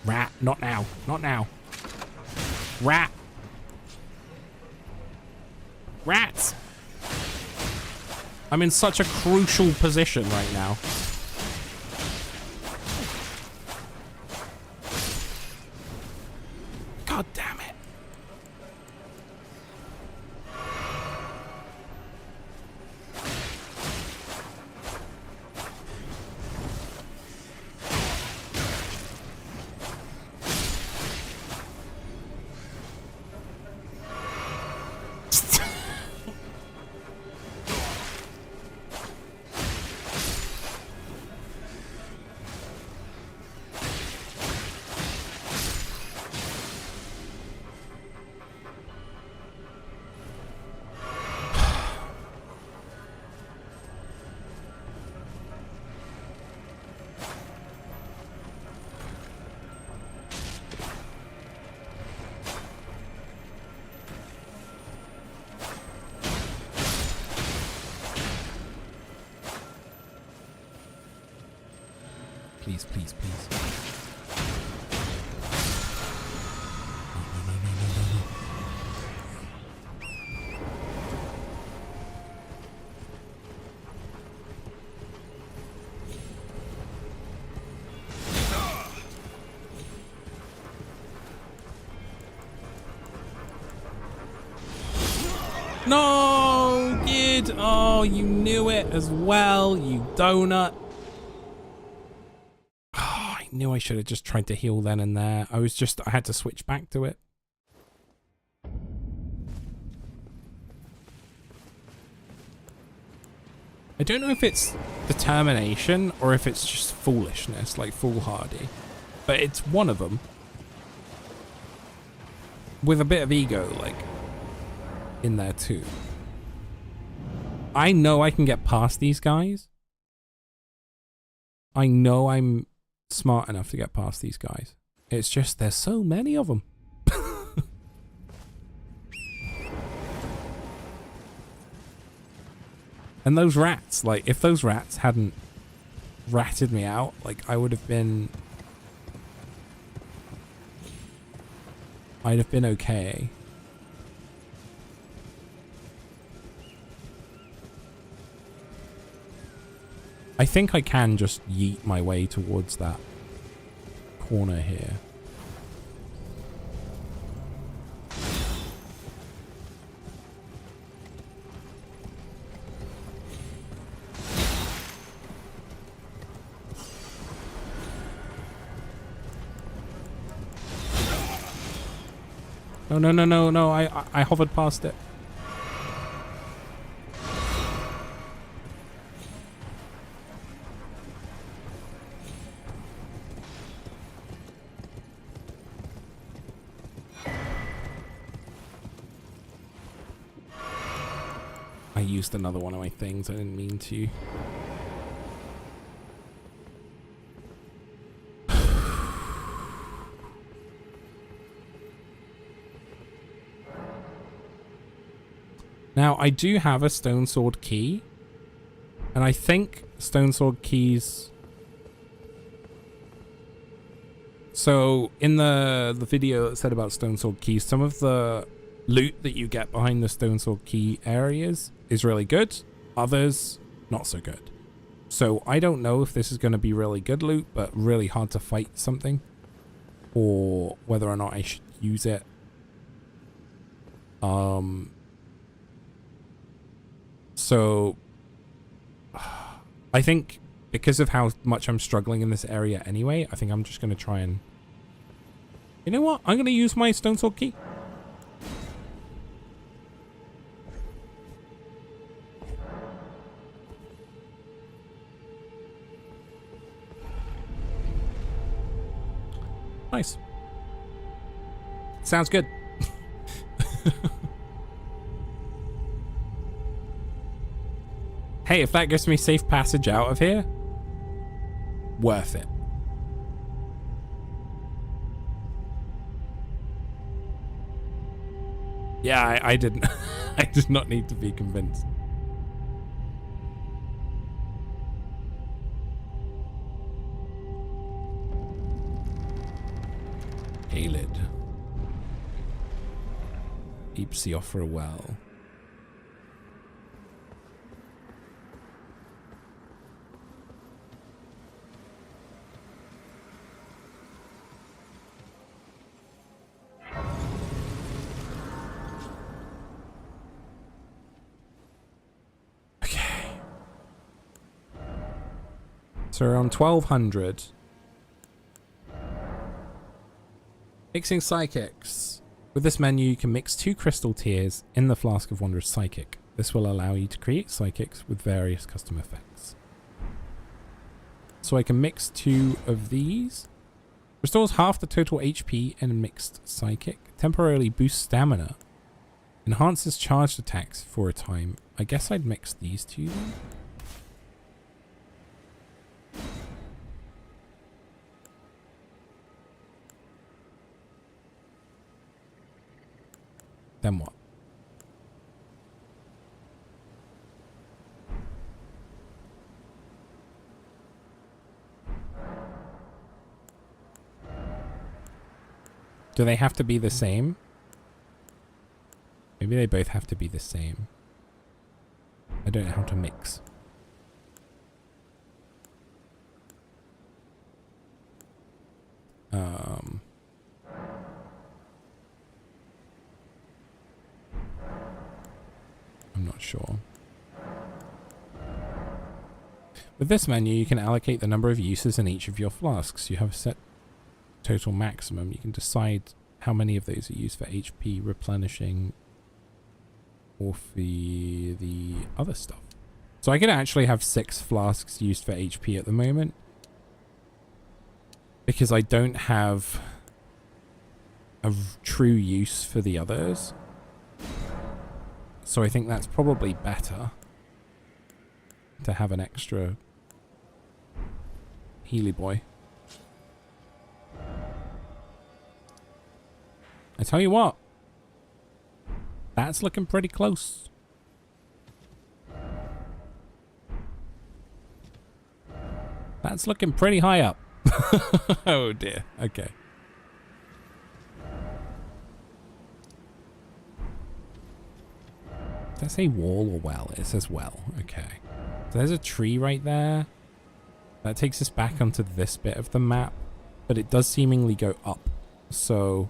Rat, not now. Not now. Rat. Rats. I'm in such a crucial position right now. God damn it. Please, please, please. No, no, no, no, no, no. No, Gid! Oh, you knew it as well, you donut. Knew I should have just tried to heal then and there. I had to switch back to it. I don't know if it's determination or if it's just foolishness, like foolhardy. But it's one of them. With a bit of ego, like, in there too. I know I can get past these guys. I know I'm smart enough to get past these guys. It's just there's so many of them. And those rats, like, if those rats hadn't ratted me out, like, I would have been... I'd have been okay. I think I can just yeet my way towards that corner here. No, no, no, no, no, I hovered past it. I used another one of my things, I didn't mean to. Now, I do have a stone sword key. And I think stone sword keys... So, in the video that said about stone sword keys, some of the loot that you get behind the stone sword key areas is really good. Others, not so good. So, I don't know if this is going to be really good loot, but really hard to fight something. Or whether or not I should use it. So, I think because of how much I'm struggling in this area anyway, I think I'm just going to try and... You know what? I'm going to use my stone sword key. Nice. Sounds good. Hey, if that gives me safe passage out of here, worth it. Yeah, I didn't. I did not need to be convinced. Halid. Deep sea offer a well. So around 1200. Mixing psychics. With this menu, you can mix 2 crystal tears in the flask of Wondrous Psychic. This will allow you to create psychics with various custom effects. So I can mix 2 of these. Restores half the total HP in a mixed psychic. Temporarily boosts stamina. Enhances charged attacks for a time. I guess I'd mix these 2 then. Then what? Do they have to be the same? Maybe they both have to be the same. I don't know how to mix. I'm not sure. With this menu, you can allocate the number of uses in each of your flasks. You have a set total maximum. You can decide how many of those are used for HP replenishing or for the other stuff. So I could actually have 6 flasks used for HP at the moment because I don't have a true use for the others. So I think that's probably better to have an extra Healy boy. I tell you what, that's looking pretty close. That's looking pretty high up. Oh dear. Okay. Does that say wall or well? It says well. Okay. So there's a tree right there. That takes us back onto this bit of the map. But it does seemingly go up. So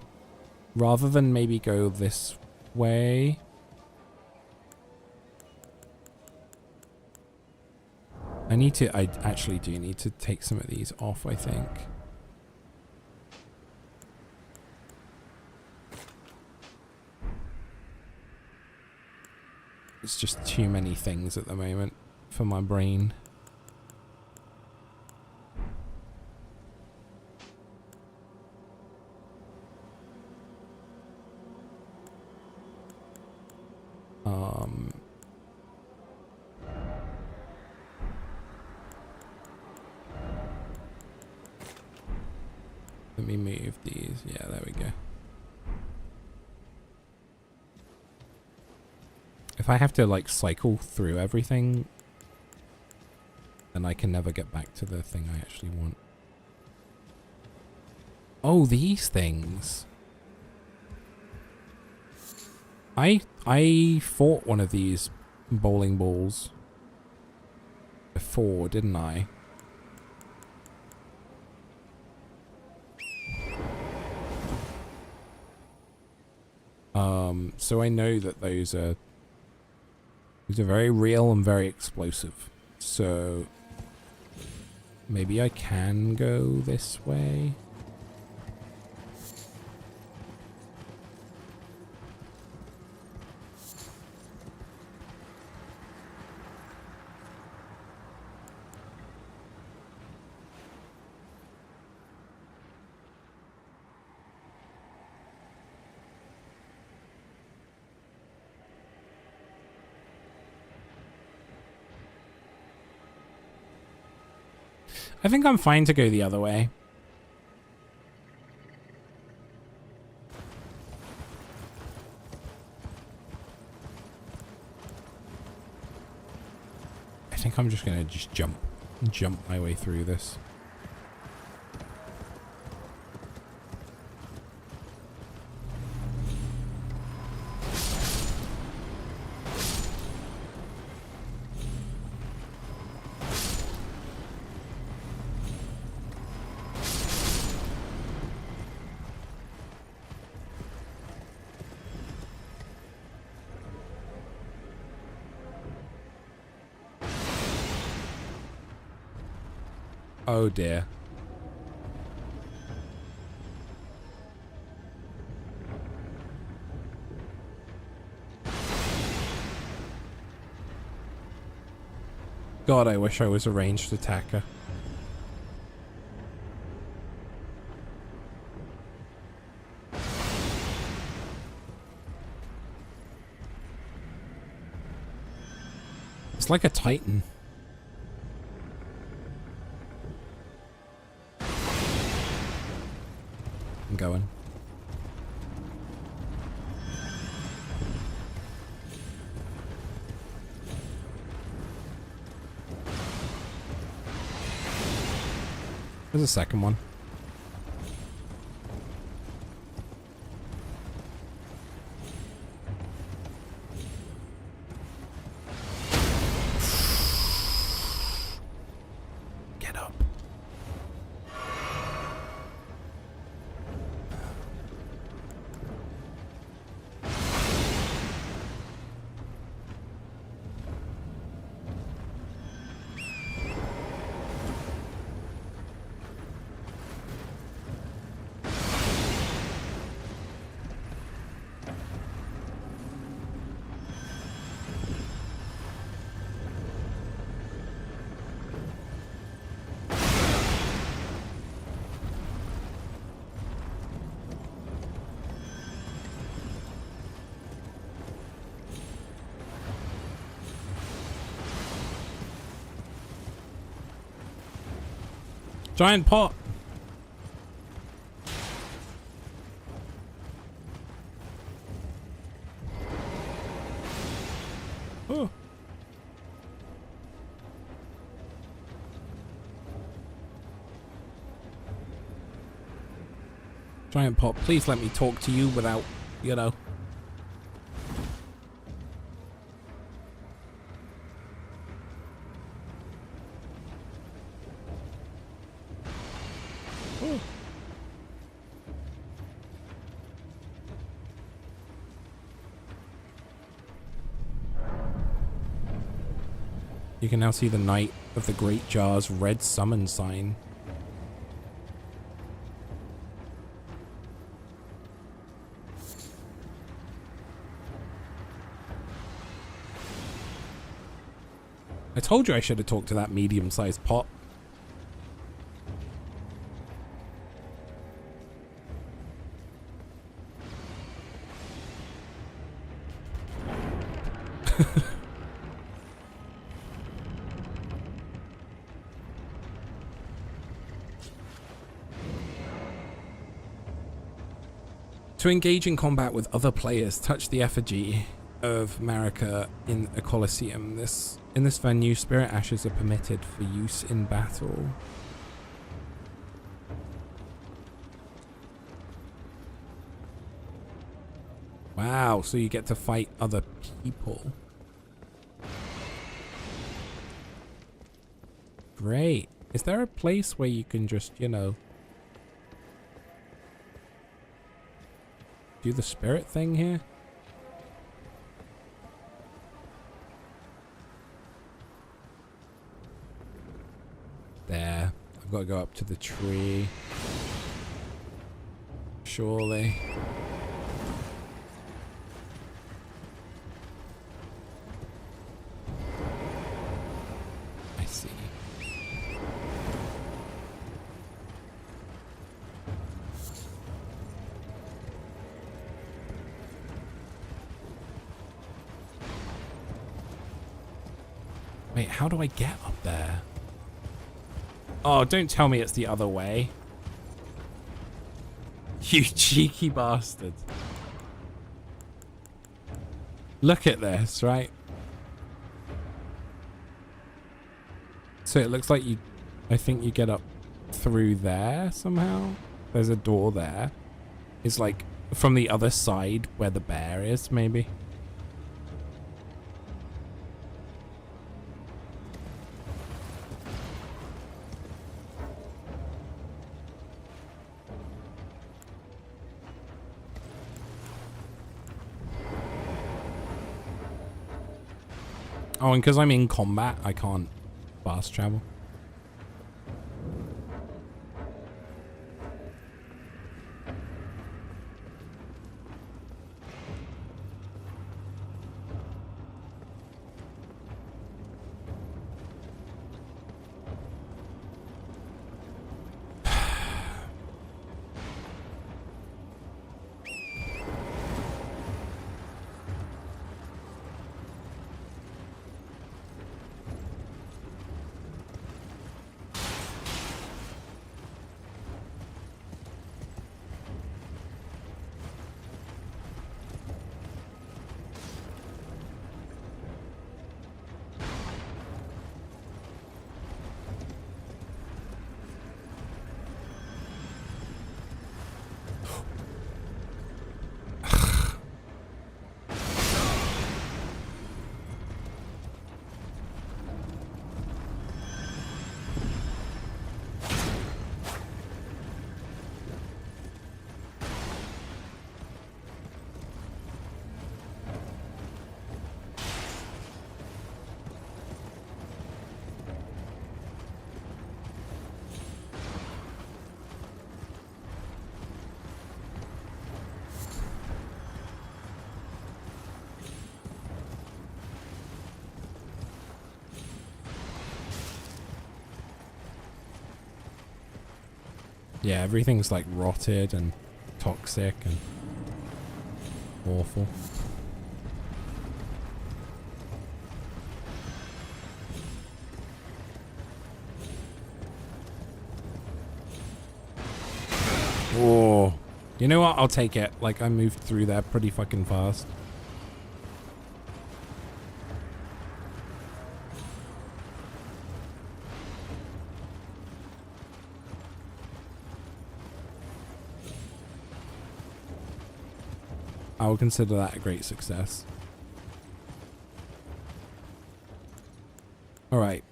rather than maybe go this way... I actually do need to take some of these off, I think. It's just too many things at the moment for my brain. Let me move these. Yeah, there we go. If I have to like cycle through everything, then I can never get back to the thing I actually want. Oh, these things. I fought one of these bowling balls before, didn't I? So I know that those are very real and very explosive. So maybe I can go this way. I think I'm fine to go the other way. I think I'm just gonna jump my way through this. Oh dear. God, I wish I was a ranged attacker. It's like a Titan. I'm going. There's a second one. Get up. Giant pot. Oh. Giant Pot, please let me talk to you without, you know. Ooh. You can now see the Knight of the Great Jar's red summon sign. I told you I should have talked to that medium-sized pot. To engage in combat with other players, touch the effigy of Marika in a Colosseum. In this venue, spirit ashes are permitted for use in battle. Wow, so you get to fight other people. Great. Is there a place where you can just, you know, do the spirit thing here? There. I've got to go up to the tree. Surely. I see. Wait, how do I get up there? Oh, don't tell me it's the other way. You cheeky bastard. Look at this, right? So it looks like you... I think you get up through there somehow. There's a door there. It's like from the other side where the bear is, maybe. Oh, and because I'm in combat, I can't fast travel. Yeah, everything's like rotted and toxic and awful. Oh, you know what? I'll take it. Like, I moved through there pretty fucking fast. I will consider that a great success. All right.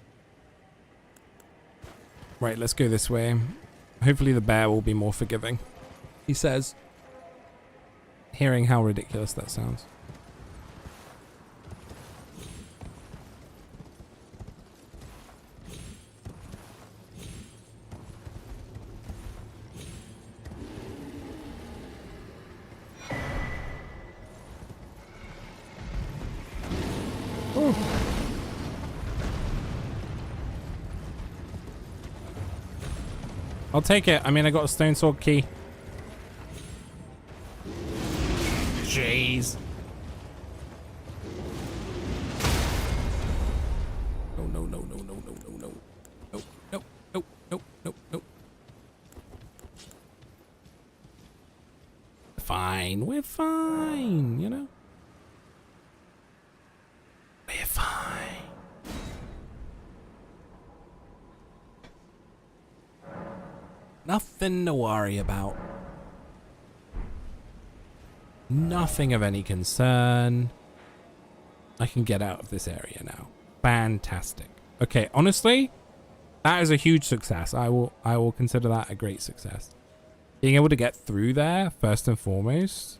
Right, let's go this way. Hopefully the bear will be more forgiving. He says, hearing how ridiculous that sounds. I'll take it. I mean, I got a stone sword key. Jeez. No, no, no, no, no, no, no, no. Nope, nope, nope, nope, nope, nope. Fine. We're fine, you know? We're fine. Nothing to worry about. Nothing of any concern. I can get out of this area now. Fantastic. Okay, honestly, that is a huge success. I will consider that a great success. Being able to get through there, first and foremost,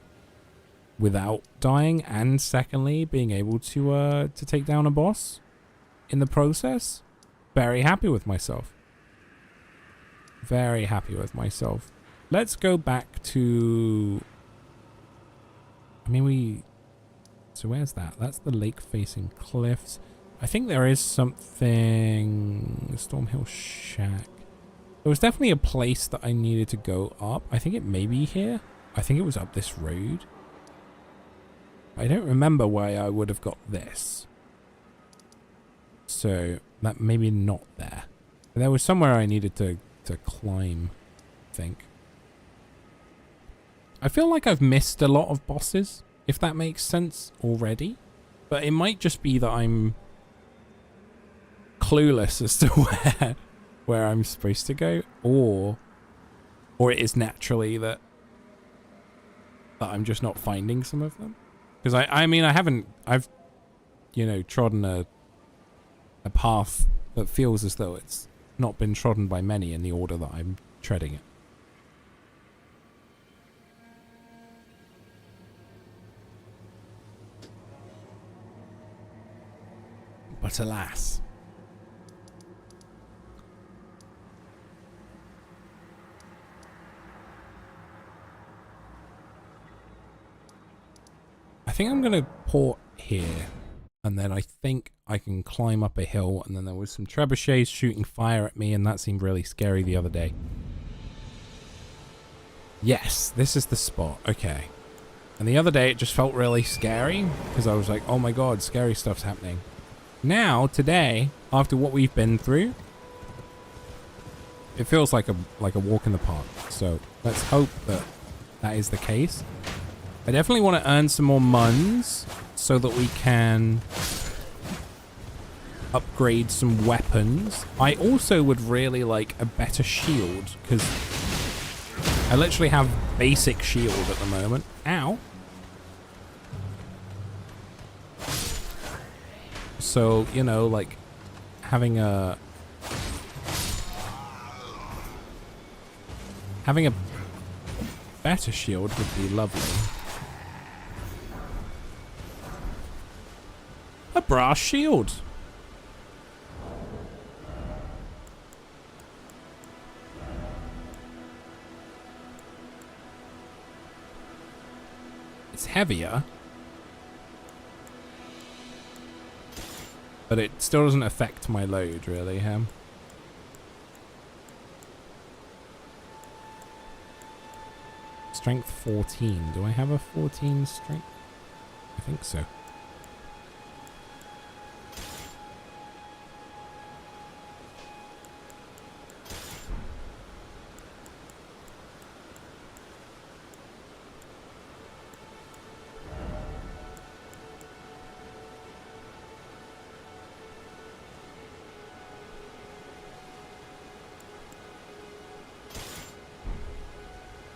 without dying, and secondly, being able to take down a boss in the process. Very happy with myself. Very happy with myself. Let's go back to... I mean, so where's that? That's the lake-facing cliffs. I think there is something... Stormhill Shack. There was definitely a place that I needed to go up. I think it may be here. I think it was up this road. I don't remember why I would have got this. So, that maybe not there. But there was somewhere I needed to climb, I think. I feel like I've missed a lot of bosses, if that makes sense already. But it might just be that I'm clueless as to where I'm supposed to go, or it is naturally that I'm just not finding some of them. Because I mean, I've you know, trodden a path that feels as though it's not been trodden by many in the order that I'm treading it. But alas. I think I'm going to port here. And then I think I can climb up a hill. And then there was some trebuchets shooting fire at me. And that seemed really scary the other day. Yes, this is the spot. Okay. And the other day it just felt really scary. Because I was like, oh my god, scary stuff's happening. Now, today, after what we've been through, it feels like a walk in the park. So let's hope that that is the case. I definitely want to earn some more muns so that we can upgrade some weapons. I also would really like a better shield because I literally have basic shield at the moment. Ow. So, you know, like having a better shield would be lovely. A brass shield. It's heavier. But it still doesn't affect my load, really, Strength 14. Do I have a 14 strength? I think so.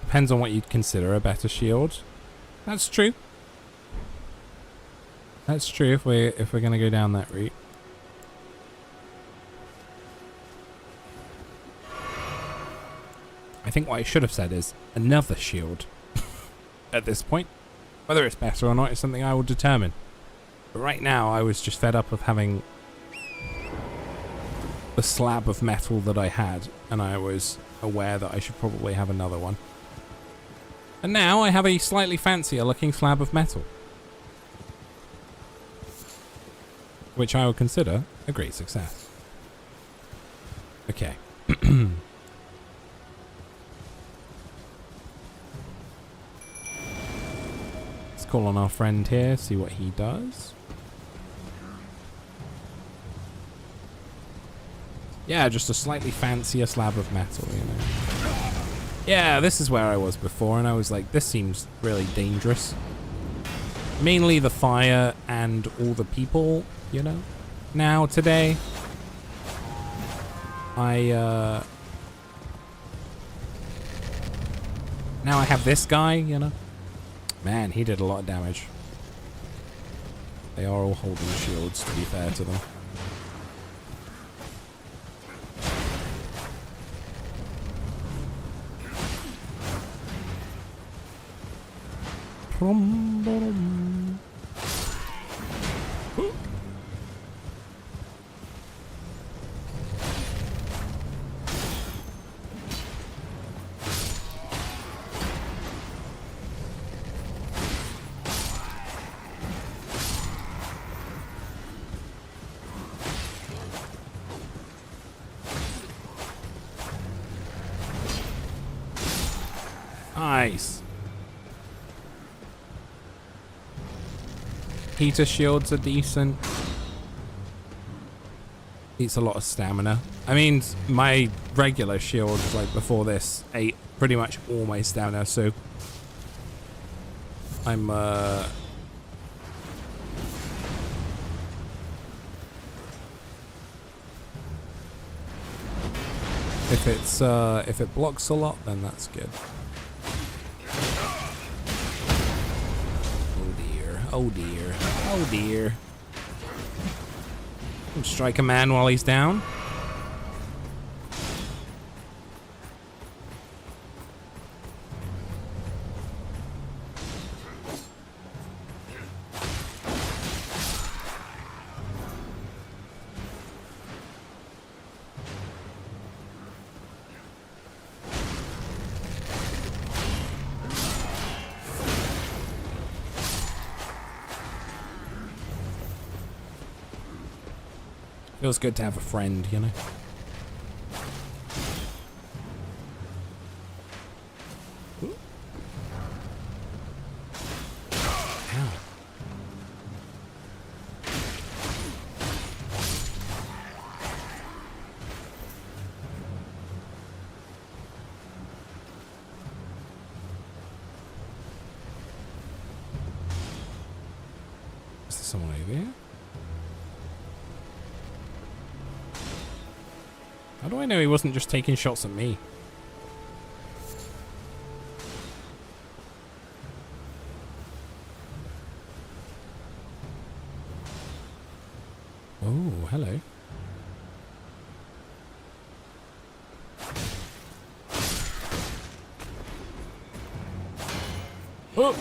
Depends on what you'd consider a better shield. That's true. That's true if we're gonna go down that route. I think what I should have said is another shield at this point. Whether it's better or not is something I will determine. But right now I was just fed up of having the slab of metal that I had, and I was aware that I should probably have another one. And now I have a slightly fancier looking slab of metal, which I will consider a great success. Okay. Let's call on our friend here, see what he does. Yeah, just a slightly fancier slab of metal, you know. Yeah, this is where I was before, and I was like, this seems really dangerous. Mainly the fire and all the people, you know. Now, today, now I have this guy, you know. Man, he did a lot of damage. They are all holding shields, to be fair to them. Nice. Heater shields are decent. Eats a lot of stamina. I mean, my regular shield, like before this, ate pretty much all my stamina, so I'm if it blocks a lot, then that's good. Oh dear. Oh dear. Strike a man while he's down. Feels good to have a friend, you know. Ow. Is there someone over here? How do I know he wasn't just taking shots at me? Oh, hello. Oh!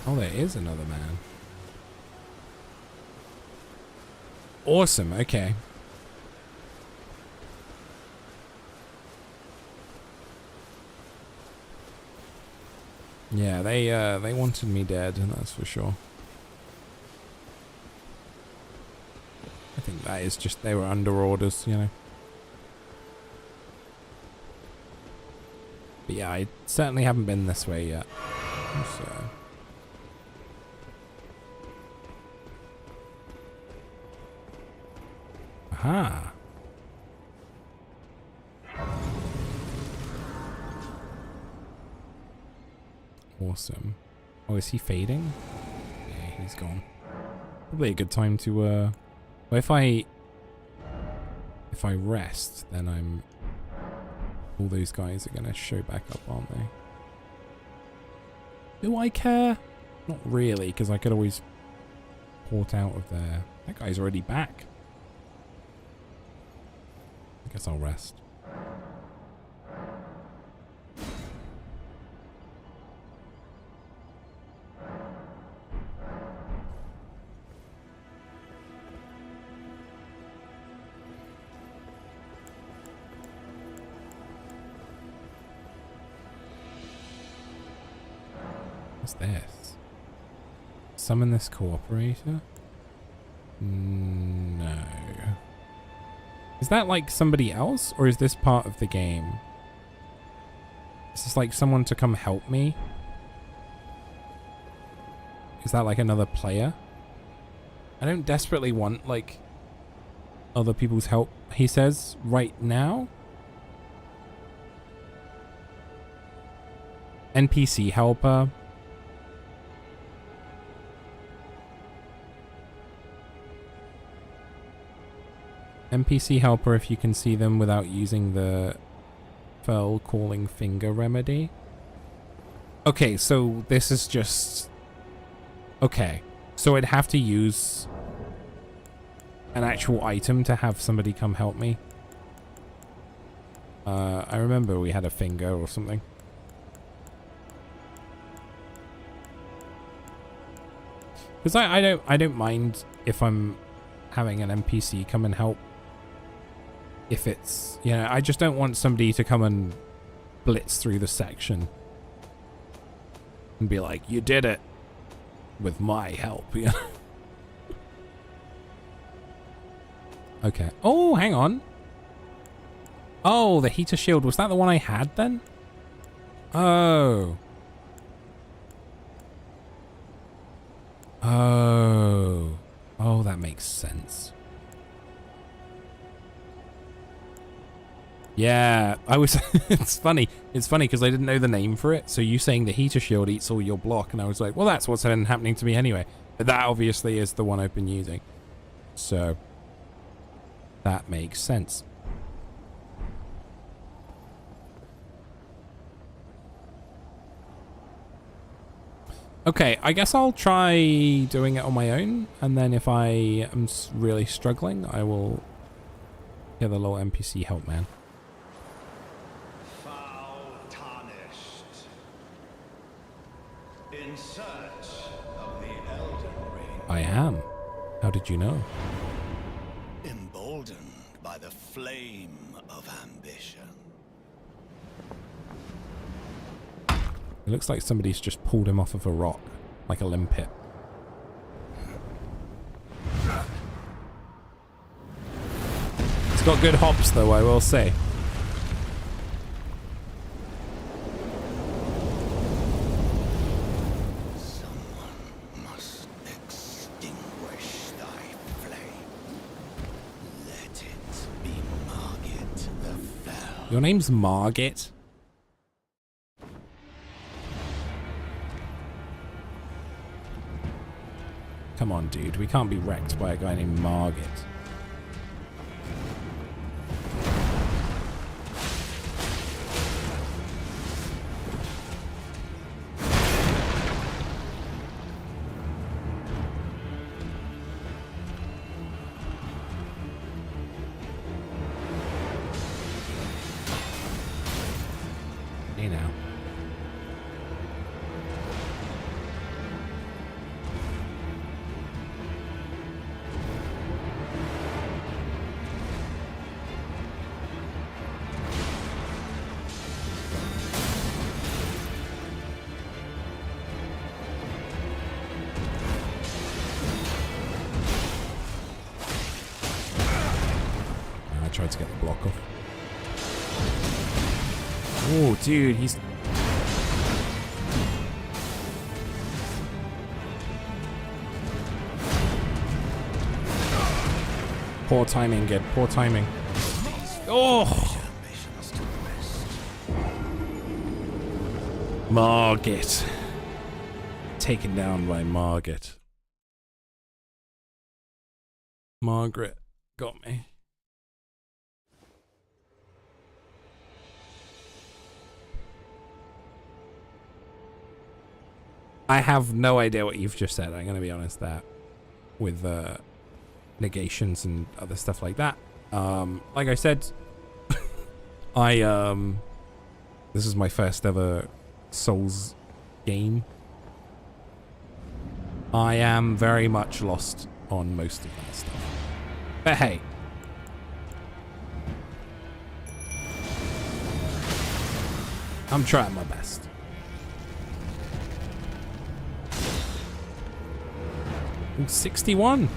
Oh, there is another man. Awesome, okay. Yeah, they wanted me dead, that's for sure. I think that is just, they were under orders, you know. But yeah, I certainly haven't been this way yet. So. Aha. Awesome. Oh, is he fading? he's gone. Probably a good time to, well, if I rest, then all those guys are gonna show back up, aren't they? Do I care? Not really, because I could always port out of there. That guy's already back. I guess I'll rest. What's this? Summon this cooperator? No. Is that like somebody else, or is this part of the game? Is this like someone to come help me? Is that like another player? I don't desperately want like other people's help, he says, right now. NPC helper. NPC helper if you can see them without using the fell calling finger remedy. Okay, so this is just... Okay, so I'd have to use an actual item to have somebody come help me. I remember we had a finger or something. Because I don't mind if I'm having an NPC come and help. If it's, you know, I just don't want somebody to come and blitz through the section and be like, you did it with my help, you know? Okay. Oh, hang on. Oh, the heater shield. Was that the one I had then? Oh. Oh. Oh, that makes sense. Yeah, I was... It's funny. It's funny because I didn't know the name for it. So you saying the heater shield eats all your block. And I was like, well, that's what's been happening to me anyway. But that obviously is the one I've been using. So that makes sense. Okay, I guess I'll try doing it on my own. And then if I am really struggling, I will get the little NPC help man. In search of the Elden Ring. I am. How did you know? Emboldened by the flame of ambition. It looks like somebody's just pulled him off of a rock, like a limpet. It's got good hops though, I will say. Your name's Margit? Come on, dude. We can't be wrecked by a guy named Margit. Hey now. I tried to get the block off. Oh, dude, he's... Poor timing, Gid. Poor timing. Oh! Margit. Taken down by Margit. Margaret got me. I have no idea what you've just said. I'm going to be honest there with negations and other stuff like that. Like I said, this is my first ever Souls game. I am very much lost on most of that stuff. But hey. I'm trying my best. Ooh, 61.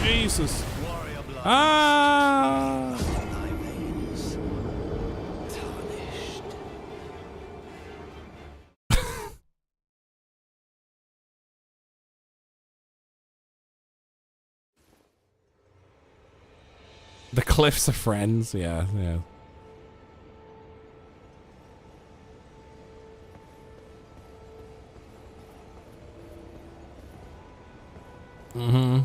Jesus. Ah! The cliffs are friends. Yeah, yeah. Mm-hmm.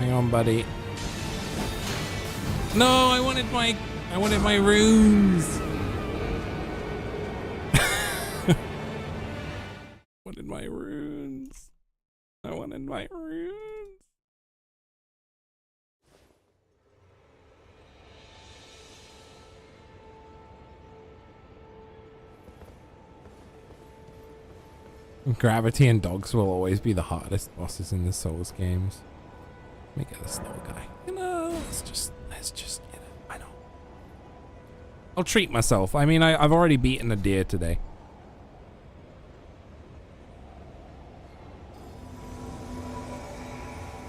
Hang on, buddy. No, I wanted my runes. Wanted my runes. I wanted my runes. Gravity and dogs will always be the hardest bosses in the Souls games. Let me get this little guy. You know, let's just get it. I know. I'll treat myself. I mean, I've already beaten a deer today.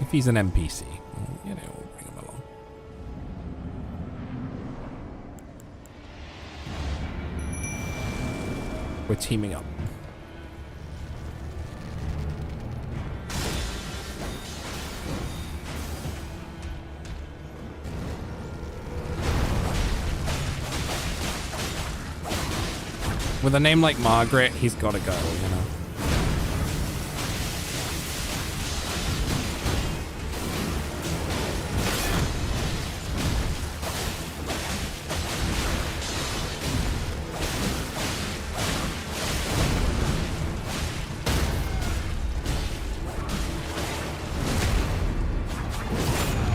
If he's an NPC, well, you know, we'll bring him along. We're teaming up. With a name like Margaret, he's got to go, you know.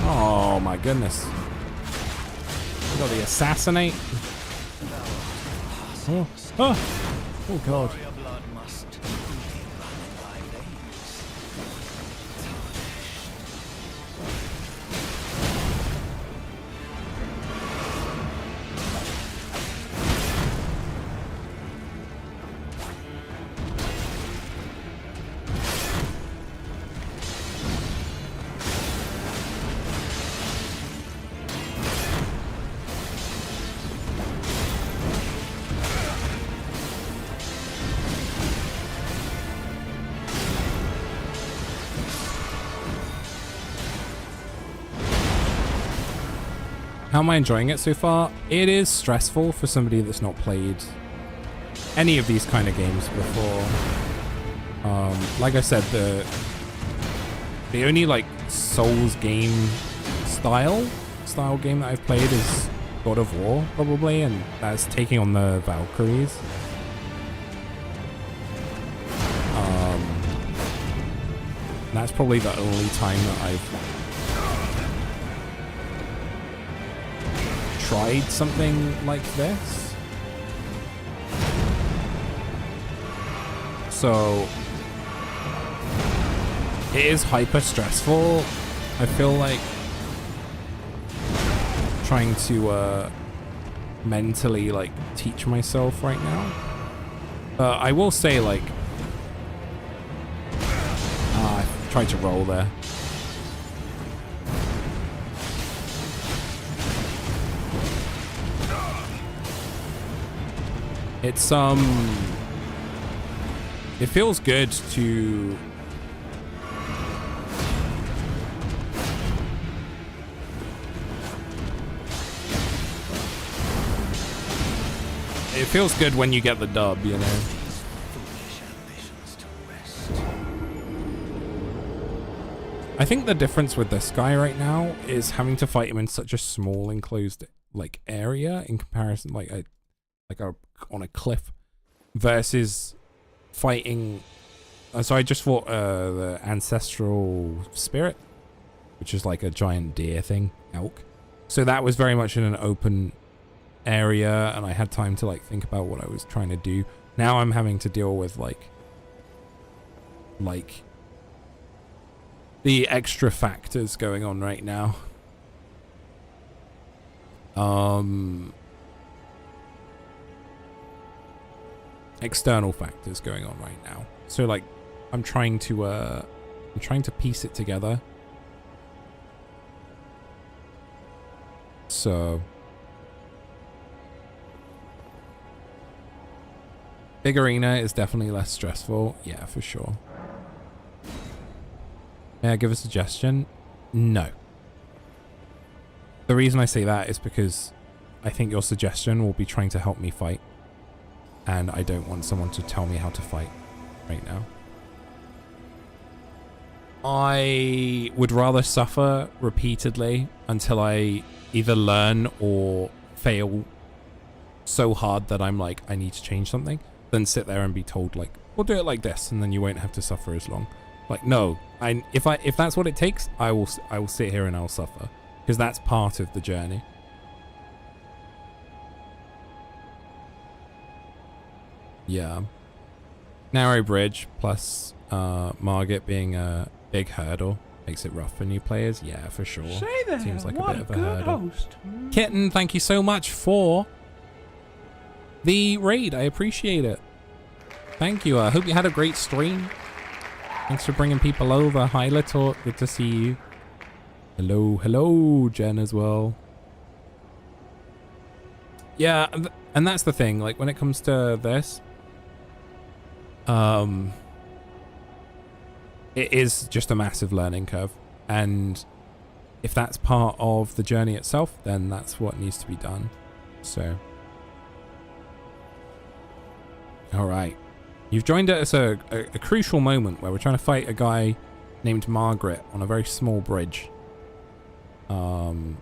Oh my goodness. We got the assassinate. Oh, oh god. Your blood must be running in thy veins. How am I enjoying it so far? It is stressful for somebody that's not played any of these kind of games before. Like I said, the only like Souls game style game that I've played is God of War, probably, and that's taking on the Valkyries. That's probably the only time that I've tried something like this. So it is hyper stressful. I feel like trying to mentally like teach myself right now. I will say, like, I tried to roll there. It's it feels good to when you get the dub, you know. I think the difference with this guy right now is having to fight him in such a small enclosed like area in comparison on a cliff versus fighting. So I just fought the ancestral spirit, which is like a giant deer thing, elk. So that was very much in an open area, and I had time to like think about what I was trying to do. Now I'm having to deal with like the extra factors going on right now. External factors going on right now. So like I'm trying to piece it together. So big arena is definitely less stressful. Yeah, for sure. May I give a suggestion? No. The reason I say that is because I think your suggestion will be trying to help me fight. And I don't want someone to tell me how to fight right now. I would rather suffer repeatedly until I either learn or fail so hard that I'm like, I need to change something, than sit there and be told like, we'll do it like this and then you won't have to suffer as long. Like, no, if that's what it takes, I will sit here and I'll suffer, because that's part of the journey. Yeah. Narrow bridge plus Margit being a big hurdle makes it rough for new players. Yeah, for sure. Say there, seems like a what bit of a good hurdle. host. Kitten, thank you so much for the raid. I appreciate it. Thank you. I hope you had a great stream. Thanks for bringing people over. Hi, Little. Good to see you. Hello, hello, Jen as well. Yeah, and that's the thing. Like, when it comes to this, it is just a massive learning curve. And if that's part of the journey itself, then that's what needs to be done. So All right. You've joined us at a crucial moment where we're trying to fight a guy named Margaret on a very small bridge. And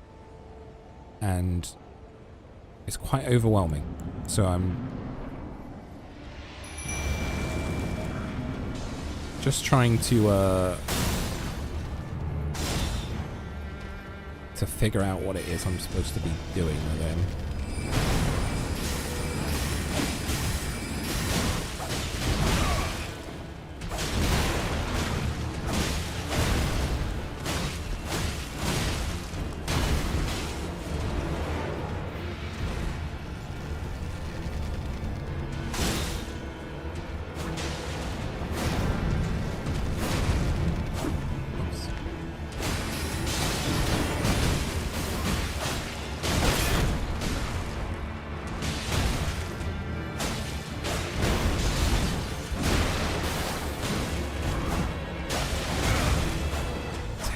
it's quite overwhelming. So I'm just trying to figure out what it is I'm supposed to be doing with him.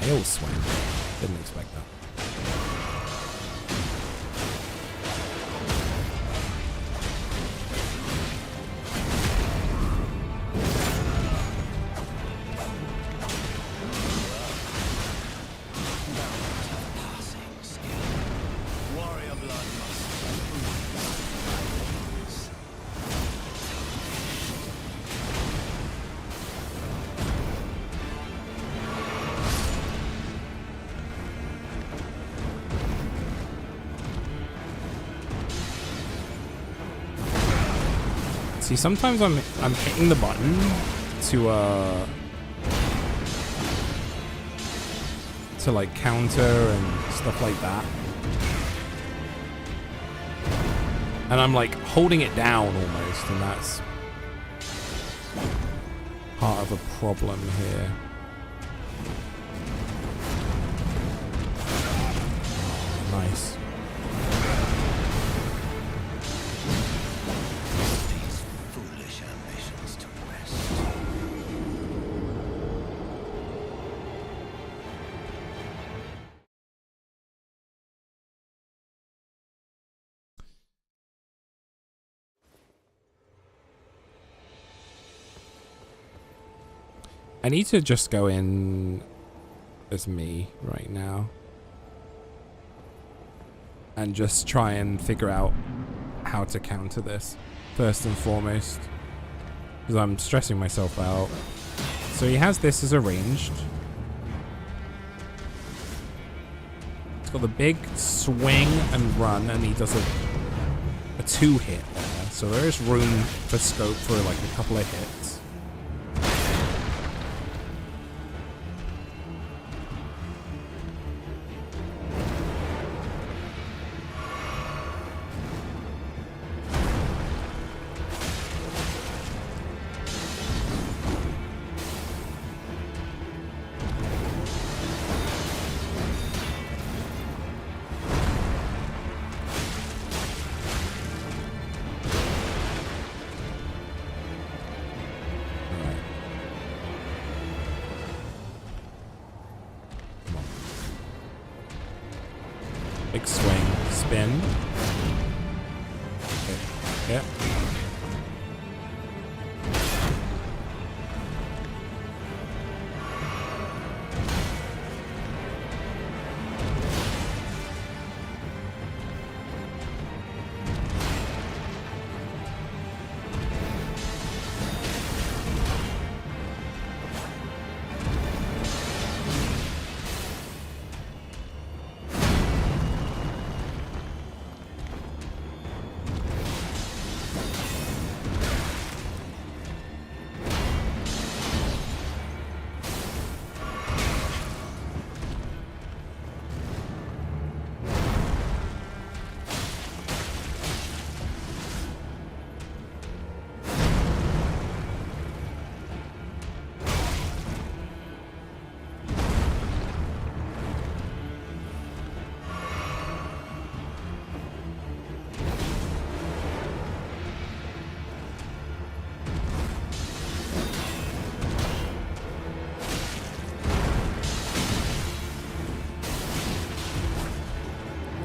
Tail swing. Didn't expect that. Passing skill. Warrior blood must See, sometimes I'm hitting the button to like counter and stuff like that. And I'm like holding it down almost, and that's part of a problem here. Nice. these foolish ambitions to rest. I need to just go in as me right now and just try and figure out how to counter this first and foremost, because I'm stressing myself out. So he has this as a ranged. It's got the big swing and run, and he does a 2-hit there. So there is room for scope for like a couple of hits. Big swing, spin. Okay. Yep.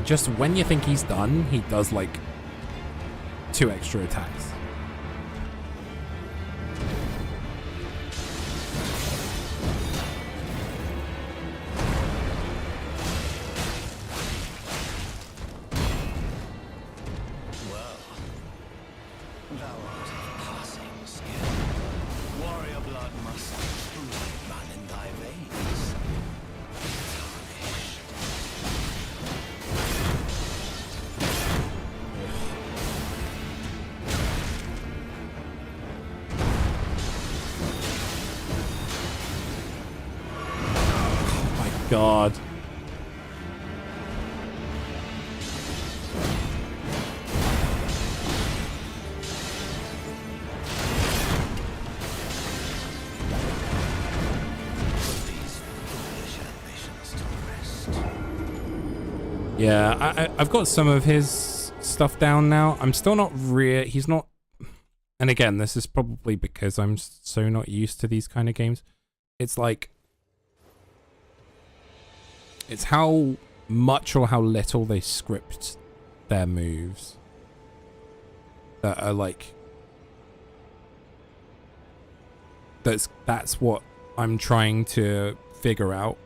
Just when you think he's done, he does like 2 extra attacks. God. Yeah, I've got some of his stuff down now. I'm still not he's not, and again, this is probably because I'm so not used to these kind of games. It's like, it's how much or how little they script their moves that are like, that's what I'm trying to figure out.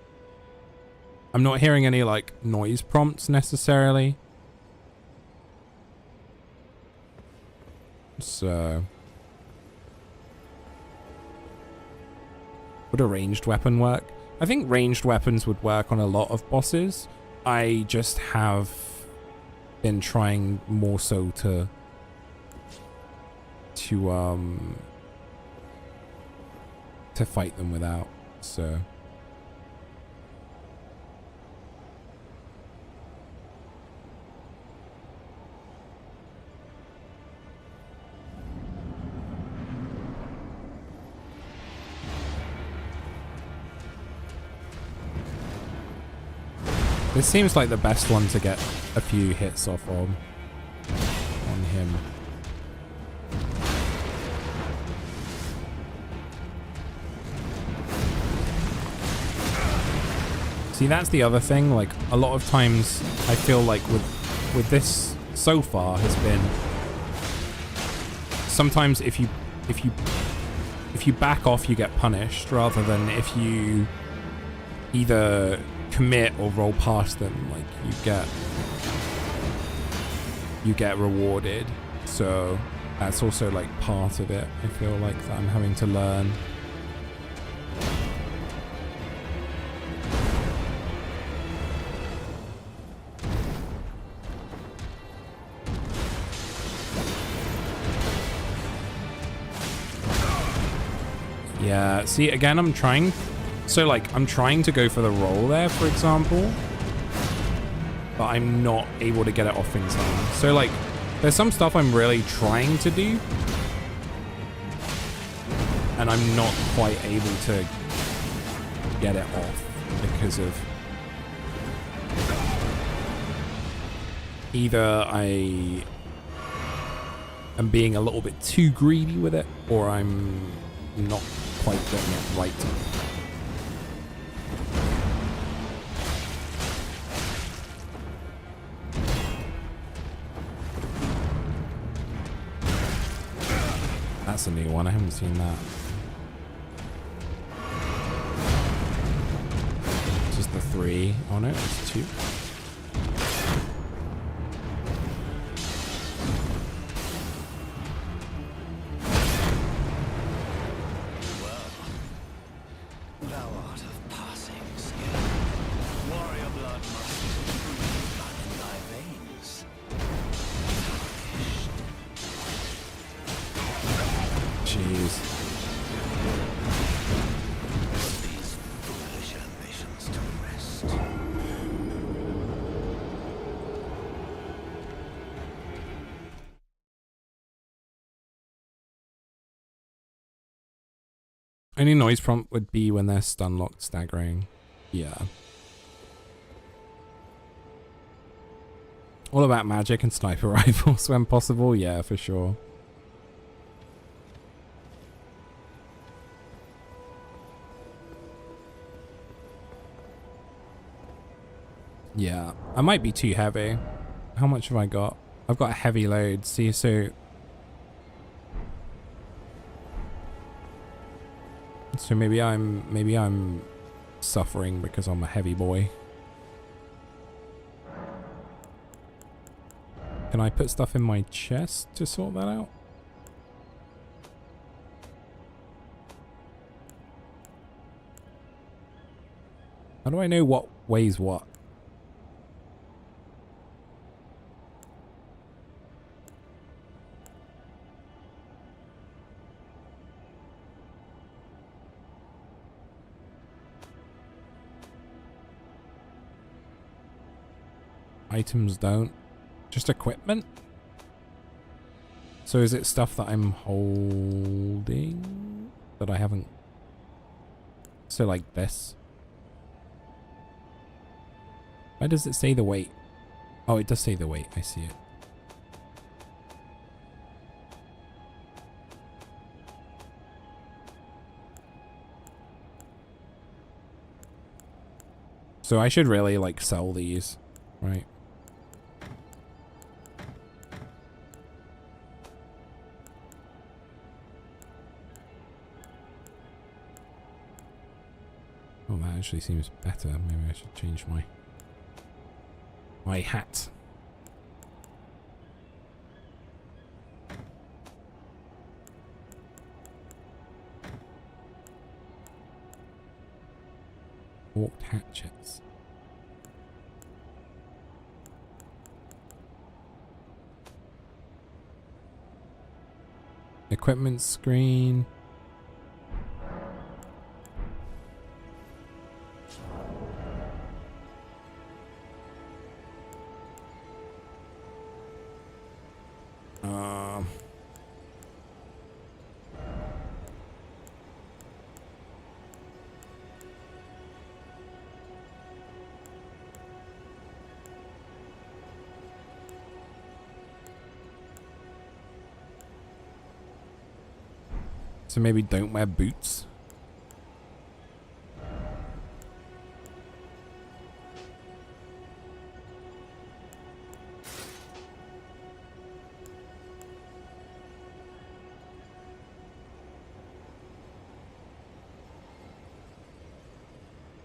I'm not hearing any like noise prompts necessarily. So would a ranged weapon work? I think ranged weapons would work on a lot of bosses. I just have been trying more so to fight them without, so. This seems like the best one to get a few hits off on him. See, that's the other thing. Like, a lot of times I feel like with this so far has been sometimes if you back off, you get punished, rather than if you either commit or roll past them, like you get rewarded. So that's also like part of it. I feel like that I'm having to learn. Yeah, see, again, I'm trying to go for the roll there, for example, but I'm not able to get it off in time. So, like, there's some stuff I'm really trying to do, and I'm not quite able to get it off because of either I am being a little bit too greedy with it, or I'm not quite getting it right. That's a new one. I haven't seen that. Just the 3. Oh no, it's 2. Any noise prompt would be when they're stun locked staggering. Yeah. All about magic and sniper rifles when possible. Yeah, for sure. Yeah, I might be too heavy. How much have I got? I've got a heavy load. See, so maybe I'm suffering because I'm a heavy boy. Can I put stuff in my chest to sort that out? How do I know what weighs what? items don't. Just equipment? So is it stuff that I'm holding that I haven't? So like this. Why does it say the weight? Oh, it does say the weight. I see it. So I should really like sell these, right? Oh, that actually seems better. Maybe I should change my hat. Forked hatchets. Equipment screen. So maybe don't wear boots.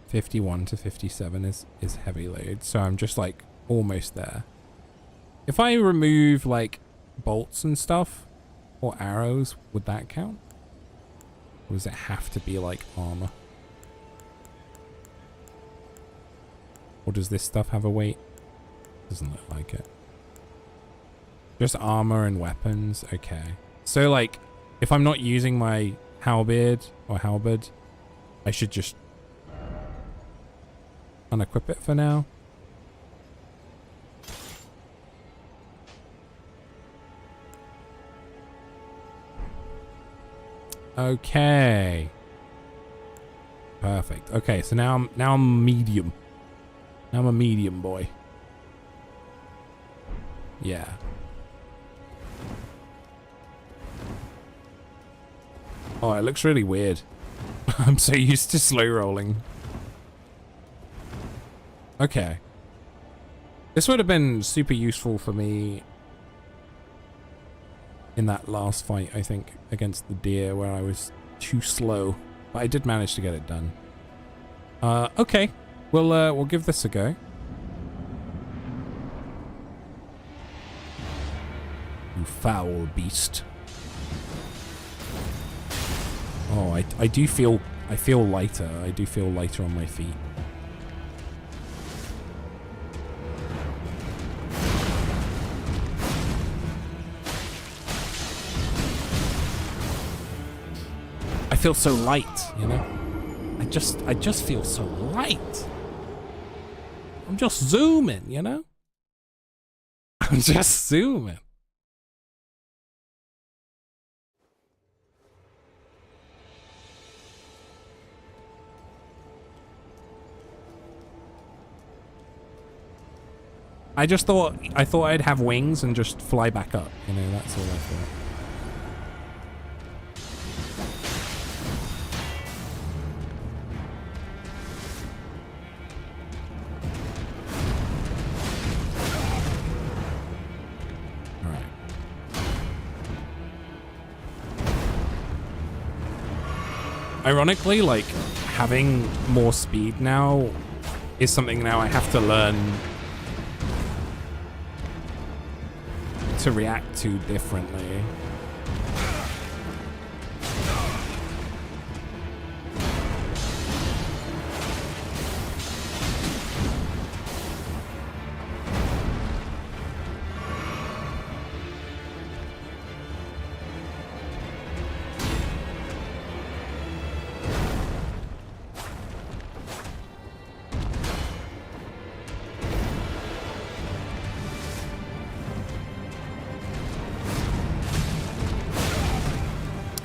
(51 to 57) is heavy load, so I'm just like almost there. If I remove like bolts and stuff or arrows, would that count? Or does it have to be like armor? Or does this stuff have a weight? Doesn't look like it. Just armor and weapons. Okay. So like, if I'm not using my halberd or halberd, I should just unequip it for now. Okay. Perfect. Okay, so now I'm medium. Now I'm a medium boy. Yeah. Oh, it looks really weird. I'm so used to slow rolling. Okay. This would have been super useful for me in that last fight, I think, against the deer where I was too slow. But I did manage to get it done. Okay. We'll give this a go. You foul beast. Oh, I do feel lighter. I do feel lighter on my feet. I feel so light, you know? I just feel so light. I'm just zooming, you know? I'm just zooming. I thought I'd have wings and just fly back up, you know, that's all I thought. Ironically, like, having more speed now is something now I have to learn to react to differently.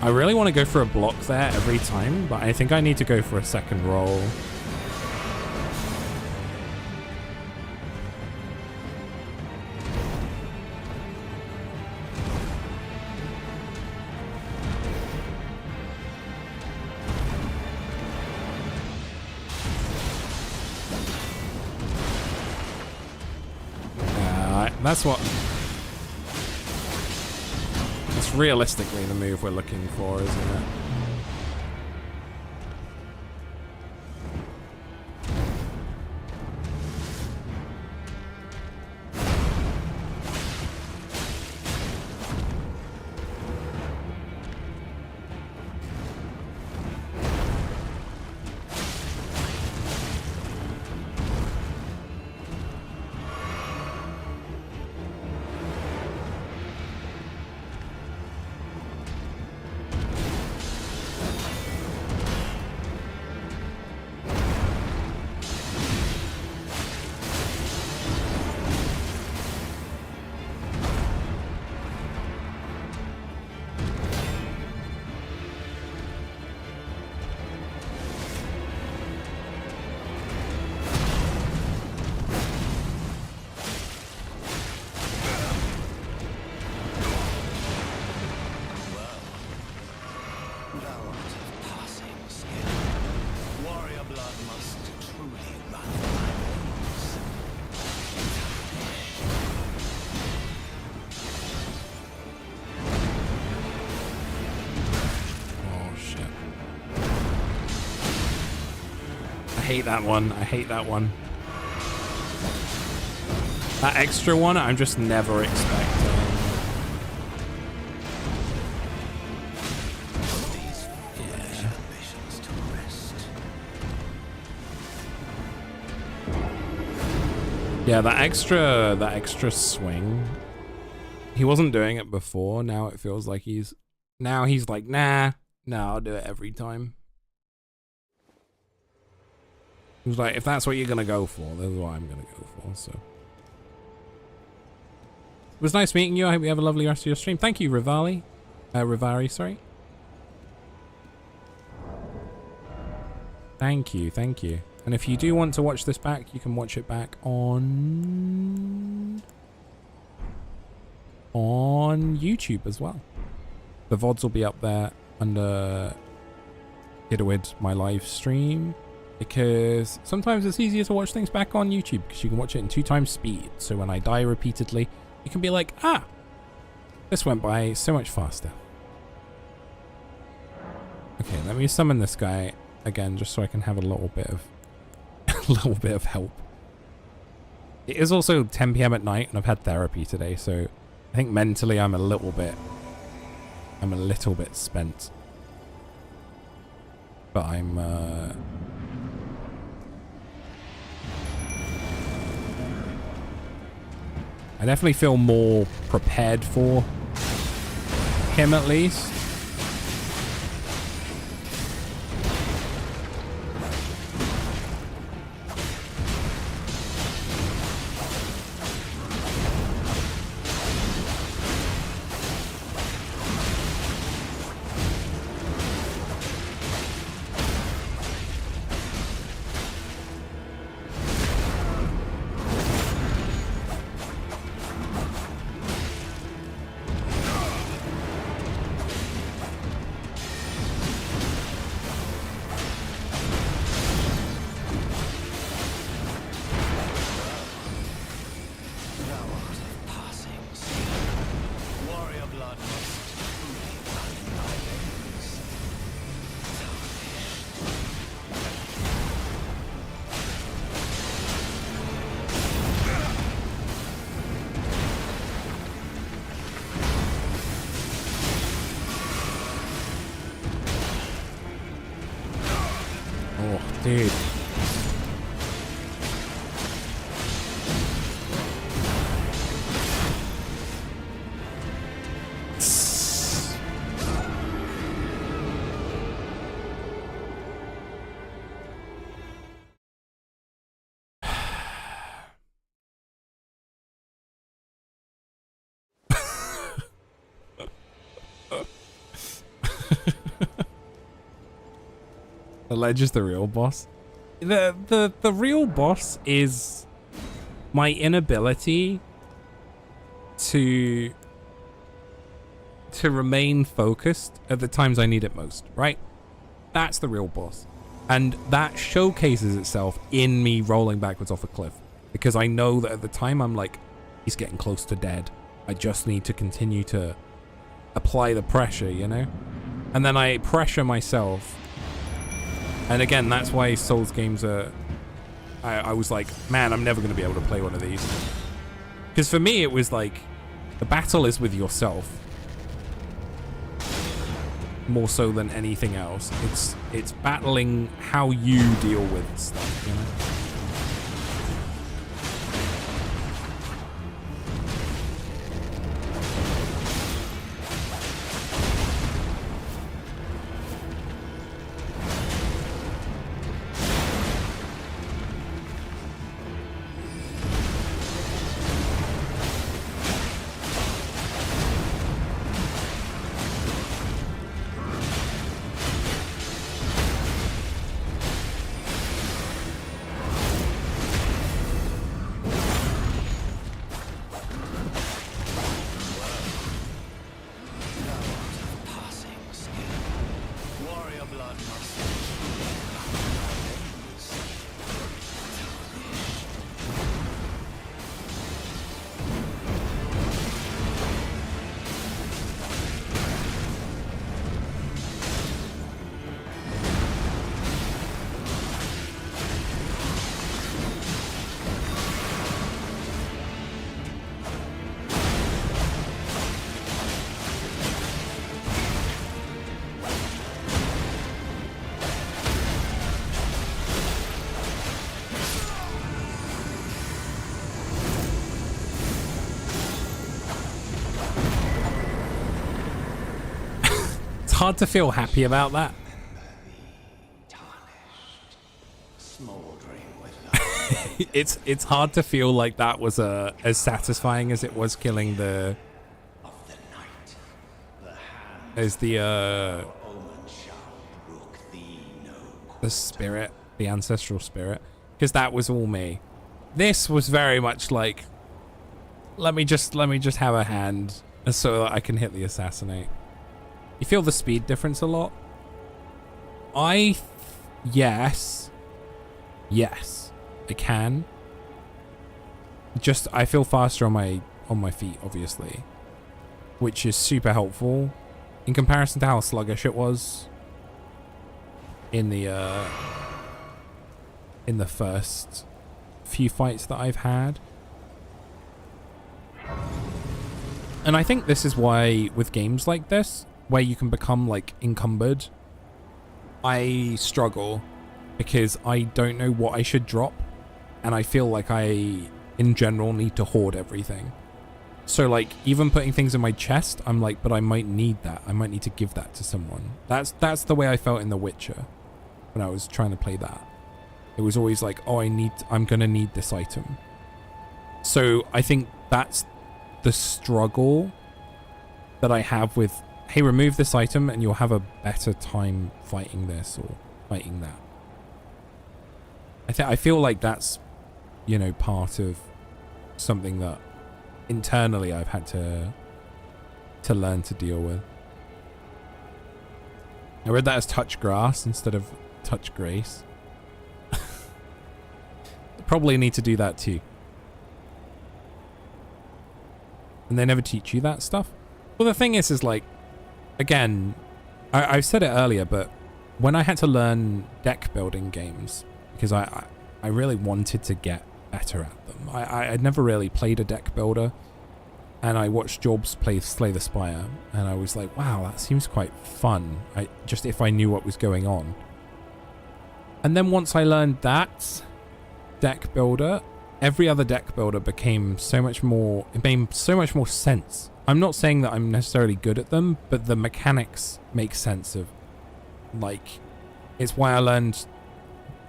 I really want to go for a block there every time, but I think I need to go for a second roll. That's what... That's realistically the move we're looking for, isn't it? I hate that one. I hate that one. That extra one, I'm just never expecting. Yeah, that extra swing. He wasn't doing it before. Now it feels like he's like, nah, I'll do it every time. He was like, if that's what you're gonna go for, that's what I'm gonna go for, so. It was nice meeting you. I hope you have a lovely rest of your stream. Thank you, Rivari, sorry. Thank you. And if you do want to watch this back, you can watch it back on YouTube as well. The VODs will be up there under Giddawid, my live stream, because sometimes it's easier to watch things back on YouTube because you can watch it in 2x speed. So when I die repeatedly, you can be like, ah, this went by so much faster. Okay, let me summon this guy again just so I can have a little bit of help. It is also 10 PM at night and I've had therapy today, so I think mentally I'm a little bit spent. But I'm I definitely feel more prepared for him at least. Dude. The ledge is the real boss. The real boss is my inability to remain focused at the times I need it most, right? That's the real boss. And that showcases itself in me rolling backwards off a cliff. Because I know that at the time I'm like, he's getting close to dead. I just need to continue to apply the pressure, you know? And then I pressure myself. And again, that's why Souls games are... I was like, man, I'm never going to be able to play one of these. Because for me, it was like, the battle is with yourself. More so than anything else. It's battling how you deal with stuff, you know? Hard to feel happy about that. It's hard to feel like that was as satisfying as it was killing the spirit, the ancestral spirit, because that was all me. This was very much like, let me just have a hand so that I can hit the assassinate. You feel the speed difference a lot? Yes, I can. Just, I feel faster on my feet, obviously, which is super helpful in comparison to how sluggish it was in the first few fights that I've had. And I think this is why with games like this, where you can become like encumbered, I struggle because I don't know what I should drop, and I feel like I in general need to hoard everything. So like even putting things in my chest, I'm like, but I might need that. I might need to give that to someone. That's the way I felt in The Witcher when I was trying to play that. It was always like, oh, I'm gonna need this item. So I think that's the struggle that I have with, hey, remove this item and you'll have a better time fighting this or fighting that. I feel like that's, you know, part of something that internally I've had to learn to deal with. I read that as touch grass instead of touch grace. Probably need to do that too. And they never teach you that stuff. Well, the thing is like, again, I've said it earlier, but when I had to learn deck building games, because I really wanted to get better at them. I'd never really played a deck builder, and I watched Jobs play Slay the Spire, and I was like, wow, that seems quite fun. Just if I knew what was going on. And then once I learned that deck builder, every other deck builder became so much more, it made so much more sense. I'm not saying that I'm necessarily good at them, but the mechanics make sense of, like, it's why I learned,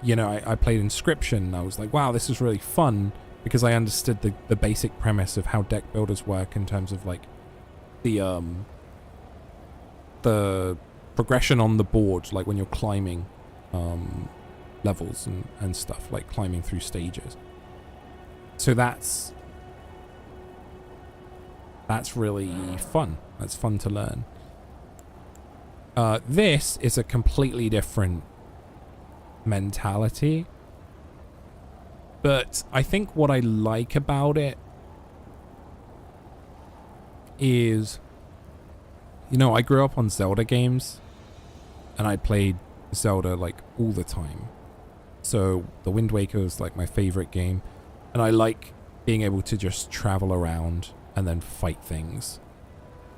you know, I played Inscription. I was like, wow, this is really fun, because I understood the basic premise of how deck builders work in terms of like the progression on the board, like when you're climbing, levels and stuff, like climbing through stages. So that's really fun. That's fun to learn. This is a completely different mentality, but I think what I like about it is, you know, I grew up on Zelda games and I played Zelda like all the time. So the Wind Waker was like my favorite game, and I like being able to just travel around and then fight things.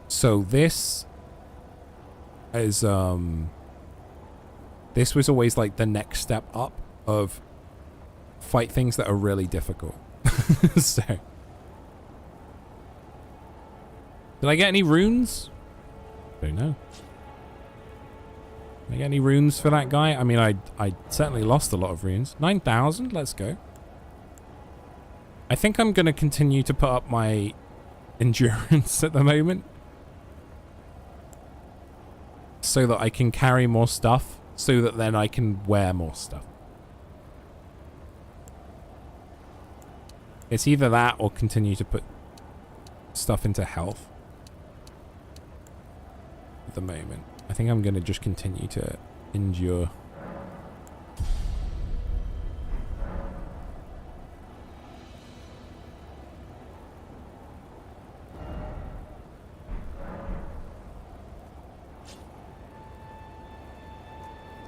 So this is this was always like the next step up of fight things that are really difficult. So did I get any runes? Don't know. Did I get any runes for that guy? I mean, I certainly lost a lot of runes. 9,000, let's go. I think I'm going to continue to put up my endurance at the moment, so that I can carry more stuff, so that then I can wear more stuff. It's either that or continue to put stuff into health at the moment. I think I'm going to just continue to endure.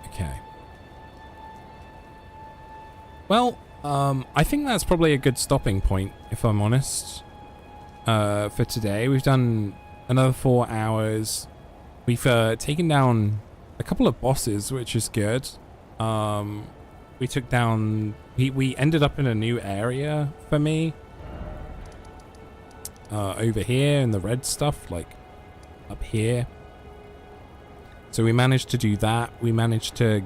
Okay. Well, I think that's probably a good stopping point, if I'm honest, for today. We've done another 4 hours. We've taken down a couple of bosses, which is good. We took down... We ended up in a new area for me. Over here in the red stuff, like up here. So we managed to do that. We managed to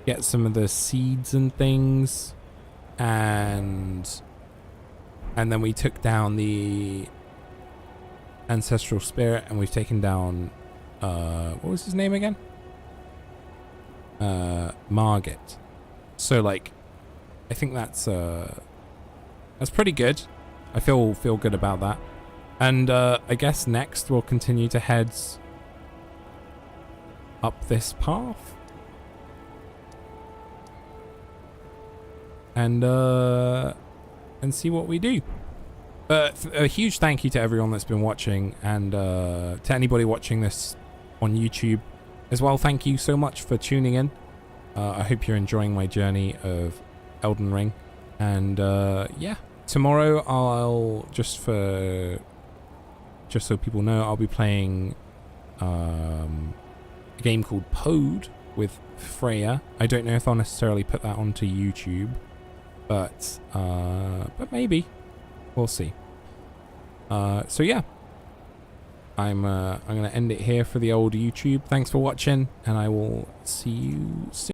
get some of the seeds and things. And then we took down the ancestral spirit, and we've taken down... what was his name again? Margit. So like, I think that's pretty good. I feel good about that. And I guess next we'll continue to head up this path. And see what we do. But a huge thank you to everyone that's been watching, and to anybody watching this on YouTube as well. Thank you so much for tuning in. I hope you're enjoying my journey of Elden Ring. And yeah, tomorrow I'll just so people know, I'll be playing a game called Pode with Freya. I don't know if I'll necessarily put that onto YouTube, but maybe. We'll see. So yeah, I'm gonna end it here for the old YouTube. Thanks for watching, and I will see you soon.